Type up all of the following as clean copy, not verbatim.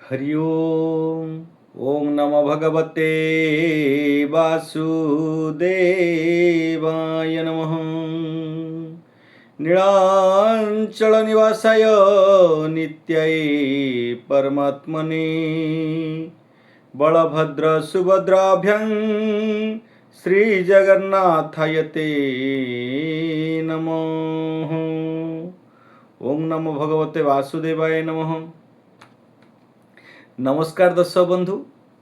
हरि ओम ओम नमो भगवते वासुदेवाय नमः। नीलांचल निवासाय नित्याय परमात्मने बलभद्र सुभद्राभ्यां श्री जगन्नाथाय ते नमः। ओम नमो भगवते वासुदेवाय नमः। नमस्कार दर्शक बंधु,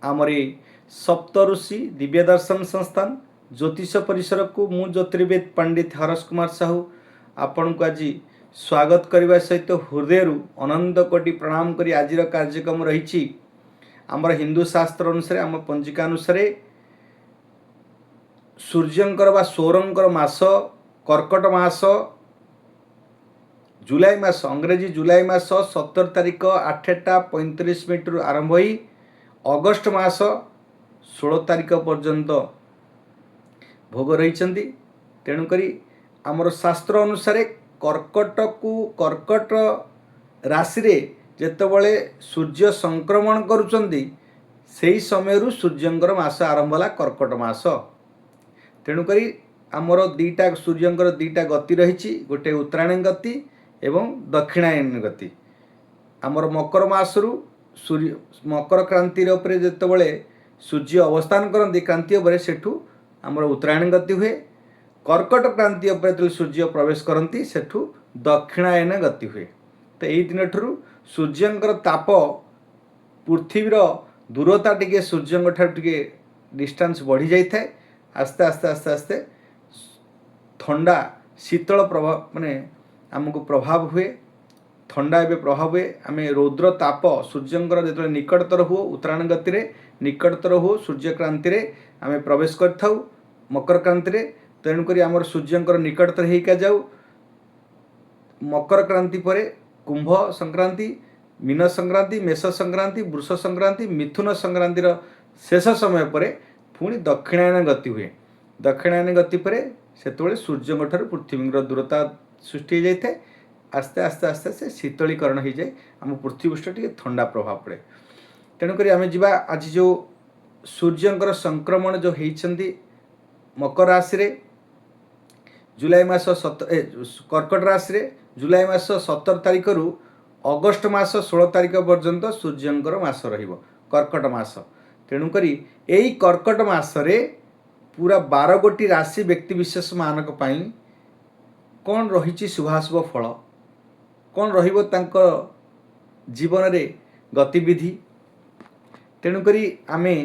आमरी सप्त ऋषि दिव्य दर्शन संस्थान ज्योतिष परिसर को मु ज्योतिर्वेद पंडित हरस कुमार साहू आपण को आज स्वागत करने सहित हृदय अनंत कोटि प्रणाम करी आज कार्यक्रम रही आमर हिंदू शास्त्र अनुसार आम पंजिका अनुसार सूर्यंकर बा सौरंकर मास कर्कट मास जुलाई मास अंग्रेजी जुलाई मास 17 तारिख 8:35 रु आरंभ हो अगस्ट मास 16 तारिख पर्यंत भोग रही। तेणुक आमर शास्त्र अनुसार कर्कट राशि रे जेतबळे सूर्य संक्रमण करुचंदी सेही समय सूर्यंकर मास आरंभ होला कर्कट मास। तेणुक आमर दीटा सूर्यंकर दीटा गति रही, गोटे उत्तरायण गति एवं दक्षिणायन गति। आमर मकर मासरु सूर्य मकर क्रांति उपरे जेतबळे सूर्य अवस्थान करती क्रांति उपरे सेठू आमर उत्तरायण गति हुए। कर्कट क्रांति उपरे जो सूर्य प्रवेश करती सेठू दक्षिणायन गति हुए। तो यही दिन ठुरु सूर्यंकर ताप पृथ्वीर दूरता टिके सूर्यंक ठार टिके डिस्टेंस बढ़ी जाई थाए। आस्ते आस्ते आस्ते आस्ते ठंडा शीतल प्रभाव माने आमको प्रभाव हुए, ठंडा एवं प्रभाव हुए। आम रौद्र ताप सूर्यंकर जो निकटतर हो उत्तरायण गति रे निकटतर हो सूर्य क्रांति रे आम प्रवेश कर मकर क्रांति रे। तेणुक आमर सूर्यंकर निकटतर होइका जाऊ मकर क्रांति पर कुंभ संक्रांति, मीन संक्रांति, मेष संक्रांति, वृष संक्रांति, मिथुन संक्रांतिर शेष समय पर पुणी दक्षिणायन गति हुए। दक्षिणायन गति पर से सूर्य ठार पृथ्वी दूरता सृष्टि हो जाए। आस्ते आस्ते आस्ते आस्ते शीतलीकरण हो जाए, आम पृथ्वी पृष्ठ टे ठंडा प्रभाव पड़े। तेणुक आम जा आज जो सूर्यंकर संक्रमण जो होती मकर राशि रे जुलाई मास कर्कट राशि रे जुलाई मास 17 तारिख रु अगस्ट मास 16 तारिख पर्यंत सूर्यंकर मास रहिबो कर्कट मास। तेणुक यही कर्कट मास रे पूरा 12 गोटी राशि व्यक्ति विशेष मानक पाई कौन रही शुभाशुभ फल, कौन रहिबो तांको जीवन रे गतिविधि। तेणुक आमे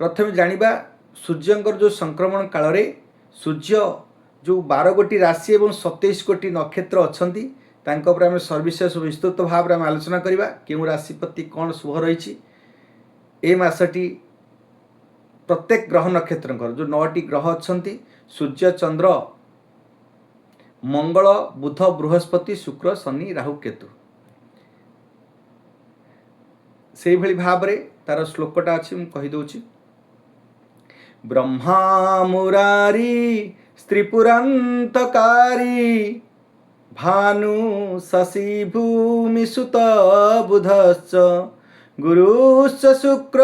प्रथम जानिबा सूर्यंकर जो संक्रमण काल रे सूर्य जो 12 गोटी राशि एवं 27 गोटी नक्षत्र अच्छी तांको आम सर्विशेष विस्तृत भाव में आलोचना करवा क्यों राशिपति कौन शुभ रही। ए मासटी प्रत्येक ग्रह नक्षत्र जो 9टी ग्रह अच्छा सूर्य चंद्र मंगल बुध बृहस्पति शुक्र शनि राहु केतु से भली भाव रे तार श्लोकटा अच्छी मुझे कहीदे। ब्रह्मा मुरारी स्त्रीपुरांतकारी भानु शशि भूमि सुत बुधश्च गुरुश्च शुक्र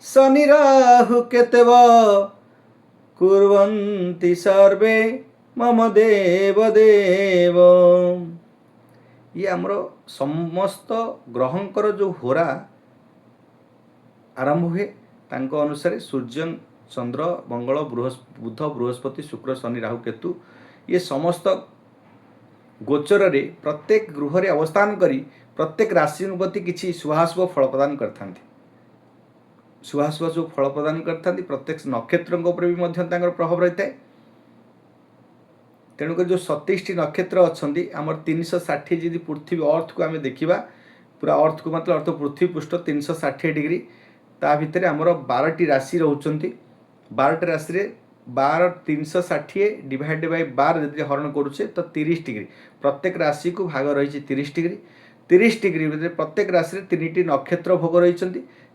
शनि राहु केतव कुर्वन्ति सर्वे मम देव देव। ये आमर समस्त ग्रहंकर जो होरा आरंभ हुए तांको अनुसार सूर्य चंद्र मंगल बुध बृहस्पति शुक्र शनि राहु केतु ये समस्त गोचर रे प्रत्येक गृह रे अवस्थान करी प्रत्येक राशि प्रति किसी शुभाशुभ फल प्रदान करथांती। शुभाशुभ जो फल प्रदान करथांती प्रत्येक नक्षत्र भी प्रभाव रही है। तेणुक जो 27टी नक्षत्र अच्छा आमर 360 जी पृथ्वी अर्थ को आम देखा पूरा अर्थ को मतलब अर्थ पृथ्वी पृष्ठ 360 डिग्री ता भितर आमर 12टी राशि रोचंती। 12टी राशि रे 12 360 डिवाइड बाय 12 यदि हरण करुचे तो 30 डिग्री प्रत्येक राशि को भाग रही 30 डिग्री। 30 डिग्री भितर प्रत्येक राशि रे 3टी नक्षत्र भोग रही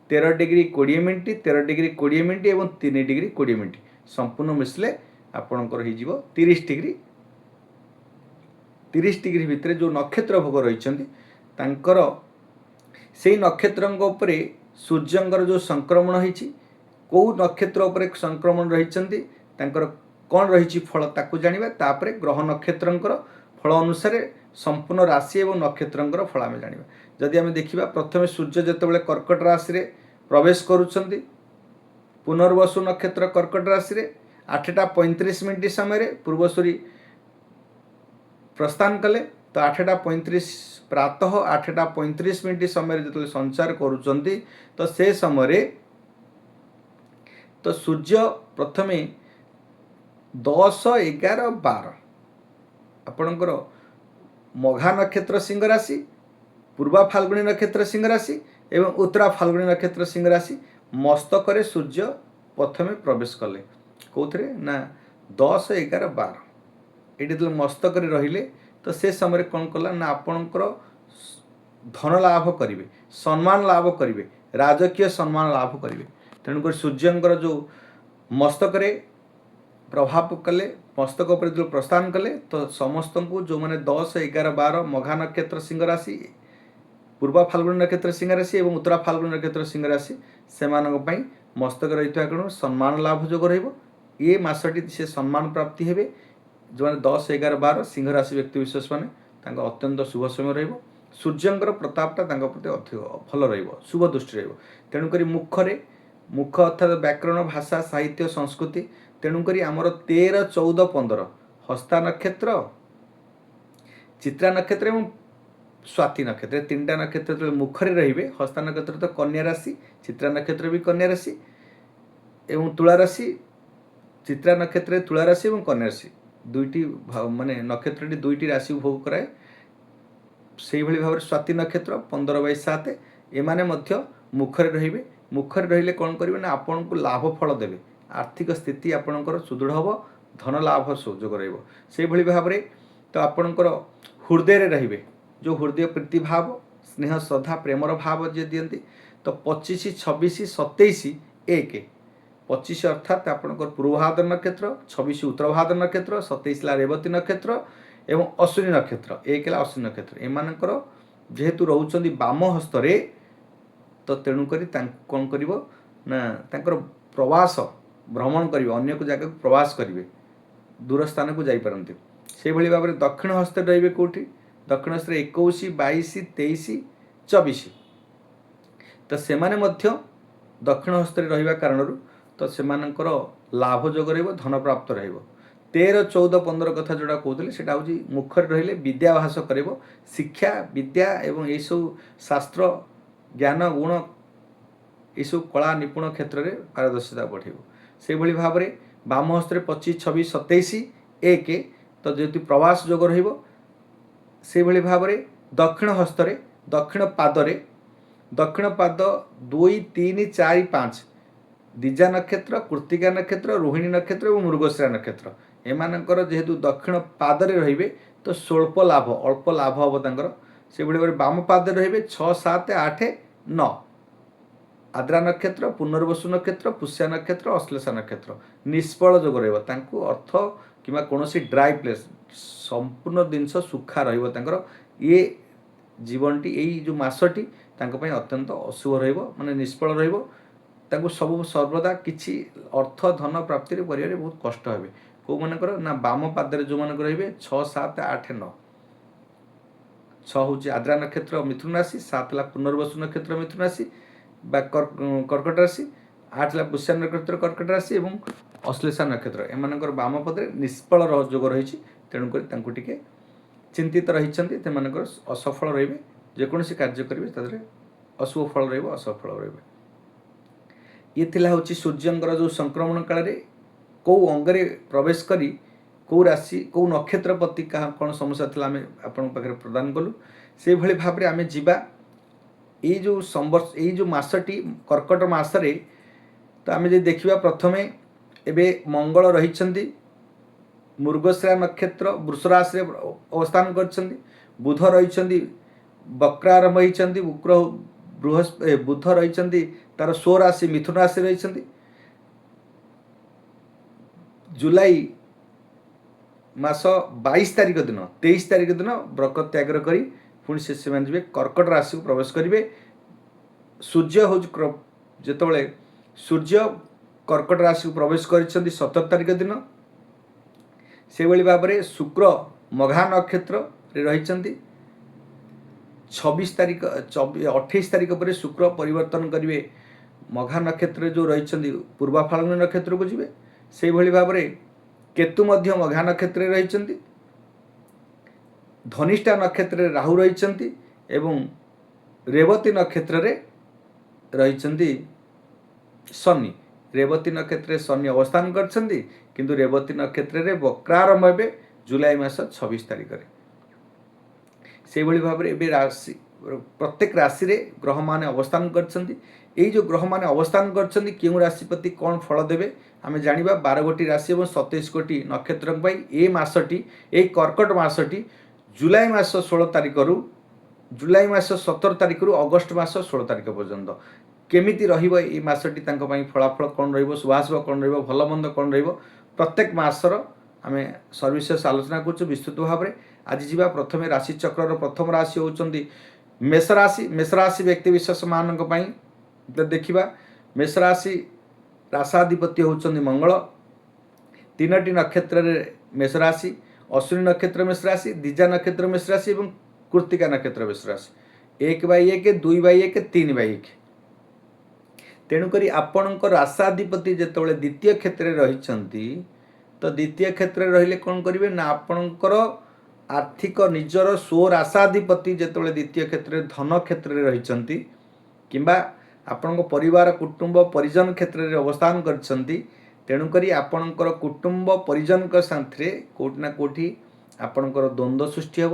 13 डिग्री 20 मिनिट 13 डिग्री 20 मिनिट और 3 डिग्री 20 मिनिट संपूर्ण मिसले आपणकर हो 30 डिग्री। 30 डिग्री भितर जो नक्षत्र भोग रही सेई नक्षत्रଙ୍କ उपरे सूर्यंकर जो संक्रमण होईछि को नक्षत्र उपरे संक्रमण रहिचंती तांकर कौन रही फल ताकू जानिबा तापरे ग्रह नक्षत्रंकर फल अनुसार संपूर्ण राशि एवं नक्षत्रंकर फल आम जानिबा। जदि आम देखिबा प्रथमे सूर्य जेतेबेले कर्कट राशि रे प्रवेश करूछंती पुनर्वसु नक्षत्र कर्कट राशि रे 8:35 समय पूर्वसूरी प्रस्थान कले तो 8:35 प्रातः 8:35 समय जो संचार करुचंती तो से समय तो सूर्य प्रथमे 10, 11, 12 आपणकर मघा नक्षत्र सिंह राशि, पूर्वा फाल्गुनी नक्षत्र सिंह राशि एवं उत्तरा फाल्गुनी नक्षत्र सिंह राशि मस्तक सूर्य प्रथमे प्रवेश कले कौथे ना 10, 11, 12 ये मस्तक रहिले तो से समय कौन कला ना आपणकर धन लाभ करेंगे, सम्मान लाभ करेंगे, राजकीय सम्मान लाभ करेंगे। तेणुक सूर्यंकर जो मस्तक प्रभाव कले मस्तक पर जो प्रस्थान कले तो समस्त को जो मैंने 10, 11, 12 मघा नक्षत्र सिंह राशि, पूर्वा फाल्गुनी नक्षत्र सिंह राशि और उत्तरा फाल्गुनी नक्षत्र सिंह राशि से मस्तक रही कारण सम्मान लाभ जोग ये मासटी से सम्मान प्राप्ति हे जो मैंने 10, 11, 12 सिंह राशि व्यक्ति विशेष मैंने अत्यंत शुभ समय रही सूर्यंकर प्रतापटा प्रति अधिक भल शुभ दृष्टि तेणुक मुख अर्थात व्याकरण भाषा साहित्य संस्कृति तेणुक आमर 13, 14, 15 हस्ता नक्षत्र, चित्रा नक्षत्र और स्वाति नक्षत्र 3टा नक्षत्र जो मुखरे रे हस्ता नक्षत्र तो कन्या राशि, चित्रा नक्षत्र भी कन्या राशि एवं तुला राशि, चित्रा नक्षत्र तुला राशि और कन्या राशि दुईटी माने नक्षत्र दुईटी राशि भोग कराए से भाव स्वाति नक्षत्र 15/7 एमाने मुखरे रे मुखरे रहिले कौन करेंगे ना आपन को लाभ फल देवे आर्थिक स्थिति आपणकर सुदृढ़ हम धन लाभ सुजोग से भाव में तो आपणकर हृदय रे जो हृदय प्रीति भाव स्नेह श्रद्धा प्रेमर भाव जे दियंती तो 25, 26, 27, 1 25 अर्थात आपणकर पूर्वभाद्र नक्षत्र, 26 उत्तरभाद्र नक्षत्र, 27 रेवती नक्षत्र एवं अश्विनी नक्षत्र, 1 अश्विनी नक्षत्र एमानकर जेहेतु रोचंदी बाम हस्तरे तो तेणुक कौन कर प्रवास भ्रमण करेंगे अन्य को जगह प्रवास करेंगे दूर स्थान को जापारती से भाव में दक्षिण हस्त रे कौटी दक्षिण हस्त 21, 22, 23, 24 तो से दक्षिण हस्त रहा कारण तो से लाभ जोग धन प्राप्त रह 13, 14, 15 कथा जोड़ा कहते से मुखर रही विद्याभ्यास कर शिक्षा विद्या एवं यही सब शास्त्र ज्ञान गुण यू कला निपुण क्षेत्र में पारदर्शिता बढ़ से भाव में बाम हस्त 25, 26, 27, 1 तो जो प्रवास जोग से भाव में दक्षिण हस्त दक्षिण पाद 2, 3, 4, 5 दिजा नक्षत्र, कृत्तिका नक्षत्र, रोहिणी नक्षत्र और मृगशिरा नक्षत्र एमानकर जेहेतु दक्षिण पादरे रे तो स्वल्प लाभ अल्प लाभ हम से भाव में बाम पाद रे 6, 7, 8, 9 आद्रा नक्षत्र, पुनर्वसु नक्षत्र, पुष्या नक्षत्र, अश्लेषा नक्षत्र निष्फल जोग अर्थ कि कौन ड्राई प्लेस संपूर्ण जिनस सुखा ये जीवनटी यही जो मसटी अत्यंत अशुभ माने निष्फल सब सर्वदा किसी अर्थ धन प्राप्ति कर बहुत कष्ट हे कौ मनकर ना बाम पादे जो मान रे 6, 7, 8, 9 6 हूँ आद्रा नक्षत्र मिथुन राशि, 7 पुनर्वसु नक्षत्र मिथुन राशि कर्कट राशि, 8 पुष्या नक्षत्र कर्कट राशि और अश्लेषा नक्षत्र एमानकर बाम पदे निष्फल जोग रही तेणुक टे चिंतित रही असफल रे जेकोसी कार्य करेंगे अशुभ फल असफल रे ये हूँ सूर्यंकर जो संक्रमण काल में कौ अंगरे प्रवेश करी कौ राशि कौ नक्षत्र प्रति क्या कौन समस्या थी आम आपण पाखे प्रदान कलु से भाई भाव में आम जा ये जो संवर्ष ये जो मसटी कर्कट मसरे तो आम जो देखा प्रथमे एबे मंगल रही मृगशिरा नक्षत्र वृष राशि अवस्थान कर बुध रही वक्रारंभ होती उग्र बुध रही तार 16 राशि मिथुन राशि रही जुलाई मास 22 तारिख दिन 23 तारिख दिन व्रत त्याग करी पुणी से जी कर्कट राशि को प्रवेश करेंगे सूर्य हूँ जिते सूर्य कर्कट राशि को प्रवेश कर 17 तारिख दिन से भाव में शुक्र मघा नक्षत्र रही 26 तारिख 28 तारिख पर शुक्र परिवर्तन करेंगे मघा नक्षत्र जो रही पूर्वा फाल्गुनी नक्षत्र को जीवे से भाव में केतु मघा नक्षत्र रही धनिष्ठा नक्षत्र राहु रही रेवती नक्षत्र रही शनि रेवती नक्षत्र शनि अवस्थान करछंती किंतु रेवती नक्षत्र रे वक्रारंभ हे जुलाई मास 26 तारिख रे से भली भाव रे राशि प्रत्येक राशि रे ग्रह माने अवस्थान करछंती एई जो ग्रह माने अवस्थान करछंती केउ राशिपति कोन फल देबे आमे जानिबा 12 गोटी राशि एवं 27 गोटी नक्षत्र पई ए मासटी ए कर्कट मासटी जुलाई मास 16 तारिख रु जुलाई मास 17 तारिख रु अगस्त मास 16 तारिख पर्यंत केमिति रहिबो ए मासटी तांको पई फलाफल कोन रहिबो शुभाशुभ कोन रहिबो भल मंद कोन रहिबो प्रत्येक मासर आमे सर्विसेस आलोचना करछु विस्तृत भाव में आज जीवा प्रथमे राशि चक्र प्रथम राशि होउचंदी मेष राशि व्यक्ति विशेष मानक पई देखिबा मेष राशि राशाधिपति होउचंदी मंगल तीनटी नक्षत्र रे मेष राशि अश्विनी नक्षत्र मेष राशि दिजा नक्षत्र मेष राशि एवं कृत्तिका नक्षत्र मेष राशि 1/1 2/1 3/1 तेणुकरी आपणक राशाधिपति जेतबले द्वितीय क्षेत्र में रही तो द्वितीय क्षेत्र में रहिले कौन करेंगे ना आपणकर आर्थिक निजर स्व राशाधिपति जेतबले द्वितीय क्षेत्र में धन क्षेत्र में रही किंबा आपण परिवार कुटुंब परिजन क्षेत्र में अवस्थान करछंती तेणुकरी आपणकर कुटुंब परिजन साथे कोठी ना कोठी आपणकर द्वंद्व सृष्टि हेब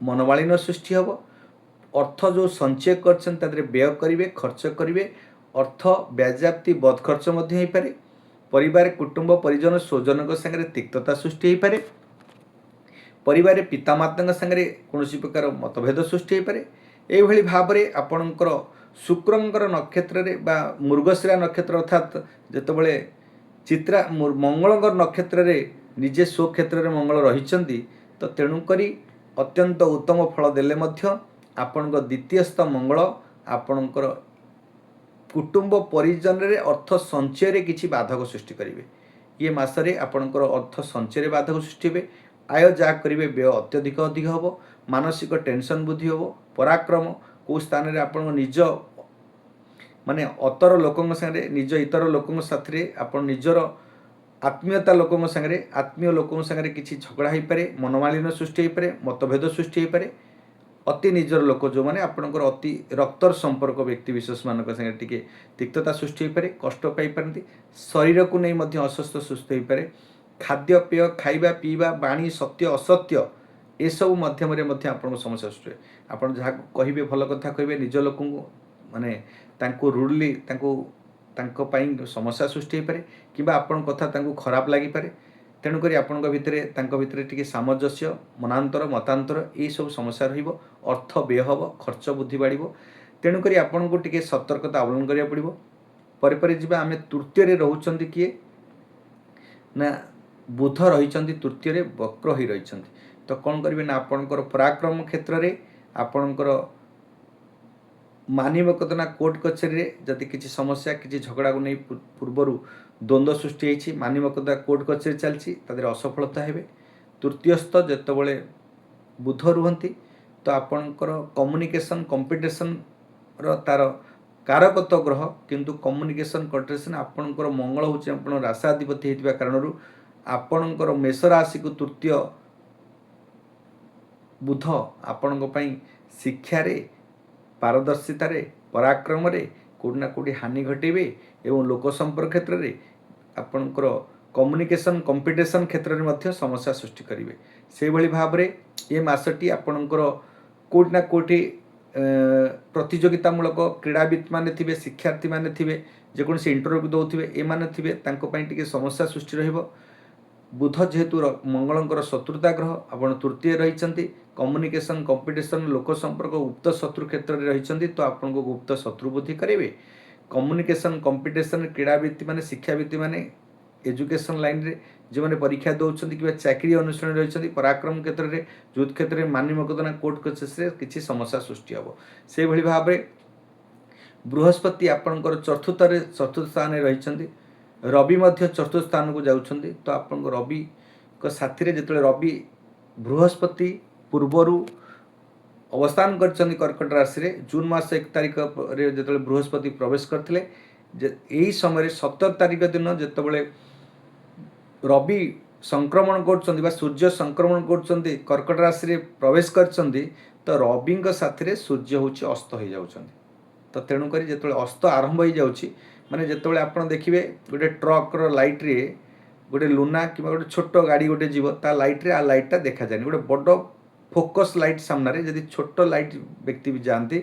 मनमालिन्य सृष्टि हेब अर्थ जो संचय कर व्यय करेंगे खर्च करेंगे अर्थ व्याजाप्ति बद खर्च हो पारे परिवार कुटुंब परिजन स्वजन सागरे तिक्तता सृष्टि हो पारे परिवार पितामाता सागरे कौन प्रकार मतभेद सृष्टि हो पारे यही भाव में आपणकर शुक्रंकर नक्षत्र रे बा मृगशिरा नक्षत्र अर्थात जितेबाला चित्रा मंगलंकर नक्षत्र रे निजे स्व क्षेत्र में मंगल रही तो तेणुकरी अत्यंत उत्तम फल देले मध्य आपणक द्वितीयस्थ मंगल आपणकर कुटुंब परिजन रे अर्थ संचय रे किछि बाधक सृष्टि करेंगे ये मासरे आपणकर अर्थ संचय रे बाधक सृष्टि हे आय जहाँ करेंगे व्यय अत्यधिक अधिक हम मानसिक टेंशन बुद्धि हम पराक्रम कौ स्थान रे आपण निज माने अतर लोकों संगे निज इतर लोकों साथ आपण निजर आत्मीयता लोकों संगे आत्मीय लोकों संगे किछि झगड़ा हो पारे मनमालिन्य सृष्टि हो पारे मतभेद सृष्टि हो पारे अति निजर लोक जो मैंने आपणकर अति रक्तर संपर्क व्यक्ति विशेष मान संगे टिके तिक्तता सृष्टि हो पारे कष्ट पाई शरीर को नहीं मध्य अस्वस्थ सुस्थ हो पारे खाद्य पेय खाइबा पीवा बाणी सत्य असत्य ए सब माध्यम आपन समस्या सृष्टि हुए आपन जहाँ कहे भल कथा कहे निज लोक माने तांको रूडली तांको पाई समस्या सृष्टि हो पारे किंबा आपन कथा तांको खराब लगी पारे तेणुकरी आपण भितर टिके सामंजस्य मनांतर मतांतर ये सब समस्या रहिबो अर्थ व्यय हम खर्च बुद्धि बढ़ तेणुकरी आपण को टिके सतर्कता अवलंबन करिया पड़िबो परे परे जिबा आमे तृतीय रे रहउचंती किए ना बुध रहिचंती तृतीय रे वक्र ही रहिचंती तो कौन करेंगे ना आपणकर पराक्रम क्षेत्र में आपणकर मानवकतना कोर्ट कचेरी रे जदि किसी समस्या किसी झगड़ा को नहीं पूर्वर द्वंद्व सृष्टि होती मानवकता कोर्ट कचेरी चलती तादेह असफलता हे तृतीयस्थ जितेबाला बुध रुहंती तो आपणकर कम्युनिकेशन कंपिटिशन तार कारकत्व ग्रह किंतु कम्युनिकेशन कंपिटिशन आपणकर मंगल होची आपण राशाधिपति हेतिबा कारणरू आपणकर मेष राशि को तृतीय बुध आपण शिक्षा पारदर्शिता पराक्रम कोना कोटी हानि घटेबे एवं लोक संपर्क क्षेत्र में आपणकर कम्युनिकेशन कंपिटिशन क्षेत्र में समस्या सृष्टि करेंगे से भली भाव में ये मासटी आपणकर कोटना कोटी प्रतियोगितामूलक क्रीड़ाविद माने थिबे शिक्षार्थी माने थिबे जेकोसी इंटरव्यू दौथिबे ए माने थिबे तांको पई टिके समस्या सृष्टि रहिबो बुध जेहेतु मंगलंकर शत्रुता ग्रह आपण तृतीय रही कम्युनिकेशन कंपिटिशन लोक संपर्क गुप्त शत्रु क्षेत्र में रही तो आपन को गुप्त शत्रु बुद्धि करेंगे कम्युनिकेशन कंपिटिशन क्रीड़ाविद माने शिक्षाविद माने एजुकेशन लाइन रे जो मैंने परीक्षा दौरान कि चाकरी अनुष्ठान रही पराक्रम क्षेत्र में युद्ध क्षेत्र में मानी मकदना कोर्ट कचेरी किसी समस्या सृष्टि हम से भाव में बृहस्पति आपणकर चतुर्थ स्थान रही रवि चतुर्थ स्थान को जाउछंदी तो आपण रवि को साथी जिते रवि बृहस्पति पूर्वर अवस्थान कर कर्कट राशि रे जून मास 1 तारिख जो बृहस्पति प्रवेश करते यही समय 17 तारिख दिन जितेबाला रवि संक्रमण कर सूर्य संक्रमण कर कर्कट राशि रे प्रवेश कर तो रवि साथी सूर्य हूँ अस्त हो जाउछंदी तो तेणुक जो अस्त आरंभ हो जाउछि माने जितेबाला आपण देखिए गोटे ट्रक्र लाइट रे गोटे लुना कि गोटे छोट गाड़ी गोटे जीव ता लाइट रे आ लाइटा देखा जाए गोटे बड़ फोकस लाइट सामने जदि छोट लाइट व्यक्ति भी जाती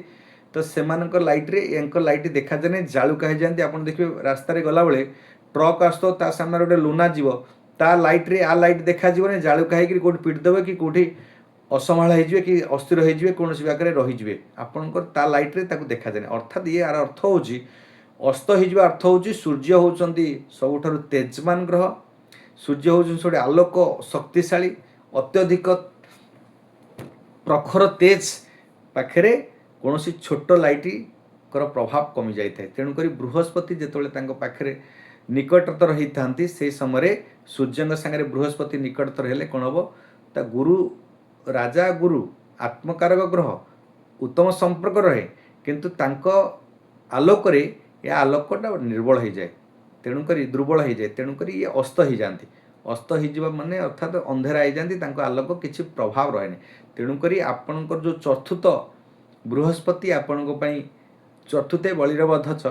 तो सेमानक लाइट रे एंकर लाइट देखा जाए जालुका हो जाती आप देखिए रास्ता गला बेले ट्रक आसो ता सामने गोटे लुना जीव ता लाइट रे आ लाइट देखा जीवन जालुका होकर कौट पिटिदेवे कि कौटी असमाल हो कि अस्थिर हो कौन जगह रहीजे आपंकर ता लाइट रे ताकू देखा जाए अर्थात ये यार अर्थ हूँ अस्त हो अर्थ हूँ सूर्य होती सबुठ तेजमान ग्रह सूर्य हूँ सब आलोक शक्तिशाली अत्यधिक प्रखर तेज पाखे कौन छोट लाइट कर प्रभाव कमी जाए तेणुक बृहस्पति जिते पाखे निकटतर होता से समय सूर्य सागर बृहस्पति निकटतर हेले कौन हम ता गुरु राजा गुरु आत्मकारक ग्रह उत्तम संपर्क रहे किंतु तांको आलोक या आलोकटा निर्बल हो जाए तेणुक दुर्बल हो जाए तेणुक ये अस्त हो जाती अस्त हो माने अर्थात अंधेरा हो जाती आलोक किसी प्रभाव रहे तेणुक आपणकर जो चतुर्थ बृहस्पति आपण चतुर्थे बलिरवधच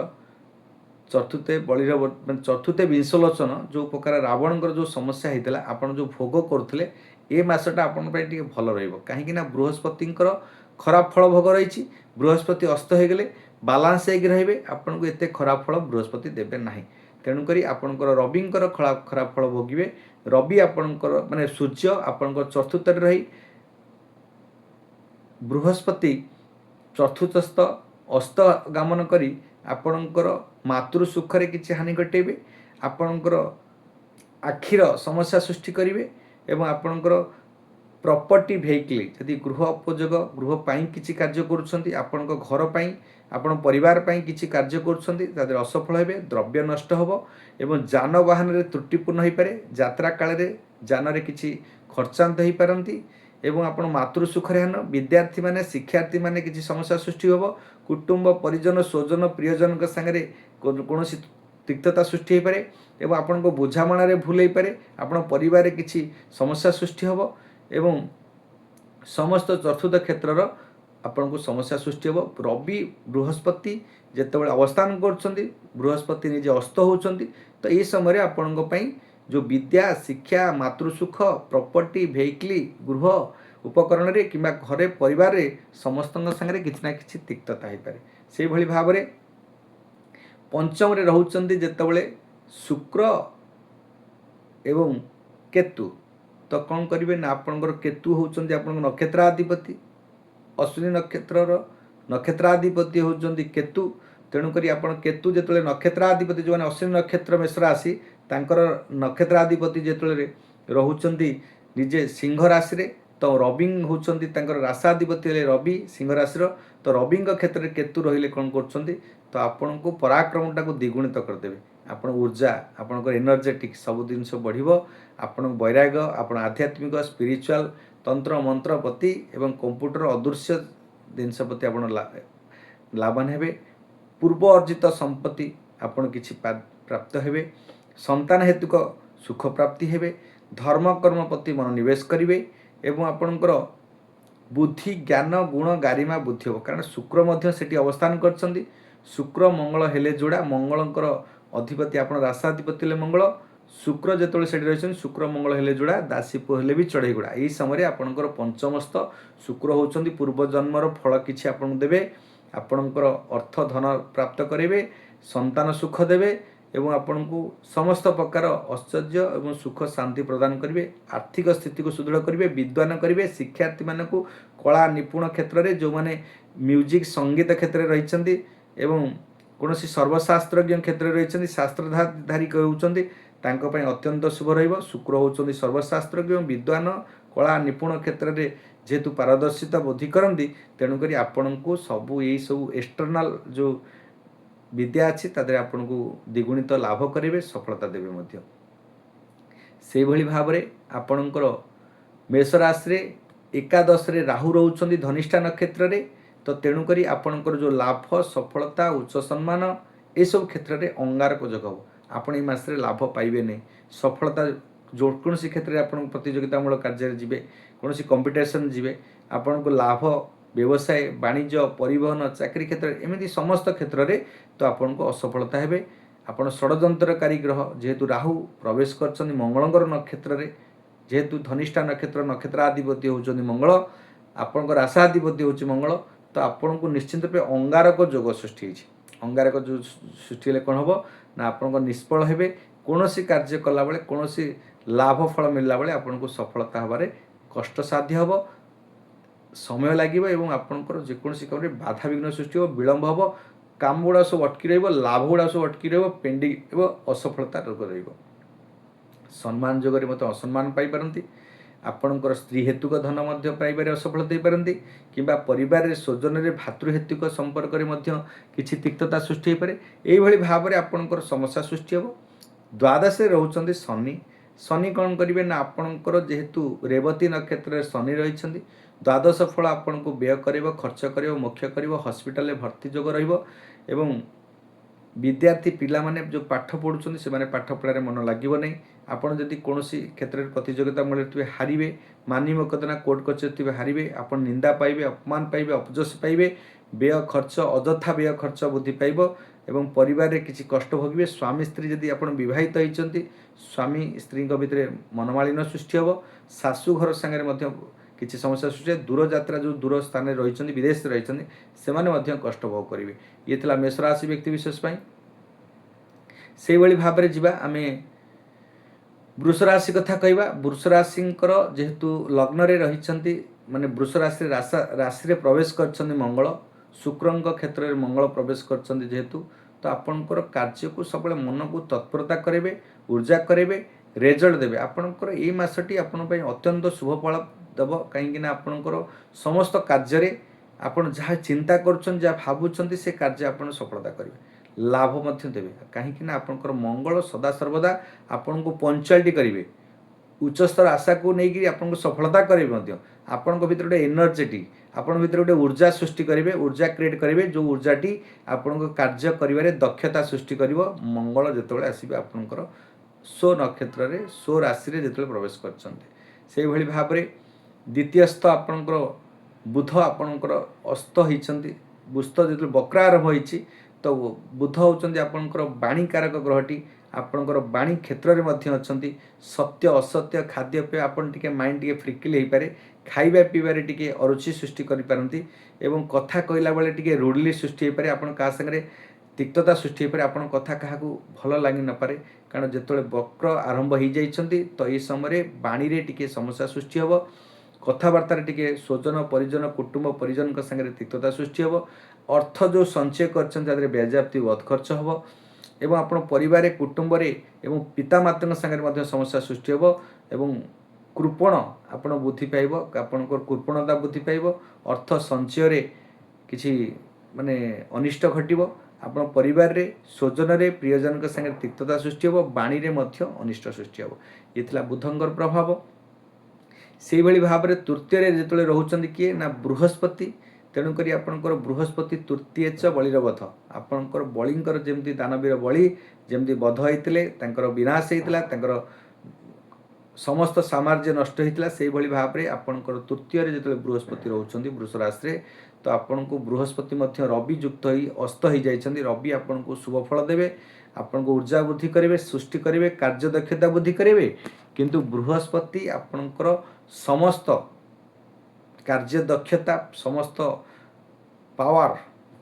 चतुर्थे बलिर चतुर्थे विंशलोचन जो प्रकार रावणकर जो समस्या होता आपन जो भोग करुले ए मसटा आपण भल रही बृहस्पति खराब फल भोग रही बृहस्पति अस्त हो गले बालांस रे आपन को एत खराब फल बृहस्पति देवे ना तेणुक आपणकर रविंकर खराब फल भोगे रवि आपणकर माने सूर्य आपणकर चतुर्थ रही बृहस्पति चतुर्थस्थ अस्त गमन करी आपणकर मातृ सुखरे किसी हानि घटेबे आपणकर आखिर समस्या सृष्टि करेंगे एवं आपणकर प्रॉपर्टी वेहिकल यदि गृह उपयोग गृह पाई किसी कार्य करुछंती आपण घर पाई आपण परिवार पाई किसी कार्य करुछंती तादर असफल हेबे द्रव्य नष्ट होबो एवं जानवाहन रे त्रुटिपूर्ण हो पारे यात्रा काल रे जान रे किसी खर्चांत हो पारंती एवं आपण मातृ सुखरे हान विद्यार्थी माने शिक्षार्थी माने किसी समस्या सृष्टि होबो कुटुंब परिजन स्वजन प्रियजन सागरे कौन तिक्तता सृष्टि हो पारे एवं आपण को बुझामण भूल हो पारे आपण परिवार किसी समस्या सृष्टि होबो एवं समस्त चतुर्थ क्षेत्र आपण को समस्या सृष्टि हो रवि बृहस्पति जितेबाला अवस्थान कर बृहस्पति निजे अस्त होती तो ये समय आपण जो विद्या शिक्षा मातृसुख प्रॉपर्टी वेहिकल गृह उपकरण रे किंबा घरे परिवार रे समस्त संगे किसी ना कि तिक्तता हो पारे से भली भाव में पंचम रे रहउचंदी जेतेबेले शुक्र एवं केतु तो कौन करेंगे ना आपणकर केतु होउचंदी आपन नक्षत्राधिपति अश्विनी नक्षत्राधिपति होउचंदी केतु तेणुक आपण केतु जिते नक्षत्राधिपति जो अश्विनी नक्षत्र मेष राशि तांकर नक्षत्राधिपति जिते रोचंदी निजे सिंह राशि रे तो रवि होउचंदी तांकर राशाधिपति हेले रवि सिंह राशि तो रवि क्षेत्र में केतु रहिले कौन कर तो आपण को पराक्रमटा को द्विगुणित करदेवे आपण ऊर्जा आपण एनर्जेटिक सब जिनस बढ़िबो आपण वैराग आपण आध्यात्मिक स्पिरिचुअल तंत्र मंत्र प्रति एवं कंप्यूटर अदृश्य जिनस प्रति आपण लाभवान हेबे पूर्व अर्जित संपत्ति आपण किछि प्राप्त हेबे संतान हेतुक सुख प्राप्ति हेबे धर्म कर्म प्रति मनोनिवेश करिवे एवं आपणकर बुद्धि ज्ञान गुण गारिमा बुद्धि हो कारण शुक्र मध्य सेठी अवस्थान करछंदी शुक्र मंगल हेले जोड़ा मंगलंकर अधिपति आपण राशाधिपति हेले मंगल शुक्र जेतोले सेठी रहिछन शुक्र मंगल हेले जोड़ा दासी पु हेले भी चढ़ई गुड़ा एही समय आपणकर पंचमस्त शुक्र होउछंदी पूर्व जन्मर फल किछि आपण देबे आपणकर अर्थ धन प्राप्त करेबे संतान सुख देबे एवं आपण को समस्त प्रकार आश्चर्य एवं सुख शांति प्रदान करेंगे आर्थिक स्थिति को सुदृढ़ करेंगे विद्वान करेंगे शिक्षार्थी मानक कला निपुण क्षेत्र में जो माने म्यूजिक संगीत क्षेत्र में रही एवं कौन सर्वशास्त्रज्ञ क्षेत्र में रही शास्त्रधारी कहते अत्यंत शुभ रहिबो शुक्र होउछन्ति सर्वशास्त्रज्ञ विद्वान कला निपुण क्षेत्र में जेहेतु पारदर्शिता बोधि करती तेणुक आपण को सबू यही सब एक्सटर्नाल जो विद्या अच्छी तादे आपन को द्विगुणित लाभ करेंगे सफलता देवे मध्य से भली भाव में आपणकर मेष राशि रे एकादश रे राहु रोचंदी धनिष्ठा नक्षत्र रे तो तेणुकरी आपणकर जो लाभ सफलता उच्च सम्मान ये सब क्षेत्र में अंगारक जोग हम आपण ये मास लाभ पाइबे नहीं सफलता जो कौन क्षेत्र में आप प्रतियोगितामूलक कार्य जी कौन कंपिटिशन जी आपण को लाभ व्यवसाय वाणिज्य परिवहन चाकरी क्षेत्र एमती समस्त क्षेत्र में तो आपन को असफलता हेबे आपण षड्यंत्रकारी ग्रह जेहेतु राहु प्रवेश कर मंगलंकर नक्षत्र में जेहेतु धनिष्ठा नक्षत्र नक्षत्राधिपति होउछन्ति मंगल आपणकर राशाधिपति होउछि मंगल तो आपण को निश्चित रूपे अंगारक जोग सृष्टि होइछि अंगारक जो सृष्टि हेले कोन हबो ना आपण निष्फल हेबे कोनोसी कार्य कला बेले कोनोसी लाभ फल मिलला बेले आपण को सफलता हबारे कष्ट साध्य हबो समय लगे एवं आपंकर जेकोसी काम बाधा विघ्न सृष्टि हो विलंब हम काम गुड़ा सब अटकी लाभ गुड़ा सब अटकी पेंडिंग असफलता रोग सम्मान जोगरे मत असम्मान पाइपारती आपणकर स्त्री हेतुक धन पाइबारे असफलता पारती कि परिवार स्वजन में भातृहेतुक संपर्क में किसी तिक्तता सृष्टि हो पाए यही भाव में आपणकर समस्या सृष्टि हम द्वादश रोचंती शनि शनि कौन करेंगे ना आपणकर जेहेतु रेवती नक्षत्र शनि रही द्वादश फल आपन को व्यय कर खर्च कर मोक्ष कर हस्पिटाल भर्ती जोग रही विद्यार्थी पिला माने जो पाठ पढ़ुं से पाठ पढ़ार मन लगे नहीं आपड़ जदि कौन क्षेत्र में प्रतियोगिता मूल्य हारे मानी मकदना कोर्ट कचेरी हारे आप निंदा पाइबे अपमान पाइबे अपजस पाइबे व्यय खर्च अଯଥା व्यय खर्च वृद्धि पाइब एवं परिवार में किसी कष्ट भोगे स्वामी स्त्री जदि आप विवाहित होती स्वामी स्त्री भितर मनमालिन सृष्टि हम शाशु घर सांगे किसी समस्या सृष्टि दूर यात्रा जो दूर स्थान रही विदेश रही से कष्ट भोग करेंगे ये थी मेष राशि व्यक्ति विशेष से भाव में जीवा आम वृष राशि कथा कहवा वृष राशि जेहेतु लग्न रही माने वृष राशि राशि प्रवेश कर मंगल शुक्र क्षेत्र में मंगल प्रवेश कर जेहेतु तो आपणकर कार्य को सब मन को तत्परता करेंगे ऊर्जा करेंगे रेजल्ट देवे आपणकर ये मसटी आपण अत्यंत शुभ फल देव कहीं आपणकर समस्त कार्य आपन जहाँ चिंता कर भावुं से कार्य आप सफलता करेंगे लाभ देवे कहीं आपणकर मंगल सदा सर्वदा आपण को पंचुआलिटी करेंगे उच्चस्तर आशा को लेकिन आपको सफलता करेंगे आपण भर गोटे एनर्जेटिक आपण भर गोटे ऊर्जा सृष्टि करेंगे ऊर्जा क्रिएट करेंगे जो ऊर्जाटी आपण कार्य कर दक्षता सृष्टि कर मंगल जो आसवे आपणकर स्व नक्षत्र में स्व राशि में जो प्रवेश कर भाव में द्वितीयस्थ आपणकर बुध आपणकर अस्त होती बुध जो वक्र आरंभ होती तो बुध होती आपणकर वाणीकारक ग्रहटी आपणकर वाणी क्षेत्र में अच्छा सत्य असत्य खाद्यपेय आपन टिके माइंड टिके फ्रिकिल हो पारे खाइबा पीबारे टिके अरुचि सृष्टि करि पारंती एवं कथा कहला बेले टिके रूडली सृष्टि हो पारे आपन का संगे तिक्तता सृष्टि हो पारे आपन कथा काहाकू भल लागि न पारे कारण जेतोले वक्र आरंभ हो जाइछंती तो ये समय वाणी रे टिके समस्या सृष्टि हो कथबार्ता टिके स्वजन परिजन कुटुंब परिजन संगे तिक्तता सृष्टि हो अर्थ जो संचय कर व्याजाप्ति वध खर्च हो एवं आपण परिवार कुटुंब एवं पिता माता संगे समस्या सृष्टि हो एवं कृपण आपण बुद्धि पाइब आपणकर कृपणता बुद्धि पाइब अर्थ संचय रे किछि माने अनिष्ट घटिब आपण परिवार रे स्वजन रे प्रियजन संगे तिक्तता सृष्टि हो वाणी रे मध्य अनिष्ट सृष्टि हो ये थिला बुधंकर प्रभाव से भली भाव में तृतीय जो रोचंती किए ना बृहस्पति तेणुक आपणकर बृहस्पति तृतीय च बलिर वध आपणकर बलिंकर जमती दानवीर बलि जमती वध होते विनाश होता समस्त साम्राज्य नष्ट होता से भली भाव में आपणकर तृतीय जो बृहस्पति रोचंती वृष राशि तो आपण को बृहस्पति रवि युक्त हो अस्त हो जाती रवि आपन को शुभ फल देवे आपन को ऊर्जा वृद्धि करेंगे सृष्टि करेंगे कार्य दक्षता वृद्धि करेंगे किंतु बृहस्पति आपणकर समस्त कार्य दक्षता समस्त पावर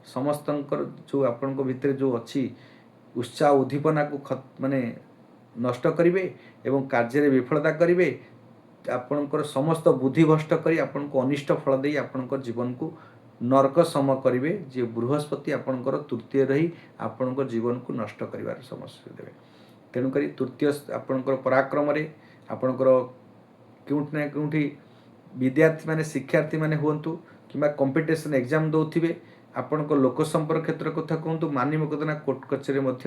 समस्त जो आपण भितर जो अच्छी उत्साह उद्दीपना को माने नष्ट करेंगे एवं कार्य विफलता करेंगे आपणकर समस्त बुद्धि भ्रष्ट कर आपन को अनिष्ट फल दे आपणकर जीवन को नरक सम करेंगे जे बृहस्पति आपणकर तृतीय रही आपणकर जीवन को नष्ट कर समस्या देवे तेणुक तृतीय आपणकर पराक्रम आपणकर क्योंठि ना क्योंठि विद्यार्थी माने शिक्षार्थी माने हुंतु कि कंपिटिशन एग्जाम दौथिबे ଆପଣଙ୍କ ଲୋକ ସମ୍ପର୍କ କ୍ଷେତ୍ର କଥା କୁହନ୍ତୁ, ମାନି ମକଦ୍ଦମା କୋର୍ଟ କଚେରୀ ମଧ୍ୟ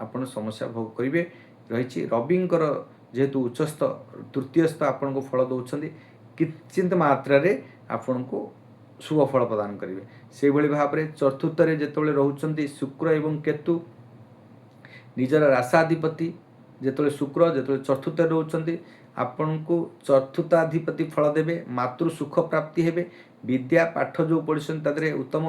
ଆପଣ ସମସ୍ୟା ଭୋଗ କରିବେ ରହିଛି। ରବିଙ୍କର ଯେହେତୁ ଉଚ୍ଚସ୍ଥ ତୃତୀୟସ୍ଥ ଆପଣଙ୍କୁ ଫଳ ଦେଉଛନ୍ତି, କିଞ୍ଚିତ ମାତ୍ରାରେ ଆପଣଙ୍କୁ ଶୁଭ ଫଳ ପ୍ରଦାନ କରିବେ। ସେଇଭଳି ଭାବରେ ଚତୁର୍ଥରେ ଯେତେବେଳେ ରହୁଛନ୍ତି ଶୁକ୍ର ଏବଂ କେତୁ, ନିଜର ରାଶାଧିପତି ଯେତେବେଳେ ଶୁକ୍ର ଯେତେବେଳେ ଚତୁର୍ଥରେ ରହୁଛନ୍ତି, ଆପଣଙ୍କୁ ଚତୁର୍ଥାଧିପତି ଫଳ ଦେବେ, ମାତୃ ସୁଖ ପ୍ରାପ୍ତି ହେବେ, ବିଦ୍ୟା ପାଠ ଯେଉଁ ପଢ଼ିଛନ୍ତି ତା ଦେହରେ ଉତ୍ତମ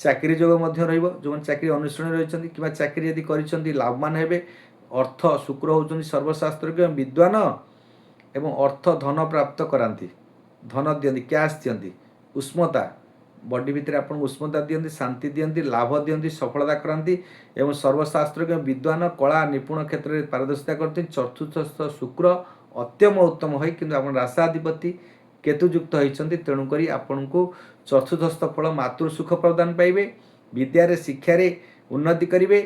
ଚାକିରି ଯୋଗ ମଧ୍ୟ ରହିବ। ଯେଉଁମାନେ ଚାକିରି ଅନୁଷ୍ଠାନରେ ରହିଛନ୍ତି କିମ୍ବା ଚାକିରି ଯଦି କରିଛନ୍ତି ଲାଭବାନ ହେବେ। ଅର୍ଥ ଶୁକ୍ର ହେଉଛନ୍ତି ସର୍ବଶାସ୍ତ୍ରଜ୍ଞ ବିଦ୍ୱାନ ଏବଂ ଅର୍ଥ ଧନ ପ୍ରାପ୍ତ କରାନ୍ତି, ଧନ ଦିଅନ୍ତି, କ୍ୟାସ୍ ଦିଅନ୍ତି, ଉଷ୍ମତା ବଡି ଭିତରେ ଆପଣଙ୍କୁ ଉଷ୍ମତା ଦିଅନ୍ତି, ଶାନ୍ତି ଦିଅନ୍ତି, ଲାଭ ଦିଅନ୍ତି, ସଫଳତା କରାନ୍ତି ଏବଂ ସର୍ବଶାସ୍ତ୍ରଜ୍ଞ ବିଦ୍ୱାନ କଳା ନିପୁଣ କ୍ଷେତ୍ରରେ ପାରଦର୍ଶିତା କରନ୍ତି। ଚତୁର୍ଥସ୍ଥ ଶୁକ୍ର ଅତ୍ୟମ ଉତ୍ତମ ହୋଇ କିନ୍ତୁ ଆପଣ ରାଶାଧିପତି କେତୁଯୁକ୍ତ ହୋଇଛନ୍ତି, ତେଣୁକରି ଆପଣଙ୍କୁ ଚତୁର୍ଥସ୍ଥ ଫଳ ମାତୃ ସୁଖ ପ୍ରଦାନ ପାଇବେ, ବିଦ୍ୟାରେ ଶିକ୍ଷାରେ ଉନ୍ନତି କରିବେ।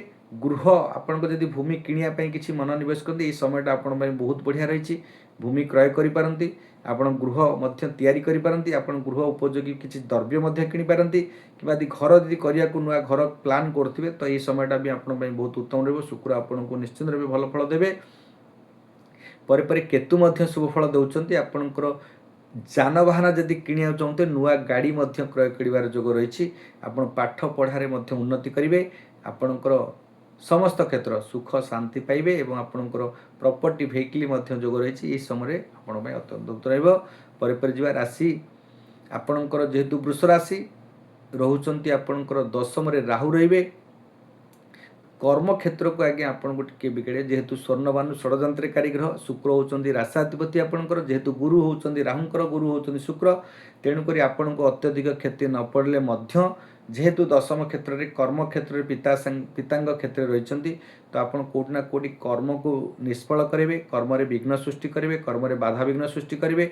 ଗୃହ ଆପଣଙ୍କ ଯଦି ଭୂମି କିଣିବା ପାଇଁ କିଛି ମନୋନିବେଶ କରନ୍ତି, ଏହି ସମୟଟା ଆପଣଙ୍କ ପାଇଁ ବହୁତ ବଢ଼ିଆ ରହିଛି। ଭୂମି କ୍ରୟ କରିପାରନ୍ତି, ଆପଣ ଗୃହ ମଧ୍ୟ ତିଆରି କରିପାରନ୍ତି, ଆପଣ ଗୃହ ଉପଯୋଗୀ କିଛି ଦ୍ରବ୍ୟ ମଧ୍ୟ କିଣିପାରନ୍ତି କିମ୍ବା ଯଦି ଘର ଯଦି କରିବାକୁ ନୂଆ ଘର ପ୍ଲାନ୍ କରୁଥିବେ ତ ଏହି ସମୟଟା ବି ଆପଣଙ୍କ ପାଇଁ ବହୁତ ଉତ୍ତମ ରହିବ। ଶୁକ୍ର ଆପଣଙ୍କୁ ନିଶ୍ଚିନ୍ତ ରୂପେ ଭଲ ଫଳ ଦେବେ। ପରେ ପରେ କେତୁ ମଧ୍ୟ ଶୁଭ ଫଳ ଦେଉଛନ୍ତି। ଆପଣଙ୍କର ଯାନବାହନ ଯଦି କିଣିବାକୁ ଚାହୁଁଥିବେ, ନୂଆ ଗାଡ଼ି ମଧ୍ୟ କ୍ରୟ କରିବାର ଯୋଗ ରହିଛି। ଆପଣ ପାଠ ପଢ଼ାରେ ମଧ୍ୟ ଉନ୍ନତି କରିବେ, ଆପଣଙ୍କର ସମସ୍ତ କ୍ଷେତ୍ର ସୁଖ ଶାନ୍ତି ପାଇବେ ଏବଂ ଆପଣଙ୍କର ପ୍ରପର୍ଟି ଭେହିକିଲ୍ ମଧ୍ୟ ଯୋଗ ରହିଛି। ଏହି ସମୟରେ ଆପଣଙ୍କ ପାଇଁ ଅତ୍ୟନ୍ତ ଉତ୍ତମ ରହିବ। ପରେ ପରେ ଯିବା ରାଶି, ଆପଣଙ୍କର ଯେହେତୁ ବୃଷ ରାଶି ରହୁଛନ୍ତି, ଆପଣଙ୍କର ଦଶମରେ ରାହୁ ରହିବେ। କର୍ମକ୍ଷେତ୍ରକୁ ଆଜ୍ଞା ଆପଣଙ୍କୁ ଟିକେ ବିଗିଡ଼େ, ଯେହେତୁ ସ୍ୱର୍ଣ୍ଣବାନୁ ଷଡ଼ଯନ୍ତ୍ରକାରୀ ଗ୍ରହ ଶୁକ୍ର ହେଉଛନ୍ତି ରାଶାଧିପତି ଆପଣଙ୍କର, ଯେହେତୁ ଗୁରୁ ହେଉଛନ୍ତି ରାହୁଙ୍କର ଗୁରୁ ହେଉଛନ୍ତି ଶୁକ୍ର, ତେଣୁକରି ଆପଣଙ୍କୁ ଅତ୍ୟଧିକ କ୍ଷତି ନ ପଡ଼ିଲେ ମଧ୍ୟ ଯେହେତୁ ଦଶମ କ୍ଷେତ୍ରରେ କର୍ମକ୍ଷେତ୍ରରେ ପିତାଙ୍କ କ୍ଷେତ୍ରରେ ରହିଛନ୍ତି, ତ ଆପଣ କେଉଁଠି ନା କେଉଁଠି କର୍ମକୁ ନିଷ୍ଫଳ କରିବେ, କର୍ମରେ ବିଘ୍ନ ସୃଷ୍ଟି କରିବେ, କର୍ମରେ ବାଧାବିଘ୍ନ ସୃଷ୍ଟି କରିବେ।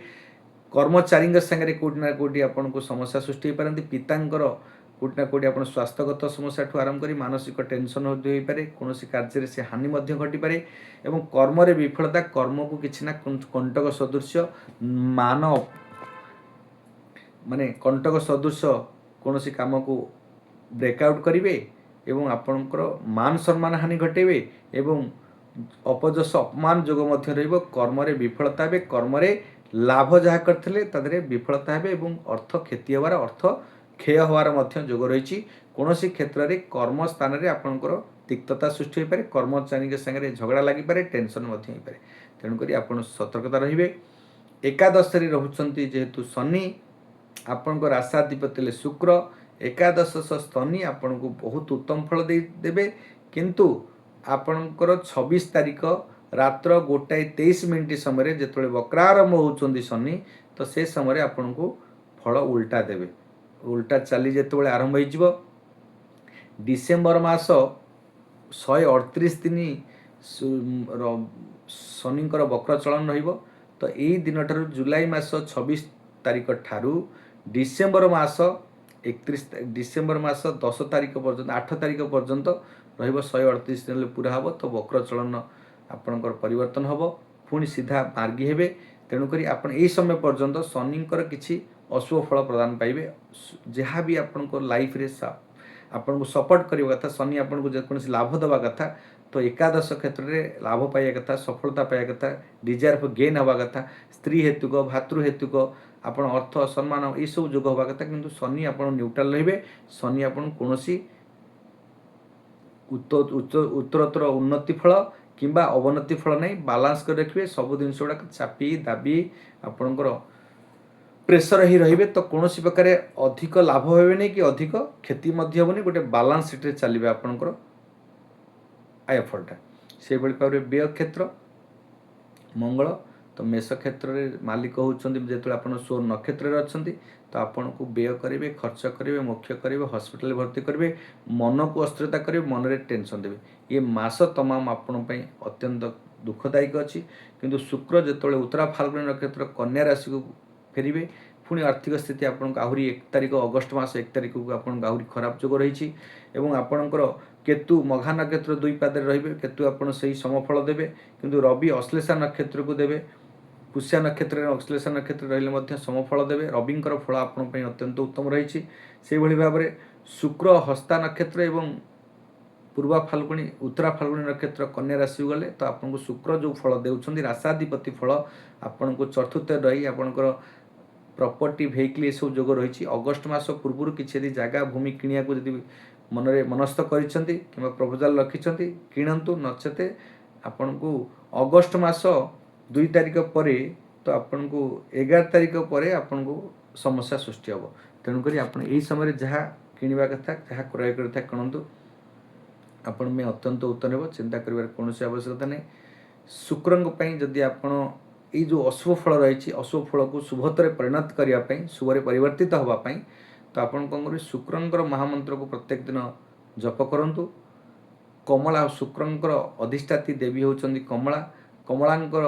କର୍ମଚାରୀଙ୍କ ସାଙ୍ଗରେ କେଉଁଠି ନା କେଉଁଠି ଆପଣଙ୍କୁ ସମସ୍ୟା ସୃଷ୍ଟି ହୋଇପାରନ୍ତି। ପିତାଙ୍କର କେଉଁଠି ନା କେଉଁଠି ଆପଣ ସ୍ୱାସ୍ଥ୍ୟଗତ ସମସ୍ୟାଠୁ ଆରମ୍ଭ କରି ମାନସିକ ଟେନସନ୍ ହୋଇପାରେ, କୌଣସି କାର୍ଯ୍ୟରେ ସେ ହାନି ମଧ୍ୟ ଘଟିପାରେ ଏବଂ କର୍ମରେ ବିଫଳତା, କର୍ମକୁ କିଛି ନା କଣ୍ଟକ ସଦୃଶ୍ୟ କଣ୍ଟକ ସଦୃଶ କୌଣସି କାମକୁ ବ୍ରେକ୍ଆଉଟ୍ କରିବେ ଏବଂ ଆପଣଙ୍କର ମାନ ସମ୍ମାନ ହାନି ଘଟାଇବେ ଏବଂ ଅପଯଶ ଅପମାନ ଯୋଗ ମଧ୍ୟ ରହିବ। କର୍ମରେ ବିଫଳତା ହେବେ, କର୍ମରେ ଲାଭ ଯାହା କରିଥିଲେ ତା ଦେହରେ ବିଫଳତା ହେବେ ଏବଂ ଅର୍ଥ କ୍ଷତି ହେବାର, ଅର୍ଥ କ୍ଷୟ ହେବାର ମଧ୍ୟ ଯୋଗ ରହିଛି। କୌଣସି କ୍ଷେତ୍ରରେ କର୍ମ ସ୍ଥାନରେ ଆପଣଙ୍କର ତିକ୍ତତା ସୃଷ୍ଟି ହୋଇପାରେ, କର୍ମଚାରୀଙ୍କ ସାଙ୍ଗରେ ଝଗଡ଼ା ଲାଗିପାରେ, ଟେନସନ୍ ମଧ୍ୟ ହୋଇପାରେ, ତେଣୁକରି ଆପଣ ସତର୍କତା ରହିବେ। ଏକାଦଶରେ ରହୁଛନ୍ତି ଯେହେତୁ ଶନି, ଆପଣଙ୍କ ରାଶାଧିପତି ହେଲେ ଶୁକ୍ର, ଏକାଦଶ ଶନି ଆପଣଙ୍କୁ ବହୁତ ଉତ୍ତମ ଫଳ ଦେବେ, କିନ୍ତୁ ଆପଣଙ୍କର 26 ତାରିଖ ରାତ୍ର 1:23 ସମୟରେ ଯେତେବେଳେ ବକ୍ରାରମ୍ଭ ହେଉଛନ୍ତି ଶନି, ତ ସେ ସମୟରେ ଆପଣଙ୍କୁ ଫଳ ଉଲ୍ଟା ଦେବେ। ଉଲ୍ଟା ଚାଲି ଯେତେବେଳେ ଆରମ୍ଭ ହୋଇଯିବ, ଡିସେମ୍ବର ମାସ 138 ଦିନ ଶନିଙ୍କର ବକ୍ର ଚଳନ ରହିବ। ତ ଏଇ ଦିନଠାରୁ ଜୁଲାଇ ମାସ 26 ତାରିଖ ଠାରୁ ଡିସେମ୍ବର ମାସ 10 ତାରିଖ ପର୍ଯ୍ୟନ୍ତ 8 ତାରିଖ ପର୍ଯ୍ୟନ୍ତ ରହିବ, 138 ଦିନରେ ପୁରା ହେବ। ତ ବକ୍ର ଚଳନ ଆପଣଙ୍କର ପରିବର୍ତ୍ତନ ହେବ, ପୁଣି ସିଧା ମାର୍ଗୀ ହେବେ। ତେଣୁକରି ଆପଣ ଏହି ସମୟ ପର୍ଯ୍ୟନ୍ତ ଶନିଙ୍କର କିଛି ଅଶୁଭ ଫଳ ପ୍ରଦାନ ପାଇବେ। ଯାହା ବି ଆପଣଙ୍କ ଲାଇଫରେ ଆପଣଙ୍କୁ ସପୋର୍ଟ କରିବା କଥା, ଶନି ଆପଣଙ୍କୁ ଯେକୌଣସି ଲାଭ ଦେବା କଥା, ତ ଏକାଦଶ କ୍ଷେତ୍ରରେ ଲାଭ ପାଇବା କଥା, ସଫଳତା ପାଇବା କଥା, ଡିଜାୟାର ଗେନ୍ ହେବା କଥା, ସ୍ତ୍ରୀ ହେତୁକ ଭାତୃ ହେତୁକ ଆପଣ ଅର୍ଥ ସମ୍ମାନ ଏସବୁ ଯୋଗ ହେବା କଥା, କିନ୍ତୁ ଶନି ଆପଣ ନ୍ୟୁଟ୍ରାଲ ରହିବେ। ଶନି ଆପଣ କୌଣସି ଉତ୍ତରୋତ୍ତର ଉନ୍ନତି ଫଳ କିମ୍ବା ଅବନତି ଫଳ ନାହିଁ, ବାଲାନ୍ସ କରି ରଖିବେ। ସବୁ ଜିନିଷ ଗୁଡ଼ାକ ଚାପି ଦାବି ଆପଣଙ୍କର ପ୍ରେସର ହିଁ ରହିବେ, ତ କୌଣସି ପ୍ରକାର ଅଧିକ ଲାଭ ହେବେନି କି ଅଧିକ କ୍ଷତି ମଧ୍ୟ ହେବନି, ଗୋଟେ ବାଲାନ୍ସ ସିଟ୍ରେ ଚାଲିବେ ଆପଣଙ୍କର ଆୟଫଳଟା। ସେହିଭଳି ଭାବରେ ବ୍ୟୟ କ୍ଷେତ୍ର ମଙ୍ଗଳ, ତ ମେଷ କ୍ଷେତ୍ରରେ ମାଲିକ ହେଉଛନ୍ତି ଯେତେବେଳେ ଆପଣ ସ୍ୱ ନକ୍ଷତ୍ରରେ ଅଛନ୍ତି, ତ ଆପଣଙ୍କୁ ବ୍ୟୟ କରିବେ, ଖର୍ଚ୍ଚ କରିବେ, ମୋକ୍ଷ କରିବେ, ହସ୍ପିଟାଲରେ ଭର୍ତ୍ତି କରିବେ, ମନକୁ ଅସ୍ଥିରତା କରିବେ, ମନରେ ଟେନସନ୍ ଦେବେ। ଏ ମାସ ତମାମ ଆପଣଙ୍କ ପାଇଁ ଅତ୍ୟନ୍ତ ଦୁଃଖଦାୟକ ଅଛି। କିନ୍ତୁ ଶୁକ୍ର ଯେତେବେଳେ ଉତ୍ତରା ଫାଲ୍ଗୁନୀ ନକ୍ଷତ୍ର କନ୍ୟା ରାଶିକୁ ଫେରିବେ, ପୁଣି ଆର୍ଥିକ ସ୍ଥିତି ଆପଣଙ୍କୁ ଆହୁରି 1 ତାରିଖ ଅଗଷ୍ଟ ମାସ 1 ତାରିଖକୁ ଆପଣଙ୍କୁ ଆହୁରି ଖରାପ ଯୋଗ ରହିଛି ଏବଂ ଆପଣଙ୍କର କେତୁ ମଘା ନକ୍ଷତ୍ର 2 ପାଦରେ ରହିବେ। କେତୁ ଆପଣ ସେହି ସମଫଳ ଦେବେ, କିନ୍ତୁ ରବି ଅଶ୍ଲେଷା ନକ୍ଷତ୍ରକୁ ଦେବେ। ପୁଷ୍ୟା ନକ୍ଷତ୍ରରେ ଅଶ୍ଲେଷା ନକ୍ଷତ୍ର ରହିଲେ ମଧ୍ୟ ସମଫଳ ଦେବେ। ରବିଙ୍କର ଫଳ ଆପଣଙ୍କ ପାଇଁ ଅତ୍ୟନ୍ତ ଉତ୍ତମ ରହିଛି। ସେହିଭଳି ଭାବରେ शुक्र हस्ता नक्षत्र एवं पूर्वा फाल्गुनी उत्तरा फाल्गुनी नक्षत्र कन्या राशि गले तो आपको शुक्र जो फल देउछन्ती रासाधिपति फल आपको चतुर्थ रही आपणकर प्रॉपर्टी वेहिकल ये सब जोग रही अगस्ट मास पूर्व किसी यदि जगह भूमि किणिया को यदि मनरे मनस्थ करिसेंती किंबा प्रपोजल रखिसेंती किणंतु नचेते आपण को अगस्ट मास 2 तारिख पर तो आपण को 11 तारिख पर आपण को समस्या सृष्टि हम तेणुक आप समय जहाँ किणवा कथा जहाँ क्रय करता किणतु आपण में अत्यंत उत्तम हो चिंता करिवार कोनोसी आवश्यकता नहीं शुक्रंग जदि आपण ये जो अशुभ फल रही अशुभ फल को शुभतर परिणत करने शुभरे परिवर्तित होगापाई तो आपण कौन करें शुक्रंकर महामंत्र को प्रत्येक दिन जप करूँ कमला शुक्रंकर अधिष्ठात्री देवी होती कमला कमलांकर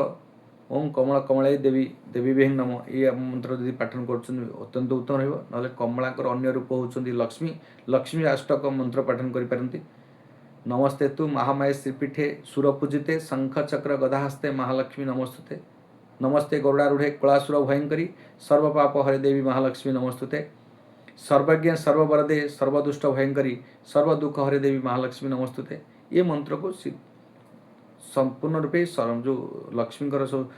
ओम कमला कमला देवी देवी बेहन नम ये मंत्र यदि पाठन कर अत्यंत उत्तम रहा कमलांकर अन्य रूप होती लक्ष्मी लक्ष्मी अष्टक मंत्र पाठन करें नमस्ते तु महामाये श्रीपीठे सुरपूजिते शंख चक्र गदाहस्ते महालक्ष्मी नमस्तुते नमस्ते गरुड़ारूढ़े कलासुर भयंकरी सर्वपाप हरे देवी महालक्ष्मी नमस्तुते सर्वज्ञ सर्ववरदे सर्वदुष्ट भयंकरी सर्वदुख हरे देवी महालक्ष्मी नमस्तुते ये मंत्र को संपूर्ण रूपे जो लक्ष्मी सब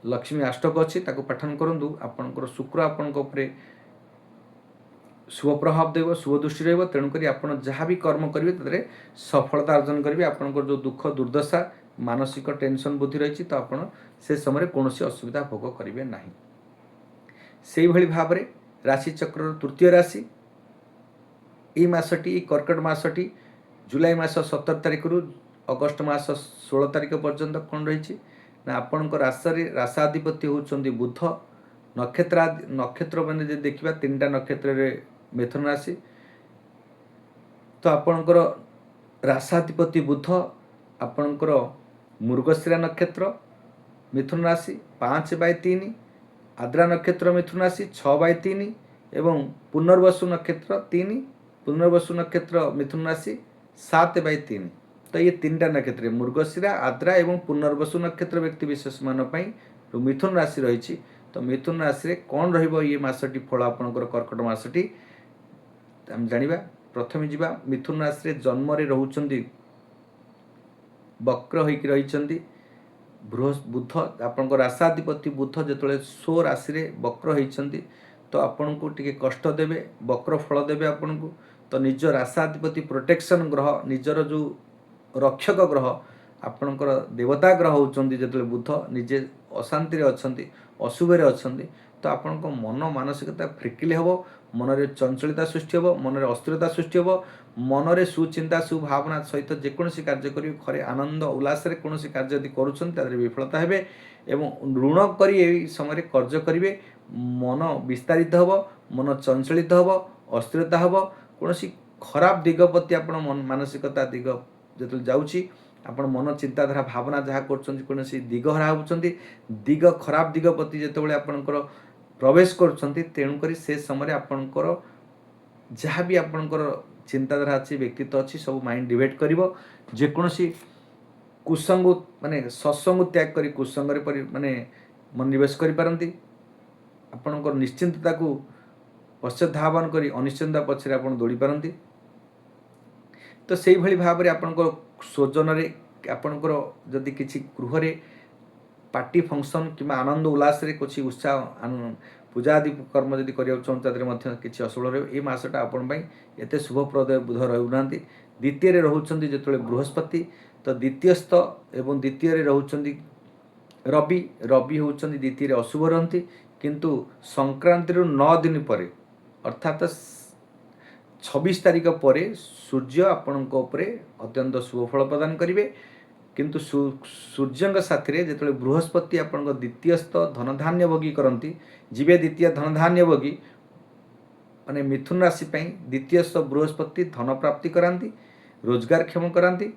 लक्ष्मी अष्टक अच्छी पाठन करूँ आपणकर शुक्र आपण शुभ प्रभाव देव शुभ दृष्टि रही तेणुक आप जहाँ भी कर्म करेंगे सफलता अर्जन करेंगे आपंकर जो दुख दुर्दशा मानसिक टेंशन बुद्धि रही तो आप से समय कौन असुविधा भोग करेंगे ना से भाव में राशि चक्र तृतीय राशि ये मसटी कर्कट मसटी जुलाई मास 17 तारिख रु अगस्ट मास 16 तारिख पर्यंत कौन रही आपण रासाधिपति होती बुध नक्षत्र मैंने देखा 3टा नक्षत्र मिथुन राशि तो आपणकर रासाधिपति बुध आपणकर मृगशिरा नक्षत्र मिथुन राशि 5/3 आद्रा नक्षत्र मिथुन राशि 6/3 एवं पुनर्वसु नक्षत्र 3 पुनर्वसु नक्षत्र मिथुन राशि 7/3 तो ये 3टा नक्षत्र मृगशिरा आद्रा एवं पुनर्वसु नक्षत्र व्यक्ति विशेष मान मिथुन राशि रही तो मिथुन राशि कौन रही मसटी फल आपंकर कर्कट मसटी आम जाना प्रथम जावा मिथुन राशि जन्म रोचे वक्र होकर रही बुध आपण रासाधिपति बुध जो सो राशि वक्र होती तो आपण को टिके कष्ट देवे वक्र फल देवे आपण को तो निज रासाधिपति प्रोटेक्शन ग्रह निजर जो रक्षक ग्रह आपणकर देवता ग्रह होती जो बुध निजे अशांति अच्छा अशुभे अच्छा तो आपण मन मानसिकता फ्रिकिल हे मन में चंचलता सृष्टि हे मन में अस्थिरता सृष्टि हे मन में सुचिंता सुभावना सहित जेकोसी कार्य करेंगे खरे आनंद उल्लास कौन कार्य यदि कर विफलता हे एवं ऋण कर समय कर्ज करेंगे मन विस्तारित हे मन चंचलित हे अस्थिरता हे कौन खराब दिग प्रति आप मानसिकता दिग जो जाऊँगी आपण मन चिंताधारा भावना जहाँ कौन दिगहरा होती दिग खराब दिग प्रति जिते आपणकर प्रवेश करुँच से समय आपणकर जहाँ भी आपणकर चिंताधारा अच्छी व्यक्तित्व अच्छी सब माइंड डिवेट कर जेकोसी कुसंग माने सत्संग त्याग कर कुसंग माने मन निवेश करें आपणकर निश्चिंतता को पश्चाधावन कर अनिश्चिंतता पछरे आप दौड़ी पारती तो से भाव में आपणकर स्वजन आपणकर जदि किसी गृह पार्टी फंक्शन कि आनंद उल्लास कुछ उत्साह पूजा आदि कर्म जदि कर किसी असुल रही मसटा आपत शुभप्रद बुध रहना द्वितीय रोचे जो बृहस्पति तो द्वितीयस्थ एवं द्वितीय रोचे रवि रवि होती द्वितीय अशुभ रहती किंतु संक्रांति 9 दिन पर अर्थात 26 तारिख पर सूर्य आपण अत्यंत शुभ फल प्रदान करेंगे किंतु सूर्य साथी जो बृहस्पति आप द्वितीयस्थ धनधान्य भोगी करती जीवे द्वितीय धनधान्य भोगी माने मिथुन राशि द्वितीयस्थ बृहस्पति धन प्राप्ति कराती रोजगार क्षम कराती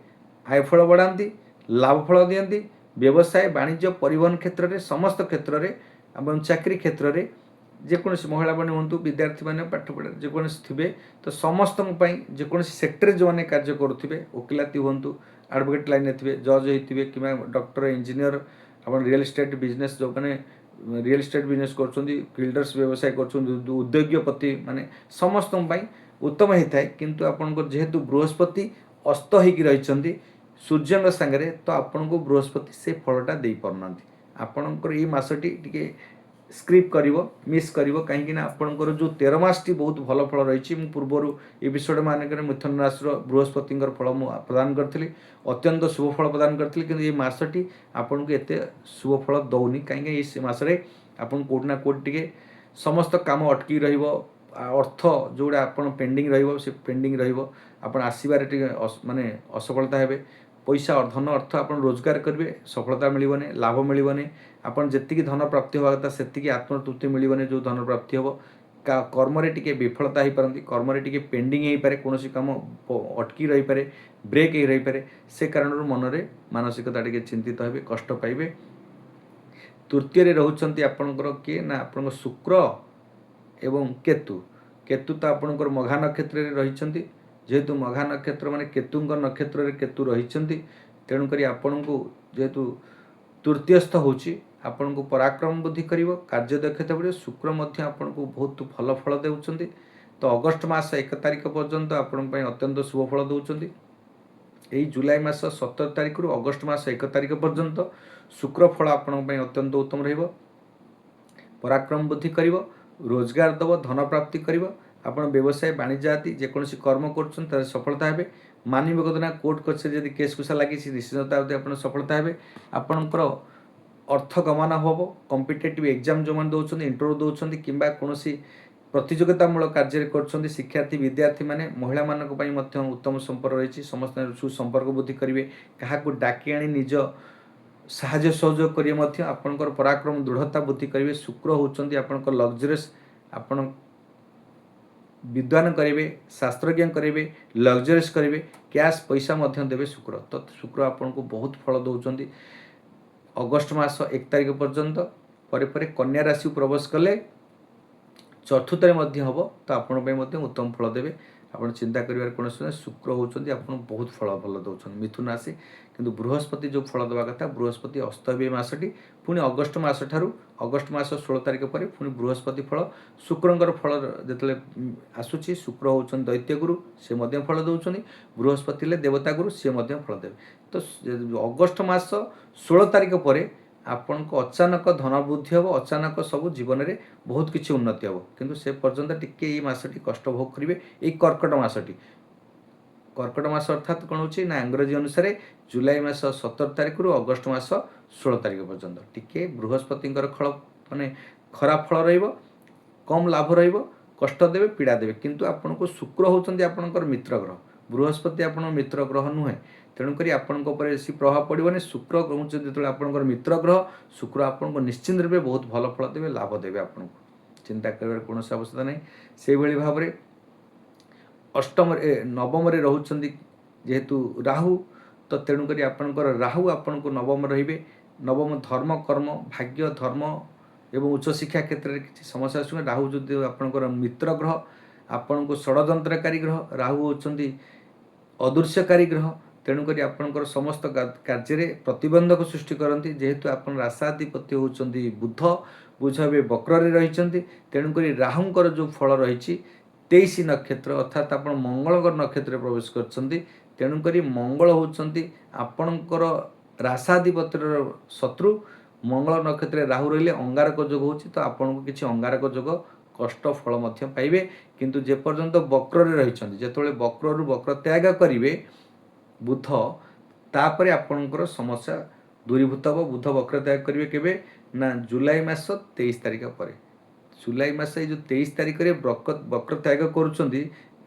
आयफल बढ़ाती लाभफल दियंती व्यवसाय वाणिज्य परिवहन क्षेत्र में समस्त क्षेत्र में चाकरी क्षेत्र में जेकोसी महिला मैंने हूँ विद्यार्थी मैंने पाठ पढ़ा जेकोसी थे तो समस्त जेकोसी सेक्टर जो मैंने कार्य करुवे वकिलाती हूँ एडवोकेट लाइन थे जज होते कि डॉक्टर इंजीनियर आप रियल एस्टेट बिजनेस जो मैंने रियल एस्टेट बिजनेस कर बिल्डर्स व्यवसाय कर उद्योगपति माने समस्त उत्तम होता है किंतु आपन जेहेतु बृहस्पति अस्त होगी रही सूर्य सांगे तो आपन को बृहस्पति से फलटा दे पारना आपणकर ये मसटी टी स्क्रिप कर मिस कर कहीं आपंकर जो 13 मासटी बहुत भल फल रही पूर्वर एपिसोड मानक मिथुन राशि बृहस्पति फल मुझे प्रदान करी अत्यंत शुभ फल प्रदान करी कि ये मसटी आपन को एत शुभ फल दौनी कहीं मसरे आपन कौटना कौटे समस्त काम अटकी अर्थ जोड़ा आप पेंडिंग से पेंडिंग आप आसबार माने असफलता हे पैसा और धन अर्थ आप रोजगार करेंगे सफलता मिलने लाभ मिलने आपन जी धन प्राप्ति होगा कथा से आत्मतृप्ति मिलने जो धन प्राप्ति हम कर्म टे विफलता हो पारती कर्म टे पेंडिंग हो पाए कौन काम अटकी रही पारे ब्रेक हो रही पारे से कारण मनरे मानसिकता टे चिंतित हे कष्ट पाइबे। तृतीय रोचंती आपणकर किए ना आपण शुक्र एवं केतु केतु तो आपणकर मघा नक्षत्र रही जेहेतु मघा नक्षत्र माने केतुंक नक्षत्र रे केतु रही तेणुक आपण को जेहेतु तृतीयस्थ होची आपण को पराक्रम बुद्धि करिवो कार्य दक्षता बढ़ियो शुक्र मध्य आपण को बहुत भल फल देउछंती तो अगस्त मास 1 तारिख पर्यंत आपण पई अत्यंत शुभ फल देउछंती। एई जुलाई मास 17 तारिख रु अगस्त मास 1 तारिख पर्यंत शुक्र फल आपण पई अत्यंत उत्तम रहिबो पराक्रम बुद्धि करिवो रोजगार दब धन प्राप्ति करिवो आपण व्यवसाय वाणिज्य आदि जेकोसी कर्म कर सफलता हे मानव घटना कोर्ट कचेरी जदि केस कुसा लगी निश्चित आप सफलता हे आपणकर अर्थ गमन हम कॉम्पिटिटिव एग्जाम जो मैंने दौरान इंटरव्यू दौरान कि कौन प्रतियोगितामूलक कार्य कर शिक्षार्थी विद्यार्थी माने महिला मानक उत्तम संपर्क रही समस्त सुसंपर्क बुद्धि करेंगे क्या डाकी आनी निज साहाय्य सहयोग करेंगे आपणकर पराक्रम दृढ़ता बुद्धि करेंगे शुक्र होती आपणकर लग्जरियस आपण विद्वान करेंगे शास्त्रज्ञ करेंगे लग्जरियस करेंगे कैश पैसा देवे शुक्र तो शुक्र आपन को बहुत फल दौरान अगस्त मास 1 तारिख पर्यंत पर कन्या राशि प्रवेश कले चतुर्थ हम तो आपण उत्तम फल देवे आप चिंता कर कौन शुक्र होती आप बहुत फल भल दौरान मिथुन राशि किंतु बृहस्पति जो फल देवा कथा बृहस्पति अस्त हे मसटी पुणी अगस्त मास ठारू अगस्त मास 16 तारिख पर पुणी बृहस्पति फल शुक्रंकर फल जो आसूची शुक्र होती दैत्य गुरु से फल दौरान बृहस्पति देवता गुरु सी फल देवे तो अगस्त मास 16 तारिख पर आपण को अचानक धन वृद्धि हम अचानक सब जीवन में बहुत किसी उन्नति हम किंतु से पर्यंत टिके ये मसटी कष्ट भोग करेंगे ये कर्कट मसटी कर्कट मास अर्थात कौन हो ना अंग्रेजी अनुसार जुलाई मास 17 तारिख रु अगस्त मास 16 तारिख पर्यंत टिके बृहस्पति खल माने खराब फल रहिबो कम लाभ रहिबो कष्ट देवे पीड़ा देवे किंतु आपन को शुक्र होचंदी आपनकर मित्र ग्रह बृहस्पति आपन मित्र ग्रह नुहे तेणुक आपण सी प्रभाव पड़ोनी शुक्र होचंदी जो आपनकर मित्र ग्रह शुक्र आपन को निश्चिंत रूपे बहुत भल फल देवे लाभ देवे आपन को चिंता कर कौन आवश्यकता नहीं से भली भाव में अष्टम नवम रोचंदी जेहेतु राहु तो तेणुक आपनकर राहु आपन को नवम रे नवम धर्म कर्म भाग्य धर्म एवं उच्च शिक्षा क्षेत्र में किसी समस्या आस राहु जो आपनकर मित्र ग्रह आपण को षड्यंत्रकारी ग्रह राहु होचंदी अदृश्यकारी ग्रह तेणुक आपनकर समस्त कार्य प्रतिबंधक सृष्टि करती जेहेतु आपन राशाधिपति होचंदी बुध बुध ए वक्र रही तेणुक राहुंकर जो फल रही 23 नक्षत्र अर्थात आप मंगल नक्षत्र प्रवेश कर तेणुक मंगल होचंदी आपणकर राशाधिपतिर शत्रु मंगल नक्षत्र राहु रहिले अंगारक जोग होची तो आपन को किसी अंगारक जोग कष्ट फल मध्य पाइबे किंतु जे पर्यंत वक्र रही जेतोले वक्र रु वक्र त्याग करिवे बुध तापर आपणकर समस्या दूरीभूत हम बुध वक्र त्याग करेंगे केवे ना जुलाई मास 23 तारिख पर जुलाई मास जो 23 तारिख में वक्र त्याग करुँच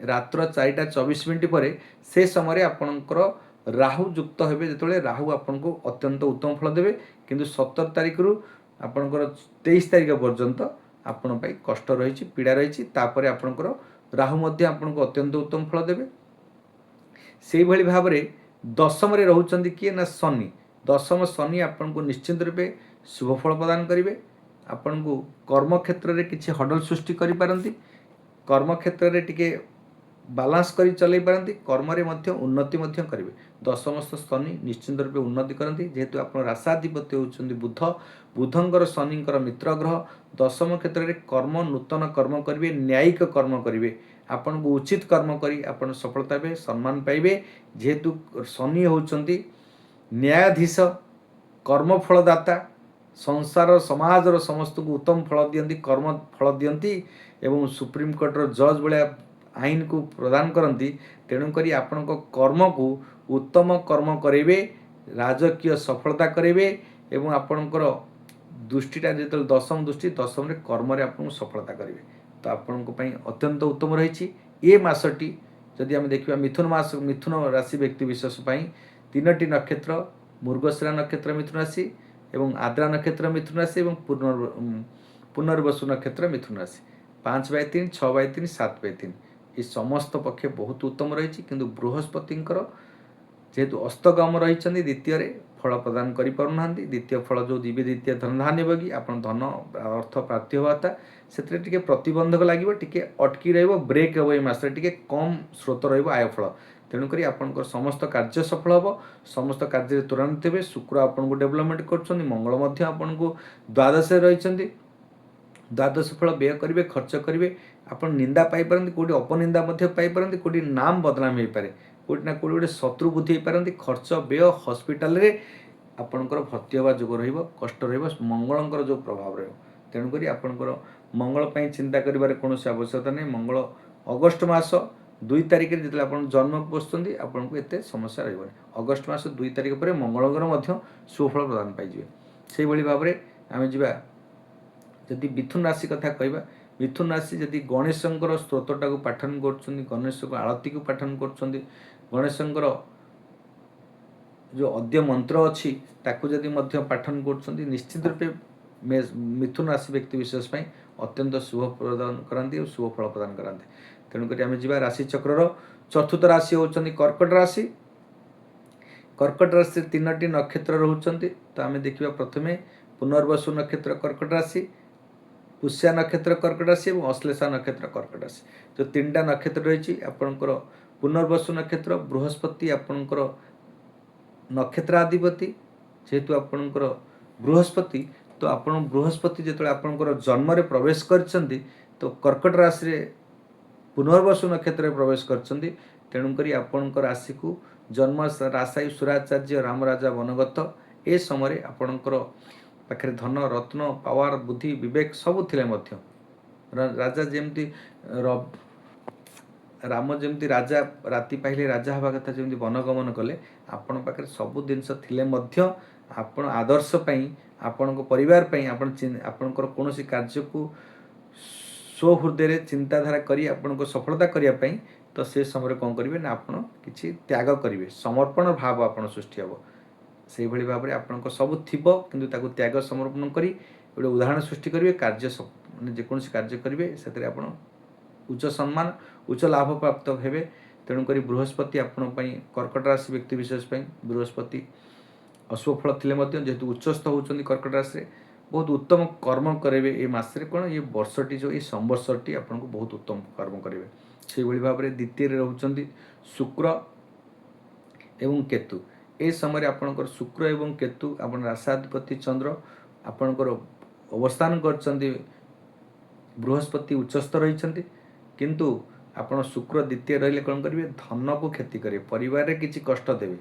रात्र 4:24 पर से समय आपणकर राहु युक्त हे जो राहु आपन को अत्यंत उत्तम फल देवे किंतु 17 तारिख रु आपणकर 23 तारिख पर्यंत आपण पाई कष्ट रही पीड़ा रही तापर आपणकर राहु मध्य आपन को अत्यंत उत्तम फल देवे से भली भाव में दशम रोचंदी किए ना शनि दशम शनि आपन को निश्चित रूपे शुभ फल प्रदान करेंगे आपन को कर्म क्षेत्र में किसी हडल सृष्टि करि पारंती कर्म क्षेत्र में टिके बालांस करी चलै पारंती कर्म रे मध्य उन्नति मध्य करेंगे दशमस्थ शनि निश्चित रूपे उन्नति करती जेहेतु आप राशाधिपति होचंदी बुध बुधंकर शनिंकर मित्र ग्रह दशम क्षेत्र में कर्म नूतन कर्म करेंगे न्यायिक कर्म करेंगे आपण को उचित कर्म करी आपण सफलता पाइबे सम्मान पाइबे जेहेतु शनि होउचंती न्यायाधीश कर्मफलदाता संसार समाजर समस्त को उत्तम फल दियंती कर्म फल दियंती एवं सुप्रीम कोर्टर जज भाया आईन को प्रदान करती तेणुक आपण कर्म को उत्तम कर्म करेंगे राजकीय सफलता करेंगे एवं आपणकर दृष्टिटा जो दशम दृष्टि दशम कर्म आपको सफलता करेंगे तो आपण अत्यंत उत्तम रही ये मासटी जदि आम देखा मिथुन मास मिथुन राशि व्यक्ति विशेष तीनोटी नक्षत्र मृगशिरा नक्षत्र मिथुन राशि एवं आद्रा नक्षत्र मिथुन राशि एवं पुनर्वसु नक्षत्र मिथुन राशि 5/3 6/3 7/3 ये समस्त पक्षे बहुत उत्तम रही किंतु बृहस्पति जेहेतु अस्तगम रही द्वितीय फल प्रदान करना द्वितीय फल जो जीवे द्वितीय धन धान्य बगी आप धन अर्थ प्राप्ति होता से प्रतिबंधक लगे टी अटकी ब्रेक हे मस कम स्रोत रय फल तेणुक आपंकर समस्त कार्य सफल हम समस्त कार्य त्वरान्वित हे शुक्र आपन को डेवलपमेंट कर मंगल आपन को द्वादश रही द्वादश फल व्यय करेंगे खर्च करेंगे आप निंदा पाइपारती कौटी अपनिंदा पाइपारती कौटी नाम बदनाम हो पाए कौटी ना कौटी गोटे शत्रु बुद्धि पारती खर्च व्यय हस्पिटाल आपणकर भर्ती हवा जोग रष्ट मंगलंकर जो प्रभाव तेणुक आपणकर मंगल चिंता करिबार कौन आवश्यकता नहीं मंगल अगस्ट मास 2 तारिख जो आप जन्म पोषुंट आपन को एत समस्या रही अगस्ट मास 2 तारिख पर मंगलकर सुफल प्रदान पाइबे से भाव में आम जा जदि मिथुन राशि कथा कहवा मिथुन राशि जदि गणेशंकर स्त्रोतटा को पाठन कर गणेश को आरती को पाठन कर गणेशंकर जो अद्य मंत्र अच्छी ताकू जदि पाठन कर निश्चित रूपे मिथुन राशि व्यक्ति विशेष अत्यंत शुभ प्रदान कराती और शुभ फल प्रदान कराते तेणुक आम जा राशि चक्र चतुर्थ राशि होती कर्कट राशि कर्कट राशि तीनोटी नक्षत्र रोचंती तो आम देखा प्रथमे पुनर्वसु नक्षत्र कर्कट राशि पुष्या नक्षत्र कर्कट राशि और अश्लेषा नक्षत्र कर्कट राशि जो 3टा नक्षत्र रही आपणकर पुनर्वसु नक्षत्र बृहस्पति आपणकर नक्षत्राधिपति जेहेतु आपणकर बृहस्पति तो आपण बृहस्पति जो आपणकर जन्म प्रवेश करछंती तो कर्कट राशि रे पुनर्वसु नक्षत्र प्रवेश करछंती तेणुक आपणकर राशि को जन्म राशि सुराचार्य राम राजा वनगत ए समय आपणकर पाखे धन रत्न पावर बुद्धि विवेक सब थिले मध्य राजा जमती राम जमती राजा राति पाइले राजा हवा कथा जमती वनगमन कले आपण पाखे सब जिनस थिले मध्य आपण आदर्श पई आपण परिवार पई आपणकर कौन कार्य को स्वहृदय चिंताधारा करी आपण को सफलता करिया पई तो से समय कौन करेंगे ना आपण किछि त्याग करेंगे समर्पण भाव आपण सृष्टि हम से भाई भाव में आपको सब थी कि त्याग समर्पण करी गोटे उदाहरण सृष्टि करेंगे कार्य जेकोसी कार्य करेंगे से आप उच्च सम्मान उच्च लाभ प्राप्त हे तेणुक बृहस्पति आपण कर्कट राशि व्यक्ति विशेष बृहस्पति अशुभफल थिले जेहेतु उच्चस्थ होती कर्कट राशि बहुत उत्तम कर्म करेंगे ये मसरे कौन ये वर्षटी जो ये संवर्षटी आपको बहुत उत्तम कर्म करेंगे से भाव में द्वितीय रोचंती शुक्र एवं केतु ए समय आपणकर शुक्र एवं केतु आप राशाधिपति चंद्र आपणकर अवस्थान कर बृहस्पति उच्चस्थ रही किंतु आपण शुक्र द्वितीय रहिले कौन करेंगे धन को क्षति करेंगे परिवार रे किछि कष्ट देवे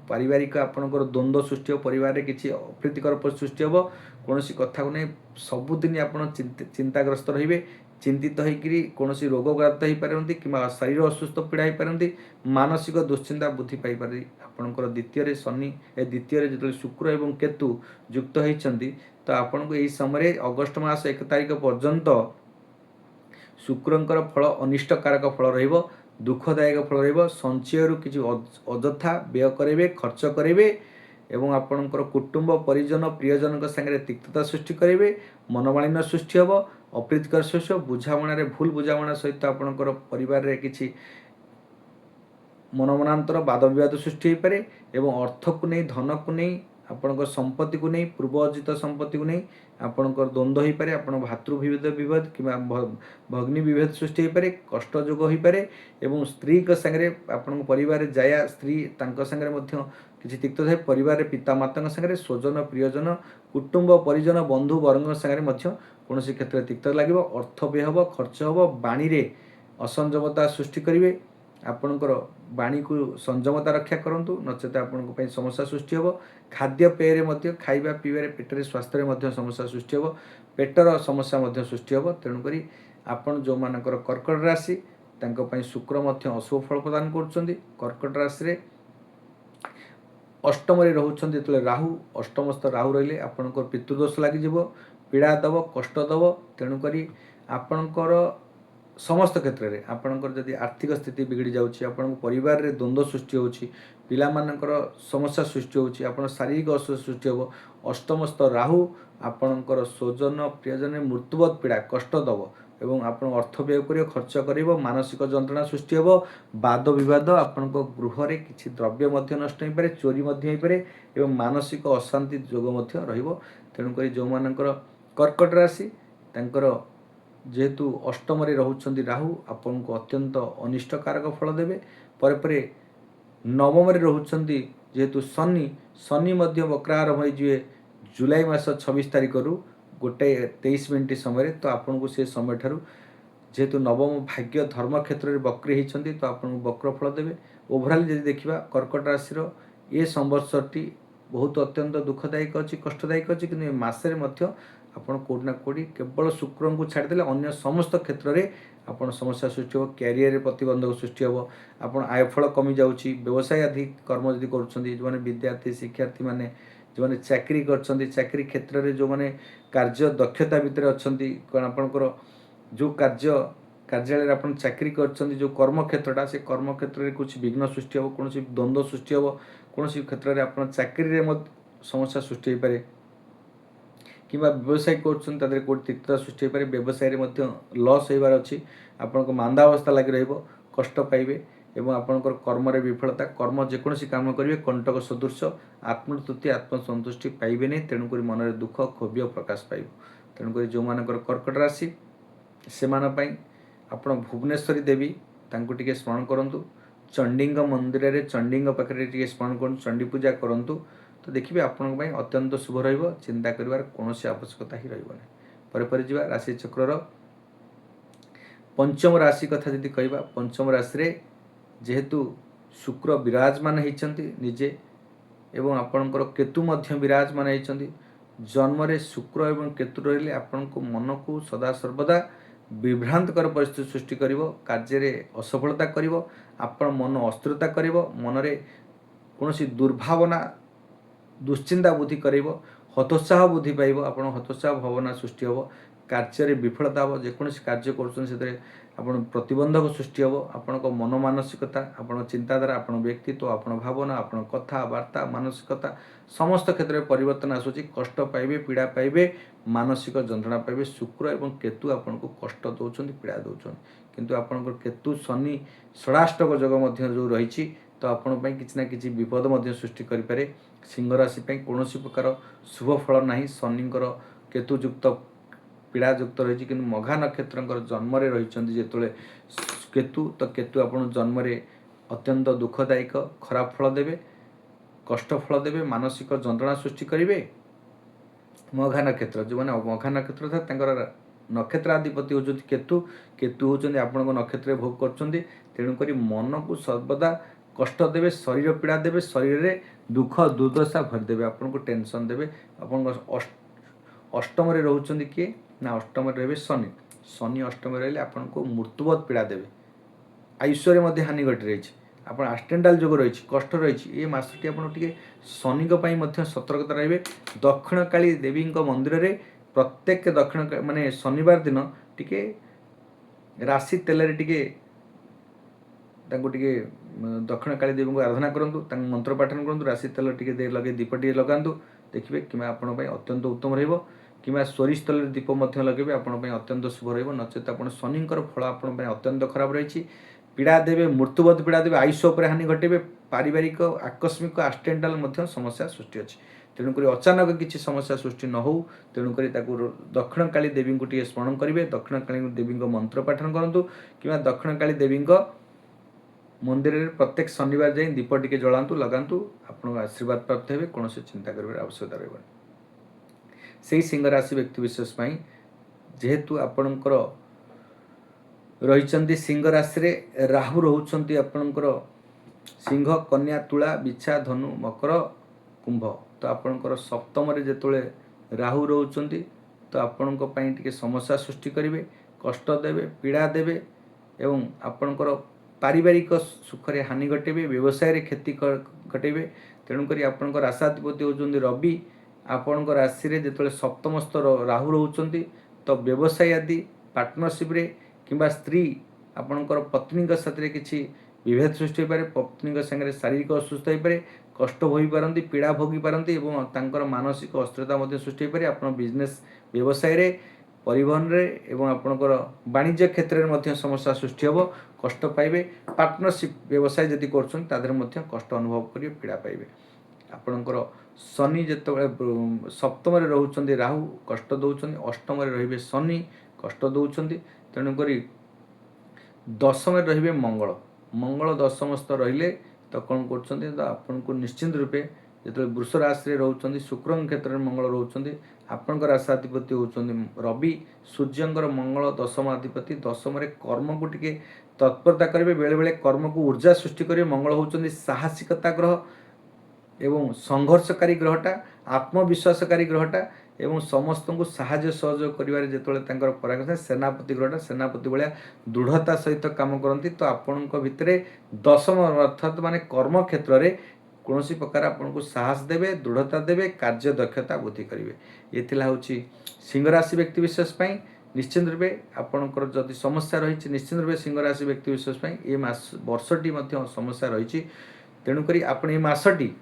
पारिवारिक आपणकर द्वंद्व सृष्टि हो परिवार रे किछि अप्रीतिकर सृष्टि हो कौन कथा को नहीं सबुदिन आप चिंताग्रस्त रहिबे चिंतित होकर कौन रोगग्रास्त हो पारती कि शरीर असुस्थ पीड़ा हो पारती मानसिक दुश्चिंता बुद्धि पाई आपणकर द्वितीय शनि द्वितीय जो शुक्र एवं केतु युक्त होती तो आपन को यही समय अगस्ट मास 1 तारिख पर्यंत शुक्रंकर फल अनिष्टकारक फल रहिबो दुखदायक फल रहिबो संचय किसी अଯଥା व्यय करेंगे खर्च करेंगे एवं आपणकर कुटुंब परिजन प्रियजन संगे तिक्तता सृष्टि करेंगे मनमालिन्य सृष्टि हम अप्रीतिकर सृष्टि बुझामणार भूल बुझामणा सहित आपणकर परिवार रे किछि मनमनांतर वाद विवाद सृष्टि हो पारे एवं अर्थ को नहीं धन को नहीं आपणकर संपत्ति को नहीं पूर्व अर्जित संपत्ति को नहीं आपणकर द्वंद्व हो पारे आपण भातृ विभेद कि भग्नी विभेद सृष्टि हो पारे कष्ट जोग हो पारे एवं स्त्री संगे आपण परिवार जाया स्त्री तांको संगे मध्य किसी तिक्त थाए परिवार पिता माता संगे स्वजन प्रियजन कुटुंब परिजन बंधु वर्ग संगे कौन क्षेत्र में तिक्त लगे अर्थ व्यय हम खर्च हम बाणी असंजमता सृष्टि करेंगे आपणकर वाणी को संयमता रक्षा करूँ नचेत आपण समस्या सृष्टि हे खाद्यपेय खाଇବା पीबार पेटर स्वास्थ्य में समस्या सृष्टि हे पेटर समस्या सृष्टि हे तेणुक आपण जो मानकर कर्कट राशि शुक्र अशुभ फल प्रदान कर कर्कट राशि अष्टम रोचन जो राहु अष्टमस्थ राहु रही आपंकर पितृदोष लग पीड़ा दब कष्ट दब तेणुक आपणकर समस्त क्षेत्र में आपणकर जदि आर्थिक स्थिति बिगड़ी जाऊँगी आपण परिवार रे द्वंद्व सृष्टि होची पिला मानकर समस्या सृष्टि होची आपण शारीरिक असुख सृष्टि हो अष्टमस्थ राहु आपणकर स्वजन प्रियजन मृत्युवत पीड़ा कष्ट दब एवं आपण अर्थ व्यय कर खर्च कर मानसिक जंत्रणा सृष्टि हे वाद बद आपण गृह रे किछि द्रव्य नष्ट हो पारे चोरी हो पारे एवं मानसिक अशांति जोग तेणुक जो मानकर कर्कट राशि जेहेतु अष्टम रोचन राहु आपन को अत्यंत अनिष्टकारक फल देवे पर नवम रोचन जेहेतु शनि शनि वक्रारंभ हो जुलाई मास 26 तारिख रु 1:23 समय तो आपन को से समय ठारू जेहेतु नवम भाग्य धर्म क्षेत्र में वक्री होती तो आपन वक्र फल देवे ओभराल जब देखा कर्कट राशि ये संवत्सरटी बहुत अत्यंत दुखदायक अच्छी कष्टदायक अच्छी कि मसरे आपण कोड ना कोडी केवल शुक्र को छाड़देले अन्य समस्त क्षेत्र में आपण समस्या सृष्टि हो कैरियर प्रतिबंधक सृष्टि हो आपण आयफल कमी जाऊँगी व्यवसाय अधिक कर्म जदि कर विद्यार्थी शिक्षार्थी मैंने जो मैंने चाकरी कर क्षेत्र में जो मैंने कार्य दक्षता भितर अच्छा कौन आपणकर जो कार्यालय आप चाकरी कर जो कर्म क्षेत्रटा से कर्म क्षेत्र में कुछ विघ्न सृष्टि हो कौन द्वंद्व सृष्टि हो कौन क्षेत्र में आप चाकरी समस्या सृष्टि हो पाए कि व्यवसाय कर तीर्थता सृष्टि हो पाए व्यवसाय लॉस होबार अच्छी आपण मांदावस्था लगी रही कष्ट पाइबे एवं आपणकर कर्म विफलता कर्म जेकोसी काम करेंगे कंटक सदृश आत्मतृप्ति आत्मसंतुष्टि पाइबे नहीं तेणुक मन में दुख क्षोभ प्रकाश पाइब तेणुक जो मानकर कर्कट राशि से आपण भुवनेश्वरी देवी तांको टिके स्मरण करंतु चंडींग मंदिर रे चंडींग पाखे टिके स्मरण करूँ चंडी पूजा करंतु तो देखिए आपण अत्यंत शुभ रहिबो चिंता करिवार कोनोसी आवश्यकता ही रहिबो पर जिवा राशि चक्र पंचम राशि कथा जदि कहबा पंचम राशि रे जेहेतु शुक्र विराजमान होइचंती निजे एवं आपणकर केतु मध्य विराजमान होइचंती जन्म रे शुक्र एवं केतु रहिले आपण को मन को सदा सर्वदा विभ्रांतकर परिस्थिति सृष्टि करिवो कार्य रे असफलता करिवो आपण मन अस्थिरता करिवो मन रे कोनोसी दुर्भावना दुश्चिंता बुद्धि करिवो हतोत्साह बुद्धि पाइबो आपण हतोत्साह भावना सृष्टि हो कार्य रे विफलता हो जेकोसी कार्य करुछन सेते आपण प्रतिबंधक सृष्टि हो आपण मन मानसिकता आपण चिंताधारा आपण व्यक्तित्व आपण भावना आपण कथावार्ता मानसिकता समस्त क्षेत्र में परिवर्तन आसूची कष्ट पाइबे पीड़ा पाइबे मानसिक जंत्रणा पाइबे शुक्र एवं केतु आपण को कष्ट दौरान पीड़ा दौरान किंतु आपण केतु शनि षडाष्टक जग जो रही तो आपण किसी ना कि विपद सृष्टि करें सिंह राशि कौन प्रकार शुभ फल ना शनिकर केतुयुक्त पीड़ायुक्त रही कि मघा नक्षत्र जन्म रही जो केतु तो केतु आप जन्म अत्यंत दुखदायक खराब फल देवे कष्ट फल देवे मानसिक जंत्रणा सृष्टि करेंगे मघा नक्षत्र जो मैंने मघा नक्षत्र था नक्षत्र अधिपति हो केतु केतु होती आपण नक्षत्र भोग कर तेणुक मन को सर्वदा कष्ट देवे शरीर पीड़ा देवे शरीर में दुख दुर्दशा भरदेवे आपन को टेंशन देवे आपन अष्टम रोचन किए ना अष्टम रे शनि शनि अष्टम रही आपन को मृत्युवत पीड़ा देवे आयुष्य में हानि घटी रही आप एक्सीडेंटाल जोग रही कष्ट रही ये मसटी आपटे शनि सतर्कता रही दक्षिण काली देवी मंदिर में प्रत्येक दक्षिण माने शनिवार दिन टिके राशि तेल टिके दक्षिण काली देवी को आराधना करूँ मंत्र पाठन करूँ राशि तेल टे लगे दीप टे लगातु देखिए कि आपण अत्यंत उत्तम रहा सोरिष तेल दीप लगे आपण अत्यंत शुभ रचेत आप शनिकर फल आपण अत्यंत खराब रही पीड़ा देवे मृत्युवत पीड़ा देवे आयुष उपर हानि घटेबे पारिवारिक आकस्मिक एक्सीडेंटाल समस्या सृष्टि अच्छी तेणुक अचानक किसी समस्या सृष्टि न हो तेणुक दक्षिण काली देवी को टे स्मरण करेंगे दक्षिण काली देवी मंत्र पाठन करूँ कि दक्षिण काली देवी मंदिर में प्रत्येक शनिवार जाए दीप टिके जलांतु लगातु आपको आशीर्वाद प्राप्त हे कौन चिंता कर आवश्यकता रही से सिंह राशि व्यक्ति विशेष जेहेतु आपणकर रही सिंह राशि रे राहु रोचंती आपणकर सिंह कन्या तुला बिछा धनु मकर कुंभ तो आपणकर सप्तम रे जेतोले राहु रोचंती तो आपणक पई टिके समस्या सृष्टि करिवे कष्ट देवे पीड़ा देवे एवं आपणकर पारिवारिक सुख रे हानि घटेबे व्यवसाय रे क्षति घटेबे तेणुक आपणकर राशाधिपति होचंती रवि आपणकर राशि रे जेतोले सप्तमस्थ राहु रोचंती तो व्यवसाय आदि पार्टनरशिप रे किंबा स्त्री आपणकर पत्नी साथ किसी विभेद सृष्टि हो पारे पत्नी सागर शारीरिक असुस्थ हो पारे कष्ट हो पारती पीड़ा भोगी पारती एवं तांकर मानसिक अस्थिरता सृष्टि हो पारे आपण बिजनेस व्यवसाय रे परिवहन रे एवं आपणकर वाणिज्य क्षेत्र में समस्या सृष्टि हो कष्ट पाइबे पार्टनरशिप व्यवसाय जदि कर कष्ट अनुभव करेंगे पीड़ा पाइबे आपणकर शनि जिते सप्तम रोचंती राहु कष्ट दौरान अष्टम रे शनि कष्ट दौरान तेणुक दशम रे मंगल मंगल दशमस्थ रहिले तो कौन कर आपन को निश्चिंत रूपे जो वृष राशि रोचंती शुक्र क्षेत्र में मंगल रोचंती आपणकर राशाधिपति होचंती रवि सूर्यंकर मंगल दशम अधिपति दशम रे कर्म को टिके तत्परता करेंगे बेले बेले कर्म को ऊर्जा सृष्टि करेंगे मंगल होचंती साहसिकता ग्रह एवं संघर्षकारी ग्रहटा आत्मविश्वासकारी ग्रहटा एवं समस्त को साहाय्य सहयोग करिवारे जेतोले तांकर पराक्रम सेनापति ग्रहटा सेनापति भलिया दृढ़ता सहित काम करती तो आपणक भितरे दशम अर्थात माने कर्म क्षेत्र रे कौनसी प्रकार आपन को साहस देवे दृढ़ता देवे कार्य दक्षता वृद्धि करेंगे ये थिला होची सिंह राशि व्यक्ति विशेष पई निश्चित रूपे आपणकर जदि समस्या रही निश्चित रूपे सिंह राशि व्यक्ति विशेष पई ए मास वर्षटी मध्य समस्या रही तेणुक आपण ए मासटी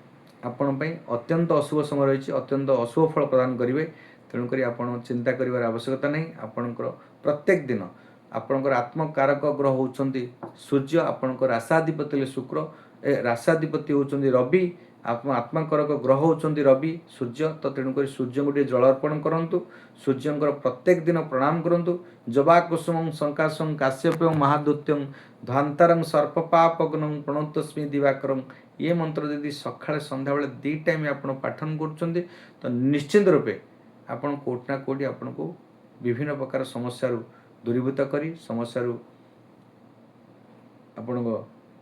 आपण पई अत्यंत अशुभ समय रही अत्यंत अशुभ फल प्रदान करेंगे तेणुक आपण चिंता करिवार आवश्यकता नहीं आपणकर प्रत्येक दिन आपणकर आत्मकारक ग्रह होचंती सूर्य आपणकर राशाधिपति शुक्र राशाधिपति होचंती रवि आत्मकारक ग्रह होचंती रवि सूर्य तो तेणुक सूर्य गोटे जल अर्पण करंतु सूर्यंकर प्रत्येक दिन प्रणाम करंतु जबा कुसुमं संकाशं काश्यपं महादूत्यं ध्वांतरं सर्पपापग्नं प्रणतस्मि दिवाकरं ये मंत्र यदि सकाଳେ ସନ୍ଧ୍ୟାବେଳେ ଦି टाइम ଆପଣ ପାଠନ କରୁଛନ୍ତି ତ ନିଶ୍ଚିନ୍ତ ରୂପେ ଆପଣ କୋଉଠି ନା କୋଉଠି ଆପଣଙ୍କୁ ବିଭିନ୍ନ ପ୍ରକାର ସମସ୍ୟାରୁ ଦୂରୀଭୂତ କରି ସମସ୍ୟାରୁ ଆପଣଙ୍କ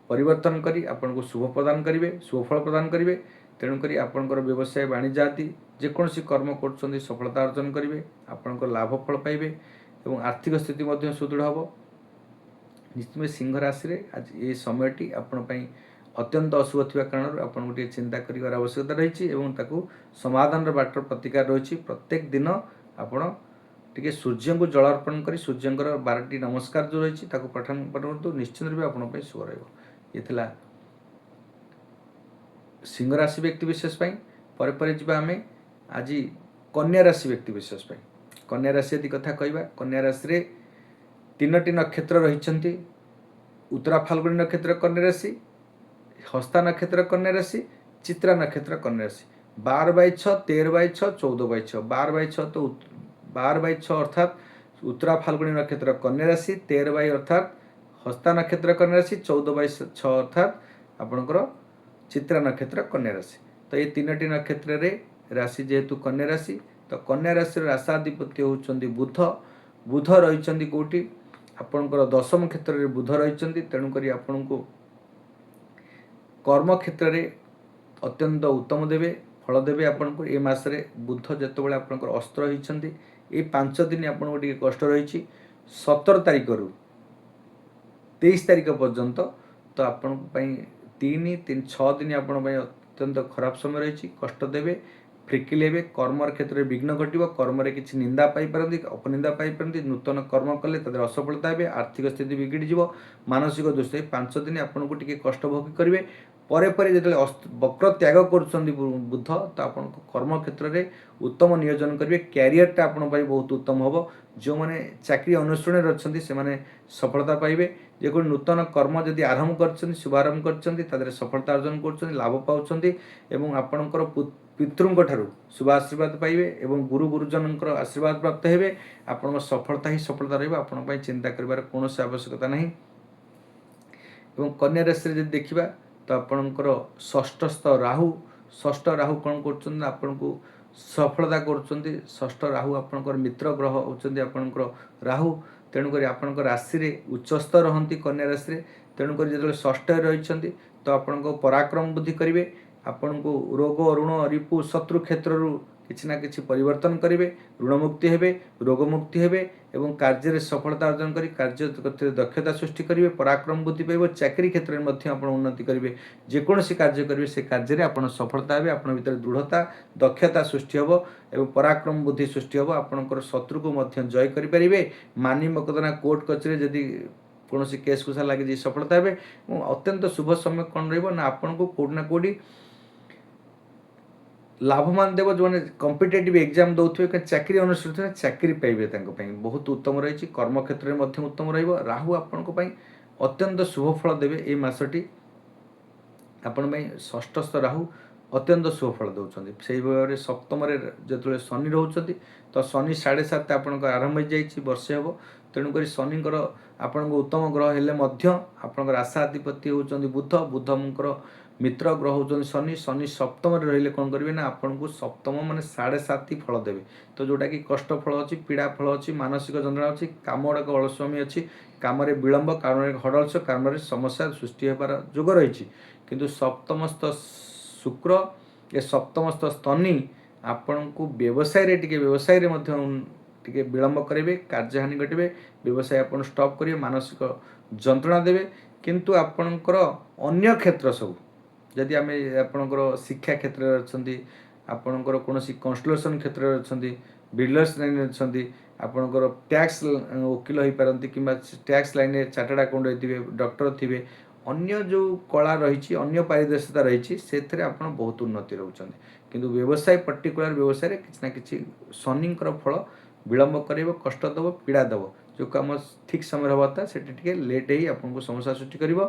परिवर्तन करी आपनको शुभ प्रदान करेंगे शुभ फल प्रदान करेंगे तेणुक आपणकर व्यवसाय वाणिज्य आदि जेकोसी कर्म कर सफलता अर्जन करेंगे आपणकर लाभ फल पाइबे एवं आर्थिक स्थिति मध्य सुदृढ़ हम निश्चित सिंह राशि रे आज ये समयटी आपण अत्यंत अशुभ थी कारण आपन गोटे चिंता कर आवश्यकता रही समाधान बाट प्रतिकार रही प्रत्येक दिन आपण टिके सूर्य को जल अर्पण कर सूर्यंकर 12टी नमस्कार जो रही पठन करूँ निश्चित रूप आपण शुभ रहा ये थिला सिंह राशि व्यक्ति विशेष पर आम आज कन्या राशि व्यक्ति विशेष कन्या राशि यदि कथा कहवा कन्या राशि रे 3टी नक्षत्र रही उत्तरा फाल्गुनी नक्षत्र कन्या राशि हस्ता नक्षत्र कन्या राशि चित्रा नक्षत्र कन्या राशि 12/6 13/6 14/6 12/6 तो 12/6 अर्थात उत्तरा फाल्गुनी नक्षत्र कन्या राशि 13/6 अर्थात हस्ता नक्षत्र कन्या राशि 14/6 अर्थात आपणकर चित्रा नक्षत्र कन्या राशि तो ये 3टी नक्षत्र रे राशि जेहेतु कन्या राशि तो कन्या राशि राशाधिपति होचंदी बुध बुध रही कोटी आपणकर दशम क्षेत्र रे बुध रही तेणुक आपको कर्म क्षेत्र रे अत्यंत उत्तम देवे फल देवे आपको ये मसरे बुध जिते आपंकर अस्त्र होती ये 5 दिन आपको टे कष्ट रही 17 तारिख रु 23 तारिख पर्यंत तो आपण 3-6 दिन आपण अत्यंत खराब समय रही कष्ट देवे फ्रिकिल हे कर्म क्षेत्र में विघ्न घट कर्म किसी निंदा पाई अपनिंदा पाई नूतन कर्म कले असफलता हे आर्थिक स्थिति बिगड़ी मानसिक दोष 5 दिन आपको टे कष्ट भोग करेंगे पर जो वक्र त्याग कर बुध तो आप कर्म क्षेत्र में उत्तम नियोजन करेंगे क्यारियरटा आपण बहुत उत्तम हम जो मैंने चाकरी अनुष्ठान अच्छा से सफलता पाइबे जो नूतन कर्म जदि आरंभ कर शुभारंभ कर सफलता अर्जन कर लाभ पाँच आपणकर पितृंक ठारू शुभ आशीर्वाद पाइबे एवं गुरु गुरुजन आशीर्वाद प्राप्त हे आपण सफलता ही सफलता रही चिंता कर कौन आवश्यकता नहीं एवं कन्या राशि जब देखा तो आपणकर षष्ठस्थ राहु कौन कर सफलता कर षष्ठ राहु आपणकर मित्र ग्रह होचंदी आपणकर राहु ତେଣୁକରି ଆପଣଙ୍କ ରାଶିରେ ଉଚ୍ଚସ୍ଥ ରହନ୍ତି କନ୍ୟା ରାଶିରେ। ତେଣୁକରି ଯେତେବେଳେ ଷଷ୍ଠରେ ରହିଛନ୍ତି ତ ଆପଣଙ୍କ ପରାକ୍ରମ ବୁଦ୍ଧି କରିବେ, ଆପଣଙ୍କୁ ରୋଗ ଋଣ ରିପୁ ଶତ୍ରୁ କ୍ଷେତ୍ରରୁ କିଛି ନା କିଛି ପରିବର୍ତ୍ତନ କରିବେ, ଋଣମୁକ୍ତି ହେବେ, ରୋଗମୁକ୍ତି ହେବେ ଏବଂ କାର୍ଯ୍ୟରେ ସଫଳତା ଅର୍ଜନ କରି କାର୍ଯ୍ୟ କ୍ଷେତ୍ରରେ ଦକ୍ଷତା ସୃଷ୍ଟି କରିବେ, ପରାକ୍ରମ ବୁଦ୍ଧି ପାଇବ, ଚାକିରି କ୍ଷେତ୍ରରେ ମଧ୍ୟ ଆପଣ ଉନ୍ନତି କରିବେ। ଯେକୌଣସି କାର୍ଯ୍ୟ କରିବେ ସେ କାର୍ଯ୍ୟରେ ଆପଣ ସଫଳତା ହେବେ, ଆପଣଙ୍କ ଭିତରେ ଦୃଢ଼ତା ଦକ୍ଷତା ସୃଷ୍ଟି ହେବ ଏବଂ ପରାକ୍ରମ ବୁଦ୍ଧି ସୃଷ୍ଟି ହେବ। ଆପଣଙ୍କର ଶତ୍ରୁକୁ ମଧ୍ୟ ଜୟ କରିପାରିବେ। ମାନି ମକଦ୍ଦମା କୋର୍ଟ କଚେରୀ ଯଦି କୌଣସି କେସ୍ କୁସା ଲାଗିଛି ସଫଳତା ହେବେ ଏବଂ ଅତ୍ୟନ୍ତ ଶୁଭ ସମୟ କ'ଣ ରହିବ ନା ଆପଣଙ୍କୁ କେଉଁଠି ନା କେଉଁଠି ଲାଭବାନ ଦେବ। ଯେଉଁମାନେ କମ୍ପିଟେଟିଭ୍ ଏକ୍ଜାମ୍ ଦେଉଥିବେ, ଚାକିରି ଅନୁଷ୍ଠିତ ଚାକିରି ପାଇବେ, ତାଙ୍କ ପାଇଁ ବହୁତ ଉତ୍ତମ ରହିଛି। କର୍ମକ୍ଷେତ୍ରରେ ମଧ୍ୟ ଉତ୍ତମ ରହିବ। ରାହୁ ଆପଣଙ୍କ ପାଇଁ ଅତ୍ୟନ୍ତ ଶୁଭ ଫଳ ଦେବେ। ଏଇ ମାସଟି ଆପଣଙ୍କ ପାଇଁ ଷଷ୍ଠସ୍ଥ ରାହୁ ଅତ୍ୟନ୍ତ ଶୁଭ ଫଳ ଦେଉଛନ୍ତି। ସେଇଭଳି ଭାବରେ ସପ୍ତମରେ ଯେତେବେଳେ ଶନି ରହୁଛନ୍ତି ତ ଶନି 7.5 ଆପଣଙ୍କର ଆରମ୍ଭ ହୋଇଯାଇଛି, ବର୍ଷେ ହେବ। ତେଣୁକରି ଶନିଙ୍କର ଆପଣଙ୍କ ଉତ୍ତମ ଗ୍ରହ ହେଲେ ମଧ୍ୟ ଆପଣଙ୍କର ରାଶାଧିପତି ହେଉଛନ୍ତି ବୁଧ, ବୁଧଙ୍କର ମିତ୍ର ଗ୍ରହ ହେଉଛନ୍ତି ଶନି। ଶନି ସପ୍ତମରେ ରହିଲେ କ'ଣ କରିବେ ନା ଆପଣଙ୍କୁ ସପ୍ତମ ମାନେ 7.5 ଫଳ ଦେବେ। ତ ଯେଉଁଟାକି କଷ୍ଟ ଫଳ ଅଛି, ପୀଡ଼ା ଫଳ ଅଛି, ମାନସିକ ଯନ୍ତ୍ରଣା ଅଛି, କାମ ଗୁଡ଼ାକ ଅଳସୁଆମୀ ଅଛି, କାମରେ ବିଳମ୍ବ, କାମରେ ହଡ଼ଳସ, କାମରେ ସମସ୍ୟା ସୃଷ୍ଟି ହେବାର ଯୋଗ ରହିଛି। କିନ୍ତୁ ସପ୍ତମସ୍ଥ ଶୁକ୍ର ଏ ସପ୍ତମସ୍ଥ ଶନି ଆପଣଙ୍କୁ ବ୍ୟବସାୟରେ ମଧ୍ୟ ଟିକେ ବିଳମ୍ବ କରିବେ, କାର୍ଯ୍ୟହାନି ଘଟିବେ, ବ୍ୟବସାୟ ଆପଣ ଷ୍ଟପ୍ କରିବେ, ମାନସିକ ଯନ୍ତ୍ରଣା ଦେବେ। କିନ୍ତୁ ଆପଣଙ୍କର ଅନ୍ୟ କ୍ଷେତ୍ର ସବୁ, ଯଦି ଆମେ ଆପଣଙ୍କର ଶିକ୍ଷା କ୍ଷେତ୍ରରେ ଅଛନ୍ତି, ଆପଣଙ୍କର କୌଣସି କନଷ୍ଟ୍ରକ୍ସନ୍ କ୍ଷେତ୍ରରେ ଅଛନ୍ତି, ବିଲ୍ଡର୍ସ ଲାଇନ୍ରେ ଅଛନ୍ତି, ଆପଣଙ୍କର ଟ୍ୟାକ୍ସ ଓକିଲ ହୋଇପାରନ୍ତି କିମ୍ବା ଟ୍ୟାକ୍ସ ଲାଇନ୍ରେ ଚାର୍ଟାର୍ଡ ଆକାଉଣ୍ଟ ହୋଇଥିବେ, ଡକ୍ଟର ଥିବେ, ଅନ୍ୟ ଯେଉଁ କଳା ରହିଛି, ଅନ୍ୟ ପାରିଦର୍ଶିତା ରହିଛି, ସେଥିରେ ଆପଣ ବହୁତ ଉନ୍ନତି ରହୁଛନ୍ତି। କିନ୍ତୁ ବ୍ୟବସାୟ ପର୍ଟିକୁଲାର ବ୍ୟବସାୟରେ କିଛି ନା କିଛି ଶନିଙ୍କର ଫଳ ବିଳମ୍ବ କରିବ, କଷ୍ଟ ଦେବ, ପୀଡ଼ା ଦେବ। ଯେଉଁ କାମ ଠିକ୍ ସମୟରେ ହେବା କଥା ସେଠି ଟିକେ ଲେଟ୍ ହେଇ ଆପଣଙ୍କୁ ସମସ୍ୟା ସୃଷ୍ଟି କରିବ।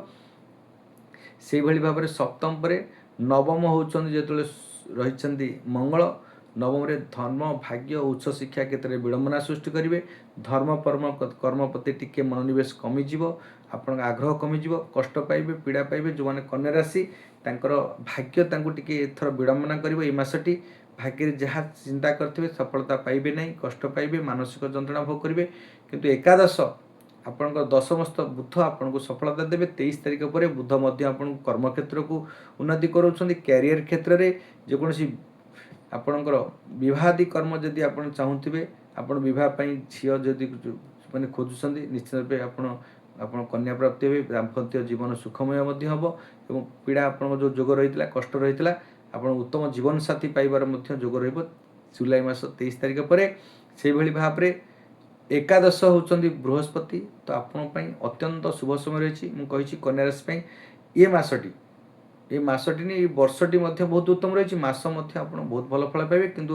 ସେଇଭଳି ଭାବରେ ସପ୍ତମ ପରେ ନବମ ହେଉଛନ୍ତି ଯେତେବେଳେ ରହିଛନ୍ତି ମଙ୍ଗଳ। ନବମରେ ଧର୍ମ, ଭାଗ୍ୟ, ଉଚ୍ଚ ଶିକ୍ଷା କ୍ଷେତ୍ରରେ ବିଡ଼ମ୍ବନା ସୃଷ୍ଟି କରିବେ। ଧର୍ମ କର୍ମ ପ୍ରତି ଟିକେ ମନୋନିବେଶ କମିଯିବ, ଆପଣଙ୍କ ଆଗ୍ରହ କମିଯିବ, କଷ୍ଟ ପାଇବେ, ପୀଡ଼ା ପାଇବେ। ଯେଉଁମାନେ କନ୍ୟା ରାଶି ତାଙ୍କର ଭାଗ୍ୟ ତାଙ୍କୁ ଟିକେ ଏଥର ବିଡ଼ମ୍ବନା କରିବ। ଏଇ ମାସଟି ଭାଗ୍ୟରେ ଯାହା ଚିନ୍ତା କରିଥିବେ ସଫଳତା ପାଇବେ ନାହିଁ, କଷ୍ଟ ପାଇବେ, ମାନସିକ ଯନ୍ତ୍ରଣା ଭୋଗ କରିବେ। କିନ୍ତୁ ଏକାଦଶ ଆପଣଙ୍କର ଦଶମସ୍ଥ ବୁଧ ଆପଣଙ୍କୁ ସଫଳତା ଦେବେ। 23 ତାରିଖ ପରେ ବୁଧ ମଧ୍ୟ ଆପଣଙ୍କୁ କର୍ମକ୍ଷେତ୍ରକୁ ଉନ୍ନତି କରାଉଛନ୍ତି। କ୍ୟାରିୟର କ୍ଷେତ୍ରରେ ଯେକୌଣସି ଆପଣଙ୍କର ବିବାହାଦି କର୍ମ ଯଦି ଆପଣ ଚାହୁଁଥିବେ, ଆପଣ ବିବାହ ପାଇଁ ଝିଅ ଯଦି ମାନେ ଖୋଜୁଛନ୍ତି, ନିଶ୍ଚିତ ରୂପେ ଆପଣ କନ୍ୟା ପ୍ରାପ୍ତି ହେବେ। ଦାମ୍ପତ୍ୟ ଜୀବନ ସୁଖମୟ ମଧ୍ୟ ହେବ ଏବଂ ପୀଡ଼ା ଆପଣଙ୍କ ଯେଉଁ ଯୋଗ ରହିଥିଲା, କଷ୍ଟ ରହିଥିଲା, ଆପଣ ଉତ୍ତମ ଜୀବନସାଥୀ ପାଇବାର ମଧ୍ୟ ଯୋଗ ରହିବ ଜୁଲାଇ ମାସ 23 ତାରିଖ ପରେ। ସେଇଭଳି ଭାବରେ ଏକାଦଶ ହେଉଛନ୍ତି ବୃହସ୍ପତି। ତ ଆପଣଙ୍କ ପାଇଁ ଅତ୍ୟନ୍ତ ଶୁଭ ସମୟ ରହିଛି। ମୁଁ କହିଛି କନ୍ୟା ରାଶି ପାଇଁ ଏ ମାସଟି ଏଇ ବର୍ଷଟି ମଧ୍ୟ ବହୁତ ଉତ୍ତମ ରହିଛି। ମାସ ମଧ୍ୟ ଆପଣ ବହୁତ ଭଲ ଫଳ ପାଇବେ। କିନ୍ତୁ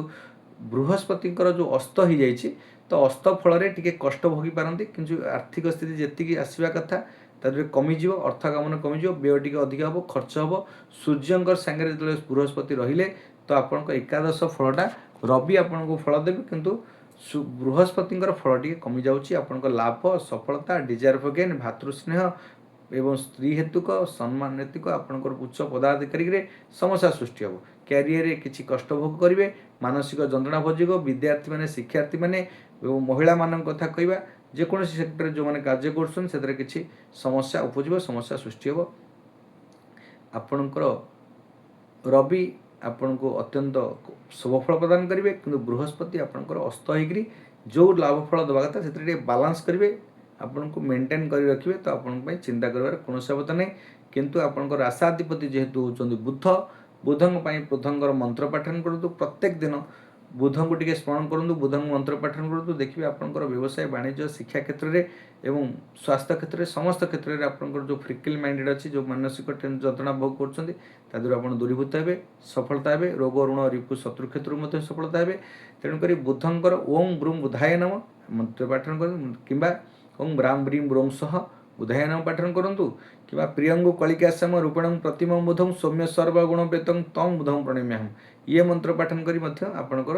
ବୃହସ୍ପତିଙ୍କର ଯେଉଁ ଅସ୍ତ ହୋଇଯାଇଛି ତ ଅସ୍ତ ଫଳରେ ଟିକେ କଷ୍ଟ ଭୋଗି ପାରନ୍ତି। କିନ୍ତୁ ଆର୍ଥିକ ସ୍ଥିତି ଯେତିକି ଆସିବା କଥା ତା ଦେହରେ କମିଯିବ, ଅର୍ଥ ଗମନ କମିଯିବ, ବ୍ୟୟ ଟିକେ ଅଧିକ ହେବ, ଖର୍ଚ୍ଚ ହେବ। ସୂର୍ଯ୍ୟଙ୍କର ସାଙ୍ଗରେ ଯେତେବେଳେ ବୃହସ୍ପତି ରହିଲେ ତ ଆପଣଙ୍କ ଏକାଦଶ ଫଳଟା ରବି ଆପଣଙ୍କୁ ଫଳ ଦେବେ, କିନ୍ତୁ ବୃହସ୍ପତିଙ୍କର ଫଳ ଟିକେ କମିଯାଉଛି। ଆପଣଙ୍କ ଲାଭ, ସଫଳତା, ଡିଜାୟାର ଫର୍ ଗେନ୍, ଭାତୃସ୍ନେହ ଏବଂ ସ୍ତ୍ରୀ ହେତୁକ, ସମ୍ମାନ ହେତୁକ ଆପଣଙ୍କର ଉଚ୍ଚ ପଦାଧିକାରୀରେ ସମସ୍ୟା ସୃଷ୍ଟି ହେବ। କ୍ୟାରିୟରରେ କିଛି କଷ୍ଟ ଭୋଗ କରିବେ, ମାନସିକ ଯନ୍ତ୍ରଣା ଭୋଗିବ। ବିଦ୍ୟାର୍ଥୀମାନେ, ଶିକ୍ଷାର୍ଥୀମାନେ ଏବଂ ମହିଳାମାନଙ୍କ କଥା କହିବା, ଯେକୌଣସି ସେକ୍ଟରରେ ଯେଉଁମାନେ କାର୍ଯ୍ୟ କରୁଛନ୍ତି ସେଥିରେ କିଛି ସମସ୍ୟା ଉପୁଜିବ, ସମସ୍ୟା ସୃଷ୍ଟି ହେବ। ଆପଣଙ୍କର ରବି ଆପଣଙ୍କୁ ଅତ୍ୟନ୍ତ ଶୁଭ ଫଳ ପ୍ରଦାନ କରିବେ, କିନ୍ତୁ ବୃହସ୍ପତି ଆପଣଙ୍କର ଅସ୍ତ ହେଇକରି ଯେଉଁ ଲାଭ ଫଳ ଦେବା କଥା ସେଥିରେ ଟିକେ ବାଲାନ୍ସ କରିବେ, ଆପଣଙ୍କୁ ମେଣ୍ଟେନ୍ କରି ରଖିବେ। ତ ଆପଣଙ୍କ ପାଇଁ ଚିନ୍ତା କରିବାର କୌଣସି ଆବଶ୍ୟକତା ନାହିଁ। କିନ୍ତୁ ଆପଣଙ୍କର ରାଶାଧିପତି ଯେହେତୁ ହେଉଛନ୍ତି ବୁଧଙ୍କ ପାଇଁ ବୁଧଙ୍କର ମନ୍ତ୍ର ପାଠନ କରନ୍ତୁ। ପ୍ରତ୍ୟେକ ଦିନ ବୁଧଙ୍କୁ ଟିକେ ସ୍ମରଣ କରନ୍ତୁ, ବୁଧଙ୍କ ମନ୍ତ୍ର ପାଠନ କରନ୍ତୁ। ଦେଖିବେ ଆପଣଙ୍କର ବ୍ୟବସାୟ, ବାଣିଜ୍ୟ, ଶିକ୍ଷା କ୍ଷେତ୍ରରେ ଏବଂ ସ୍ୱାସ୍ଥ୍ୟ କ୍ଷେତ୍ରରେ, ସମସ୍ତ କ୍ଷେତ୍ରରେ ଆପଣଙ୍କର ଯେଉଁ ଫ୍ରିକିଲ୍ ମାଇଣ୍ଡେଡ୍ ଅଛି, ଯେଉଁ ମାନସିକ ଯନ୍ତ୍ରଣା ଭୋଗ କରୁଛନ୍ତି ତା ଦ୍ୱାରା ଆପଣ ଦୂରୀଭୂତ ହେବେ, ସଫଳତା ହେବେ। ରୋଗ ଋଣ ରିପୁ ଶତ୍ରୁ କ୍ଷେତ୍ରରୁ ମଧ୍ୟ ସଫଳତା ହେବେ। ତେଣୁକରି ବୁଧଙ୍କର ଓಂ ବ୍ରୁଂ ବୁଧାୟ ନମଃ ମନ୍ତ୍ର ପାଠନ କରନ୍ତୁ, କିମ୍ବା ଓಂ ବ୍ରାଂ ବ୍ରିଂ ବ୍ରୋଂ ସହ ବୁଧାୟ ନମଃ ପାଠନ କରନ୍ତୁ, କିମ୍ବା ପ୍ରିୟଙ୍ଗୁ କଳିକାଶ୍ୟାମ ରୂପଣଂ ପ୍ରତିମଂ ବୁଧଂ ସୌମ୍ୟ ସର୍ବଗୁଣ ବେତଂ ତଂ ବୁଧଂ ପ୍ରଣମ୍ୟାହମ୍ ଇଏ ମନ୍ତ୍ର ପାଠନ କରି ମଧ୍ୟ ଆପଣଙ୍କର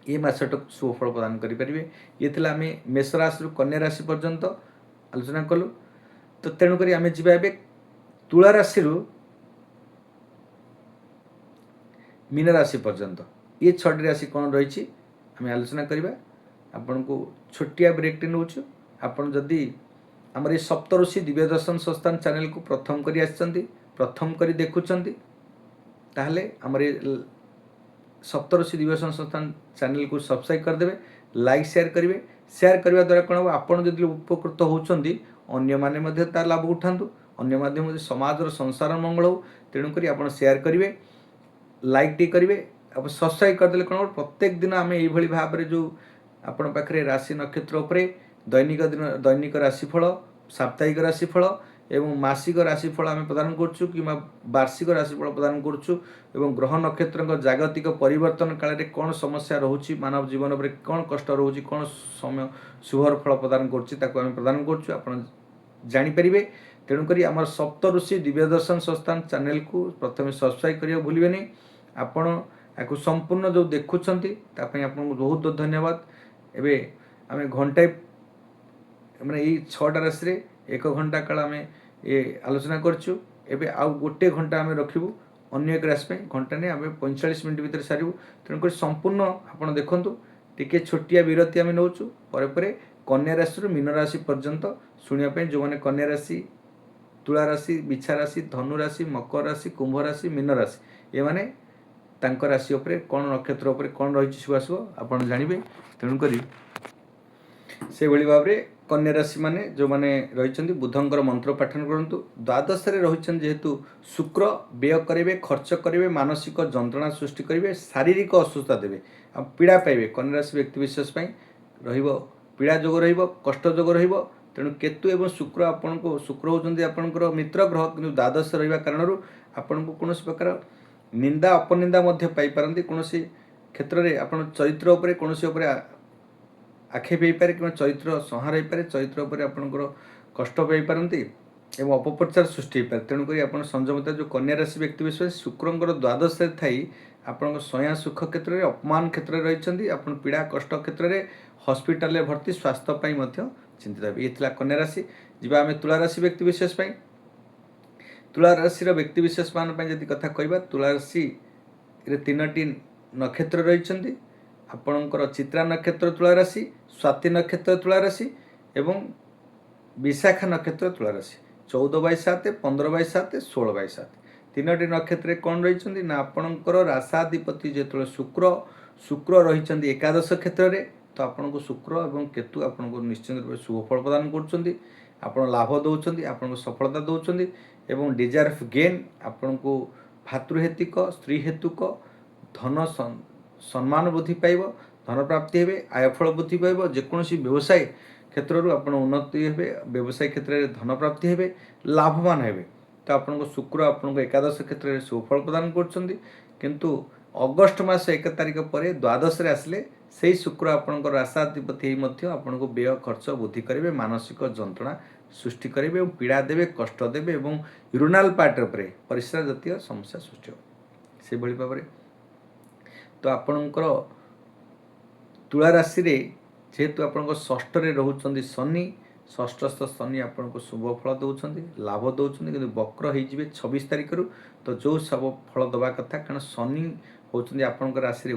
ଏ ମାସଟାକୁ ସୁଫଳ ପ୍ରଦାନ କରିପାରିବେ। ଇଏ ଥିଲା ଆମେ ମେଷ ରାଶିରୁ କନ୍ୟା ରାଶି ପର୍ଯ୍ୟନ୍ତ ଆଲୋଚନା କଲୁ। ତ ତେଣୁକରି ଆମେ ଯିବା ଏବେ ତୁଳା ରାଶିରୁ ମୀନ ରାଶି ପର୍ଯ୍ୟନ୍ତ। ଏ 6ଟି ରାଶି କ'ଣ ରହିଛି ଆମେ ଆଲୋଚନା କରିବା। ଆପଣଙ୍କୁ ଛୋଟିଆ ବ୍ରେକ୍ଟେ ନେଉଛୁ। ଆପଣ ଯଦି ଆମର ଏଇ ସପ୍ତଋଷି ଦିବ୍ୟ ଦର୍ଶନ ସଂସ୍ଥାନ ଚ୍ୟାନେଲକୁ ପ୍ରଥମ କରି ଆସିଛନ୍ତି, ପ୍ରଥମ କରି ଦେଖୁଛନ୍ତି, ତାହେଲେ ଆମର ଏ ସପ୍ତଋଷି ଦିବ୍ୟ ଦର୍ଶନ ସଂସ୍ଥାନ ଚ୍ୟାନେଲକୁ ସବସ୍କ୍ରାଇବ୍ କରିଦେବେ, ଲାଇକ୍ ସେୟାର କରିବେ। ସେୟାର କରିବା ଦ୍ୱାରା କ'ଣ ହେବ, ଆପଣ ଯଦି ଉପକୃତ ହେଉଛନ୍ତି ଅନ୍ୟମାନେ ମଧ୍ୟ ତାର ଲାଭ ଉଠାନ୍ତୁ, ଅନ୍ୟ ମାଧ୍ୟମରେ ସମାଜର ସଂସାର ମଙ୍ଗଳ ହେଉ। ତେଣୁକରି ଆପଣ ସେୟାର କରିବେ, ଲାଇକ୍ ଟି କରିବେ, ଆପଣ ସବସ୍କ୍ରାଇବ୍ କରିଦେଲେ କ'ଣ ହେବ, ପ୍ରତ୍ୟେକ ଦିନ ଆମେ ଏଇଭଳି ଭାବରେ ଯେଉଁ ଆପଣ ପାଖରେ ରାଶି ନକ୍ଷତ୍ର ଉପରେ ଦୈନିକ ରାଶିଫଳ, ସାପ୍ତାହିକ ରାଶିଫଳ ଏବଂ ମାସିକ ରାଶିଫଳ ଆମେ ପ୍ରଦାନ କରୁଛୁ କିମ୍ବା ବାର୍ଷିକ ରାଶିଫଳ ପ୍ରଦାନ କରୁଛୁ। ଏବଂ ଗ୍ରହ ନକ୍ଷତ୍ରଙ୍କ ଜାଗତିକ ପରିବର୍ତ୍ତନ କାଳରେ କ'ଣ ସମସ୍ୟା ରହୁଛି, ମାନବ ଜୀବନ ଉପରେ କ'ଣ କଷ୍ଟ ରହୁଛି, କ'ଣ ସମୟ ଶୁଭର ଫଳ ପ୍ରଦାନ କରୁଛି, ତାକୁ ଆମେ ପ୍ରଦାନ କରୁଛୁ, ଆପଣ ଜାଣିପାରିବେ। ତେଣୁକରି ଆମର ସପ୍ତଋଷି ଦିବ୍ୟ ଦର୍ଶନ ସଂସ୍ଥାନ ଚ୍ୟାନେଲକୁ ପ୍ରଥମେ ସବସ୍କ୍ରାଇବ୍ କରିବାକୁ ଭୁଲିବେନି। ଆପଣ ୟାକୁ ସମ୍ପୂର୍ଣ୍ଣ ଯେଉଁ ଦେଖୁଛନ୍ତି ତା ପାଇଁ ଆପଣଙ୍କୁ ବହୁତ ବହୁତ ଧନ୍ୟବାଦ। ଏବେ ଆମେ ଘଣ୍ଟାଏ ମାନେ ଏଇ 6ଟା ରାଶିରେ 1 ଘଣ୍ଟା କାଳ ଆମେ ଏ ଆଲୋଚନା କରିଛୁ। ଏବେ ଆଉ 1 ଘଣ୍ଟା ଆମେ ରଖିବୁ ଅନ୍ୟ ଏକ ରାଶି ପାଇଁ। ଘଣ୍ଟା ନେଇ ଆମେ 45 ମିନିଟ୍ ଭିତରେ ସାରିବୁ। ତେଣୁକରି ସମ୍ପୂର୍ଣ୍ଣ ଆପଣ ଦେଖନ୍ତୁ। ଟିକେ ଛୋଟିଆ ବିରତି ଆମେ ନେଉଛୁ, ପରେ ପରେ କନ୍ୟା ରାଶିରୁ ମୀନ ରାଶି ପର୍ଯ୍ୟନ୍ତ ଶୁଣିବା ପାଇଁ। ଯେଉଁମାନେ କନ୍ୟା ରାଶି, ତୁଳା ରାଶି, ବିଛା ରାଶି, ଧନୁ ରାଶି, ମକର ରାଶି, କୁମ୍ଭ ରାଶି, ମୀନ ରାଶି, ଏମାନେ ତାଙ୍କ ରାଶି ଉପରେ କ'ଣ ନକ୍ଷତ୍ର ଉପରେ କ'ଣ ରହିଛି ଶୁଭାଶୁଭ ଆପଣ ଜାଣିବେ। ତେଣୁକରି ସେଭଳି ଭାବରେ କନ୍ୟା ରାଶି ମାନେ ଯେଉଁମାନେ ରହିଛନ୍ତି ବୁଧଙ୍କର ମନ୍ତ୍ର ପାଠନ କରନ୍ତୁ। ଦ୍ୱାଦଶରେ ରହିଛନ୍ତି ଯେହେତୁ ଶୁକ୍ର ବ୍ୟୟ କରିବେ, ଖର୍ଚ୍ଚ କରିବେ, ମାନସିକ ଯନ୍ତ୍ରଣା ସୃଷ୍ଟି କରିବେ, ଶାରୀରିକ ଅସୁସ୍ଥତା ଦେବେ, ଆଉ ପୀଡ଼ା ପାଇବେ। କନ୍ୟା ରାଶି ବ୍ୟକ୍ତିବିଶେଷ ପାଇଁ ରହିବ ପୀଡ଼ା ଯୋଗ, ରହିବ କଷ୍ଟ ଯୋଗ ରହିବ। ତେଣୁ କେତୁ ଏବଂ ଶୁକ୍ର ଆପଣଙ୍କୁ, ଶୁକ୍ର ହେଉଛନ୍ତି ଆପଣଙ୍କର ମିତ୍ର ଗ୍ରହ, କିନ୍ତୁ ଦ୍ୱାଦଶ ରହିବା କାରଣରୁ ଆପଣଙ୍କୁ କୌଣସି ପ୍ରକାର ନିନ୍ଦା ଅପନିନ୍ଦା ମଧ୍ୟ ପାଇପାରନ୍ତି। କୌଣସି କ୍ଷେତ୍ରରେ ଆପଣ ଚରିତ୍ର ଉପରେ କୌଣସି ଉପରେ ଆକ୍ଷେପ ହେଇପାରେ କିମ୍ବା ଚରିତ୍ର ସଂହାର ହେଇପାରେ, ଚରିତ୍ର ଉପରେ ଆପଣଙ୍କର କଷ୍ଟ ପାଇପାରନ୍ତି ଏବଂ ଅପପ୍ରଚାର ସୃଷ୍ଟି ହେଇପାରେ। ତେଣୁକରି ଆପଣ ସଂଯମତା। ଯେଉଁ କନ୍ୟା ରାଶି ବ୍ୟକ୍ତିବିଶେଷ ଶୁକ୍ରଙ୍କର ଦ୍ୱାଦଶରେ ଥାଇ ଆପଣଙ୍କ ସୟା ସୁଖ କ୍ଷେତ୍ରରେ, ଅପମାନ କ୍ଷେତ୍ରରେ ରହିଛନ୍ତି। ଆପଣ ପୀଡ଼ା କଷ୍ଟ କ୍ଷେତ୍ରରେ ହସ୍ପିଟାଲରେ ଭର୍ତ୍ତି, ସ୍ୱାସ୍ଥ୍ୟ ପାଇଁ ମଧ୍ୟ ଚିନ୍ତିତ ହେବେ। ଇଏ ଥିଲା କନ୍ୟା ରାଶି। ଯିବା ଆମେ ତୁଳା ରାଶି ବ୍ୟକ୍ତିବିଶେଷ ପାଇଁ। ତୁଳା ରାଶିର ବ୍ୟକ୍ତିବିଶେଷ ମାନଙ୍କ ପାଇଁ ଯଦି କଥା କହିବା, ତୁଳା ରାଶିରେ 3ଟି ନକ୍ଷତ୍ର ରହିଛନ୍ତି। ଆପଣଙ୍କର ଚିତ୍ରା ନକ୍ଷତ୍ର ତୁଳା ରାଶି, ସ୍ୱାତି ନକ୍ଷତ୍ର ତୁଳା ରାଶି ଏବଂ ବିଶାଖା ନକ୍ଷତ୍ର ତୁଳା ରାଶି। 14/7, 15/7, 16/7 3ଟି ନକ୍ଷତ୍ରରେ କ'ଣ ରହିଛନ୍ତି ନା ଆପଣଙ୍କର ରାଶାଧିପତି ଯେତେବେଳେ ଶୁକ୍ର ରହିଛନ୍ତି ଏକାଦଶ କ୍ଷେତ୍ରରେ, ତ ଆପଣଙ୍କୁ ଶୁକ୍ର ଏବଂ କେତୁ ଆପଣଙ୍କୁ ନିଶ୍ଚିନ୍ତ ରୂପେ ଶୁଭ ଫଳ ପ୍ରଦାନ କରୁଛନ୍ତି। ଆପଣ ଲାଭ ଦେଉଛନ୍ତି, ଆପଣଙ୍କୁ ସଫଳତା ଦେଉଛନ୍ତି ଏବଂ ଡିଜାୟାର ଅଫ୍ ଗେନ୍, ଆପଣଙ୍କୁ ଭାତୃହେତିକ, ସ୍ତ୍ରୀ ହେତୁକ ଧନ ସମ୍ମାନ ବୃଦ୍ଧି ପାଇବ, ଧନ ପ୍ରାପ୍ତି ହେବେ, ଆୟଫଳ ବୃଦ୍ଧି ପାଇବ। ଯେକୌଣସି ବ୍ୟବସାୟ କ୍ଷେତ୍ରରୁ ଆପଣ ଉନ୍ନତି ହେବେ, ବ୍ୟବସାୟ କ୍ଷେତ୍ରରେ ଧନ ପ୍ରାପ୍ତି ହେବେ, ଲାଭବାନ ହେବେ। ତ ଆପଣଙ୍କ ଶୁକ୍ର ଆପଣଙ୍କ ଏକାଦଶ କ୍ଷେତ୍ରରେ ସୁଫଳ ପ୍ରଦାନ କରୁଛନ୍ତି। କିନ୍ତୁ ଅଗଷ୍ଟ ମାସ 1 ତାରିଖ ପରେ ଦ୍ୱାଦଶରେ ଆସିଲେ ସେଇ ଶୁକ୍ର ଆପଣଙ୍କର ରାଶାଧିପତି ହେଇ ମଧ୍ୟ ଆପଣଙ୍କୁ ବ୍ୟୟ ଖର୍ଚ୍ଚ ବୃଦ୍ଧି କରିବେ, ମାନସିକ ଯନ୍ତ୍ରଣା ସୃଷ୍ଟି କରିବେ ଏବଂ ପୀଡ଼ା ଦେବେ, କଷ୍ଟ ଦେବେ ଏବଂ ୟୁରିନାଲ ପାର୍ଟ ଉପରେ ପରିସ୍ରା ଜାତୀୟ ସମସ୍ୟା ସୃଷ୍ଟି ହେବ। ସେଭଳି ଭାବରେ ତ ଆପଣଙ୍କର ତୁଳା ରାଶିରେ ଯେହେତୁ ଆପଣଙ୍କ ଷଷ୍ଠରେ ରହୁଛନ୍ତି ଶନି, ଷଷ୍ଠସ୍ଥ ଶନି ଆପଣଙ୍କୁ ଶୁଭ ଫଳ ଦେଉଛନ୍ତି, ଲାଭ ଦେଉଛନ୍ତି, କିନ୍ତୁ ବକ୍ର ହେଇଯିବେ 26 ତାରିଖରୁ। ତ ଯେଉଁ ସବୁ ଫଳ ଦେବା କଥା, କାରଣ ଶନି ହେଉଛନ୍ତି ଆପଣଙ୍କ ରାଶିରେ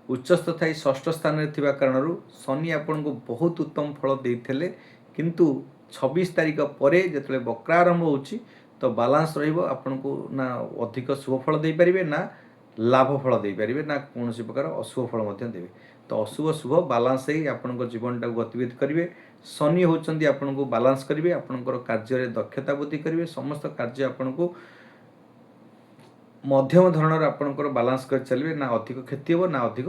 ଉଚ୍ଚସ୍ଥ ଥାଇ ଷଷ୍ଠ ସ୍ଥାନରେ ଥିବା କାରଣରୁ ଶନି ଆପଣଙ୍କୁ ବହୁତ ଉତ୍ତମ ଫଳ ଦେଇଥିଲେ, କିନ୍ତୁ 26 ତାରିଖ ପରେ ଯେତେବେଳେ ବକ୍ର ଆରମ୍ଭ ହେଉଛି ତ ବାଲାନ୍ସ ରହିବ। ଆପଣଙ୍କୁ ନା ଅଧିକ ଶୁଭ ଫଳ ଦେଇପାରିବେ, ନା ଲାଭ ଫଳ ଦେଇପାରିବେ, ନା କୌଣସି ପ୍ରକାର ଅଶୁଭ ଫଳ ମଧ୍ୟ ଦେବେ। ତ ଅଶୁଭ ଶୁଭ ବାଲାନ୍ସ ହେଇ ଆପଣଙ୍କ ଜୀବନଟାକୁ ଗତିବିଧି କରିବେ। ଶନି ହେଉଛନ୍ତି ଆପଣଙ୍କୁ ବାଲାନ୍ସ କରିବେ, ଆପଣଙ୍କର କାର୍ଯ୍ୟରେ ଦକ୍ଷତା ବୃଦ୍ଧି କରିବେ, ସମସ୍ତ କାର୍ଯ୍ୟ ଆପଣଙ୍କୁ ମଧ୍ୟମ ଧରଣର ଆପଣଙ୍କର ବାଲାନ୍ସ କରି ଚାଲିବେ, ନା ଅଧିକ କ୍ଷତି ହେବ ନା ଅଧିକ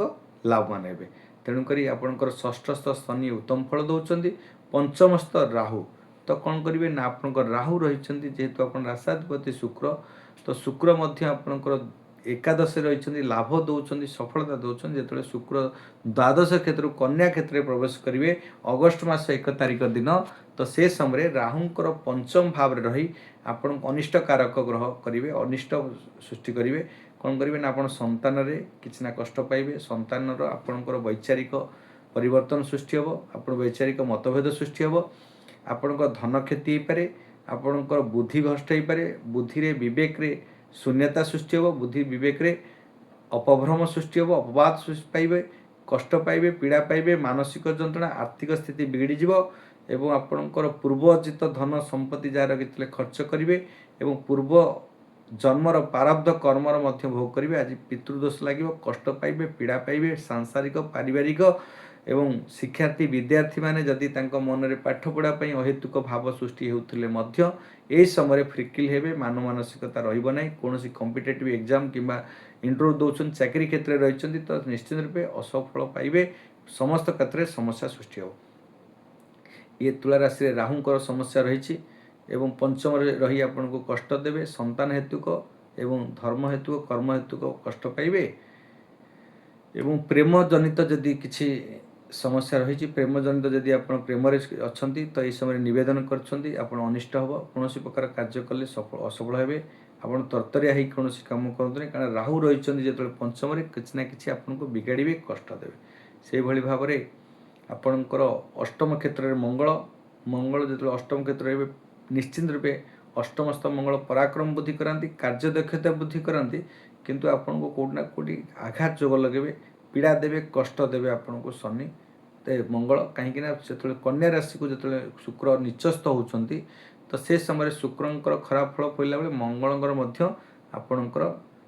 ଲାଭବାନ ହେବେ। ତେଣୁକରି ଆପଣଙ୍କର ଷଷ୍ଠସ୍ଥ ଶନି ଉତ୍ତମ ଫଳ ଦେଉଛନ୍ତି। ପଞ୍ଚମସ୍ଥ ରାହୁ, ତ କ'ଣ କରିବେ ନା ଆପଣଙ୍କର ରାହୁ ରହିଛନ୍ତି ଯେହେତୁ ଆପଣ ରାଶାଧିପତି ଶୁକ୍ର, ତ ଶୁକ୍ର ମଧ୍ୟ ଆପଣଙ୍କର ଏକାଦଶରେ ରହିଛନ୍ତି, ଲାଭ ଦେଉଛନ୍ତି, ସଫଳତା ଦେଉଛନ୍ତି। ଯେତେବେଳେ ଶୁକ୍ର ଦ୍ୱାଦଶ କ୍ଷେତ୍ରରୁ କନ୍ୟା କ୍ଷେତ୍ରରେ ପ୍ରବେଶ କରିବେ ଅଗଷ୍ଟ ମାସ 1 ତାରିଖ ଦିନ, ତ ସେ ସମୟରେ ରାହୁଙ୍କର ପଞ୍ଚମ ଭାବରେ ରହି ଆପଣଙ୍କୁ ଅନିଷ୍ଟକାରକ ଗ୍ରହ କରିବେ, ଅନିଷ୍ଟ ସୃଷ୍ଟି କରିବେ। କ'ଣ କରିବେ ନା ଆପଣ ସନ୍ତାନରେ କିଛି ନା କଷ୍ଟ ପାଇବେ, ସନ୍ତାନର ଆପଣଙ୍କର ବୈଚାରିକ ପରିବର୍ତ୍ତନ ସୃଷ୍ଟି ହେବ, ଆପଣ ବୈଚାରିକ ମତଭେଦ ସୃଷ୍ଟି ହେବ, ଆପଣଙ୍କ ଧନ କ୍ଷତି ହେଇପାରେ, ଆପଣଙ୍କର ବୁଦ୍ଧି ଭ୍ରଷ୍ଟ ହେଇପାରେ, ବୁଦ୍ଧିରେ ବିବେକରେ ଶୂନ୍ୟତା ସୃଷ୍ଟି ହେବ, ବୁଦ୍ଧି ବିବେକରେ ଅପଭ୍ରମ ସୃଷ୍ଟି ହେବ, ଅପବାଦ ସୃଷ୍ଟି ପାଇବେ कष्ट पाइबे पीड़ा पाइबे मानसिक जंत्रणा आर्थिक स्थिति बिगड़ीज एवं आपणकर पूर्व अर्जित धन संपत्ति जार कितले खर्च करेंगे एवं पूर्व जन्मर प्रारब्ध कर्मर मध्य भोग करेंगे। आज पितृदोष लगे कष्ट पाइबे पीड़ा पाइबे सांसारिक पारिवारिक एवं शिक्षार्थी विद्यार्थी माने जदि तांको मन रे पाठ पढ़ा पई अहेतुक भाव सृष्टि हेउथिले मध्य एई समय फ्रिकिल हेबे मान मानसिकता रहिबो नै। कोनोसी कॉम्पिटिटिव एग्जाम किंबा इंटरव्यू दोछन चाकरी क्षेत्र रे रहिचंती तो निश्चित रूपे असफल पाइबे समस्त क्षेत्र में समस्या सृष्टि हो। ये तुला राशि रे राहुंकर समस्या रही एवं पंचम रही आपन को कष्ट देवे संतान हेतुक एवं धर्म हेतुक कर्म हेतुक कष्ट पाइबे एवं प्रेम जनित जदि किछि समस्या रही प्रेम जनित जदि आप प्रेम अच्छा तो ये समय नवेदन कर अनिष्ट हम कौन प्रकार कार्य कले असफल हे आपड़ तरतरिया हो कौन कम करते कारण राहु रही जो पंचम किसी ना कि आपको बिगाड़े कष्ट देवे से भाई भाव में आपणकर अष्टम क्षेत्र में मंगल मंगल जो अष्टम क्षेत्र में निश्चित रूपे अष्टमस्थ मंगल पराक्रम बुद्धि कराती कार्य दक्षता बुद्धि कराती किंतु आपन को कोटना कोटी आघात जोग लगे पीड़ा देवे कष्ट देवे आपन को शनि ते मंगल कहीं से कन्या राशि को जो शुक्र निचस्थ होती तो से समय शुक्रंकर खराब फल पड़ा बेले मंगलंकर आपणकर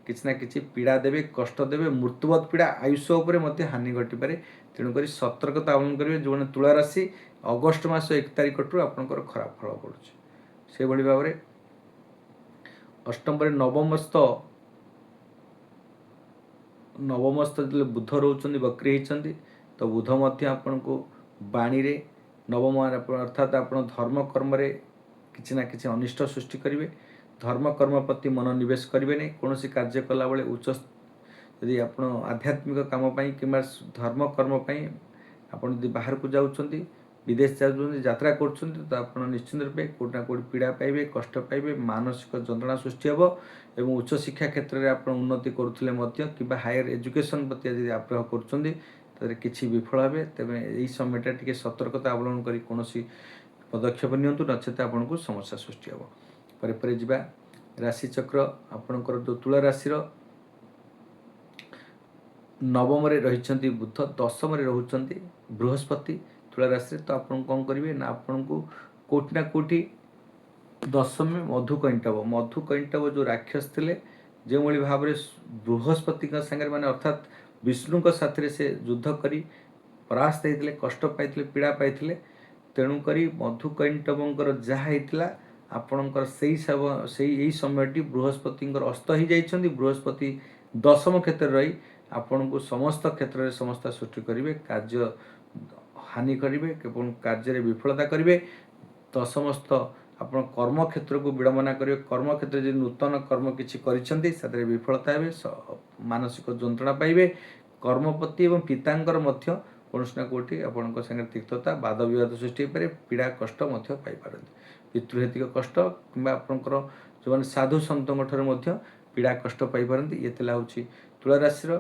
किसी ना कि पीड़ा देवे कष्ट देवे मृत्युवत पीड़ा आयुष उपर हानि घटीपे तेणुक सतर्कता अवलंबन करेंगे जो तुला राशि अगस्ट मास 1 तारिख ठू आपणकर खराब फल पड़ुଛି से भाई भाव में अष्टम नवमस्थ जो बुध रोच बक्री होती तो बुध आपण को बाणी रे नवम अर्थात आप धर्म कर्म किसी ना कि अनिष्ट सृष्टि करेंगे धर्म कर्म प्रति मनोनिवेश करेंगे नहीं कौन कार्य कला बेले उच्च यदि आप आध्यात्मिक काम कि धर्म कर्म आपड़ बाहर को जाऊँच विदेश जाऊँच यात्रा कर तो आप निश्चित रूपे कोटना कोटी पीड़ा पाइबे कष्ट पाइबे मानसिक जंत्रणा सृष्टि हे और उच्च शिक्षा क्षेत्र में आप उन्नति करुले कि हायर एजुकेशन प्रति यदि आग्रह कर किसी विफल हे तेज यही समयटा टी सतर्कता अवलंबन कर कौन पदक्षेप नियंतु नचेत आपन को समस्या सृष्टि हे पर जा राशिचक्र आपणकर जो तुला राशि नवम रही बुध दशम रोचंती बृहस्पति तुला राशि तो आप कौन करेंगे ना आपण को कोटि ना कोटि दशम में मधुकैंटव जो राक्षस थे जो भाव में बृहस्पति सागर माने अर्थात विष्णु साथ से युद्ध करी परास्त होते कष्ट पाई पीड़ा पाई तेणुक मधुकैंटवर जहाँ होता आपणकर से यही समयटी बृहस्पति अस्त हो जाती बृहस्पति दशम क्षेत्र रही आपण को समस्त क्षेत्र में समस्या सृष्टि करेंगे कार्य हानि करेंगे केवल कार्य विफलता करेंगे तो समस्त आप कर्म क्षेत्र को विडंबना करेंगे कर्म क्षेत्र जो नूतन कर्म किसी कर विफलता हे मानसिक जंत्रणा पाइबे कर्मपति और पितांकर कौन ना कौटी आपण तीर्थता वाद विवाद सृष्टि हो पारे पीड़ा कष्ट पाइपार पितृहेतिक कष्ट कि आपंकर जो साधु सतों पीड़ा कष्ट पाइपारती ये हूँ तुला राशि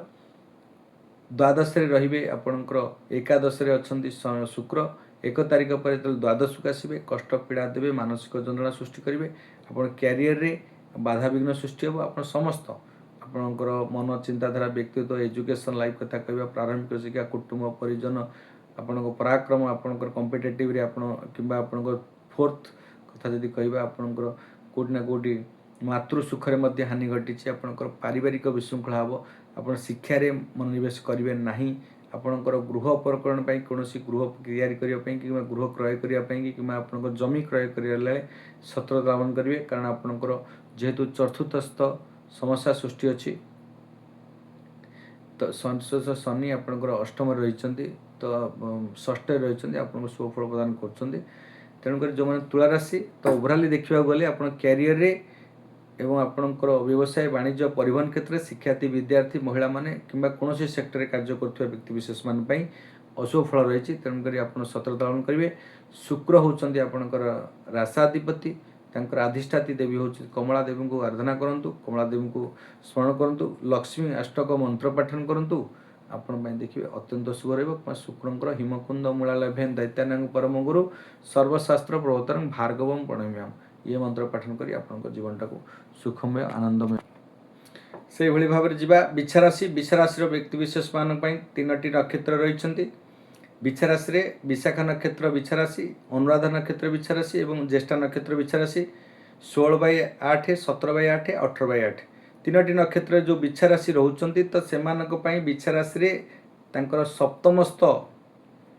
द्वादश रे आपणकर एकादश अच्छा शुक्र 1 तारिख पर जो द्वादश को आसवे कष्ट पीड़ा देवे मानसिक जंत्रणा सृष्टि करेंगे आप क्यारियर रे बाधा विघ्न सृष्टि हे आप समस्त आपणकर मन चिंताधारा व्यक्तित्व एजुकेशन लाइफ कथा कहवा प्रारंभिक शिक्षा कुटुंब परिजन आपण पराक्रम आपणकर कॉम्पिटिटिव रे आपण किंबा आपणकर फोर्थ कथा जदि कहवा आपणकर कोटि ना कोटि मातृ सुखरे मध्य हानि घटी आपणकर पारिवारिक विशृंखला हम आप शिक्षा मनोनिवेश करेंगे नहीं आपणकर गृह उपकरण कौन गृह या गृह क्रय करने कि आप जमी क्रय कर सतर्कता अवलंबन करेंगे कारण आपणकर जेहेतु चतुर्थस्थ समस्या सृष्टि अच्छी तो शनि आपणकर अष्टम रही तो षष्ठ रही आपको सुफल प्रदान कर तेणुक जो मैंने तुला राशि तो ओभराली देखा गले आप क्यारियर रे एवं आपणकर व्यवसाय वाणिज्य परिवहन क्षेत्र में शिक्षार्थी विद्यार्थी महिला माने किंबा कौन सेक्टर कार्य कर व्यक्ति विशेष मान अशुभ फल रही तेणुक आप सतर्कता अवलंबन करेंगे शुक्र होती आपणकर राशाधिपति अधिष्ठाती देवी हूँ कमला देवी को आराधना करूँ कमला देवी को स्मरण करूँ लक्ष्मी अष्टक मंत्र पाठन करूँ आपण देखिए अत्यंत शुभ रहा शुक्रंकर हिमकुंद मूलालभ्यन दैत्यानांग परम गुरु सर्वशास्त्र प्रवर्तन भार्गवम प्रणम्याम ये मंत्र पाठन करी आपन जीवन टाको सुखमय आनंदमय ସେଇଭଳି ଭାବରେ ଯିବା ବିଛା ରାଶି। ବିଛା ରାଶିର ବ୍ୟକ୍ତିବିଶେଷମାନଙ୍କ ପାଇଁ 3ଟି ନକ୍ଷତ୍ର ରହିଛନ୍ତି। ବିଛା ରାଶିରେ ବିଶାଖା ନକ୍ଷତ୍ର ବିଛା ରାଶି, ଅନୁରାଧା ନକ୍ଷତ୍ର ବିଛା ରାଶି ଏବଂ ଜ୍ୟେଷ୍ଠା ନକ୍ଷତ୍ର ବିଛା ରାଶି। 16/8, 17/8, 18/8 3ଟି ନକ୍ଷତ୍ରରେ ଯେଉଁ ବିଛା ରାଶି ରହୁଛନ୍ତି ତ ସେମାନଙ୍କ ପାଇଁ ବିଛା ରାଶିରେ ତାଙ୍କର ସପ୍ତମସ୍ଥ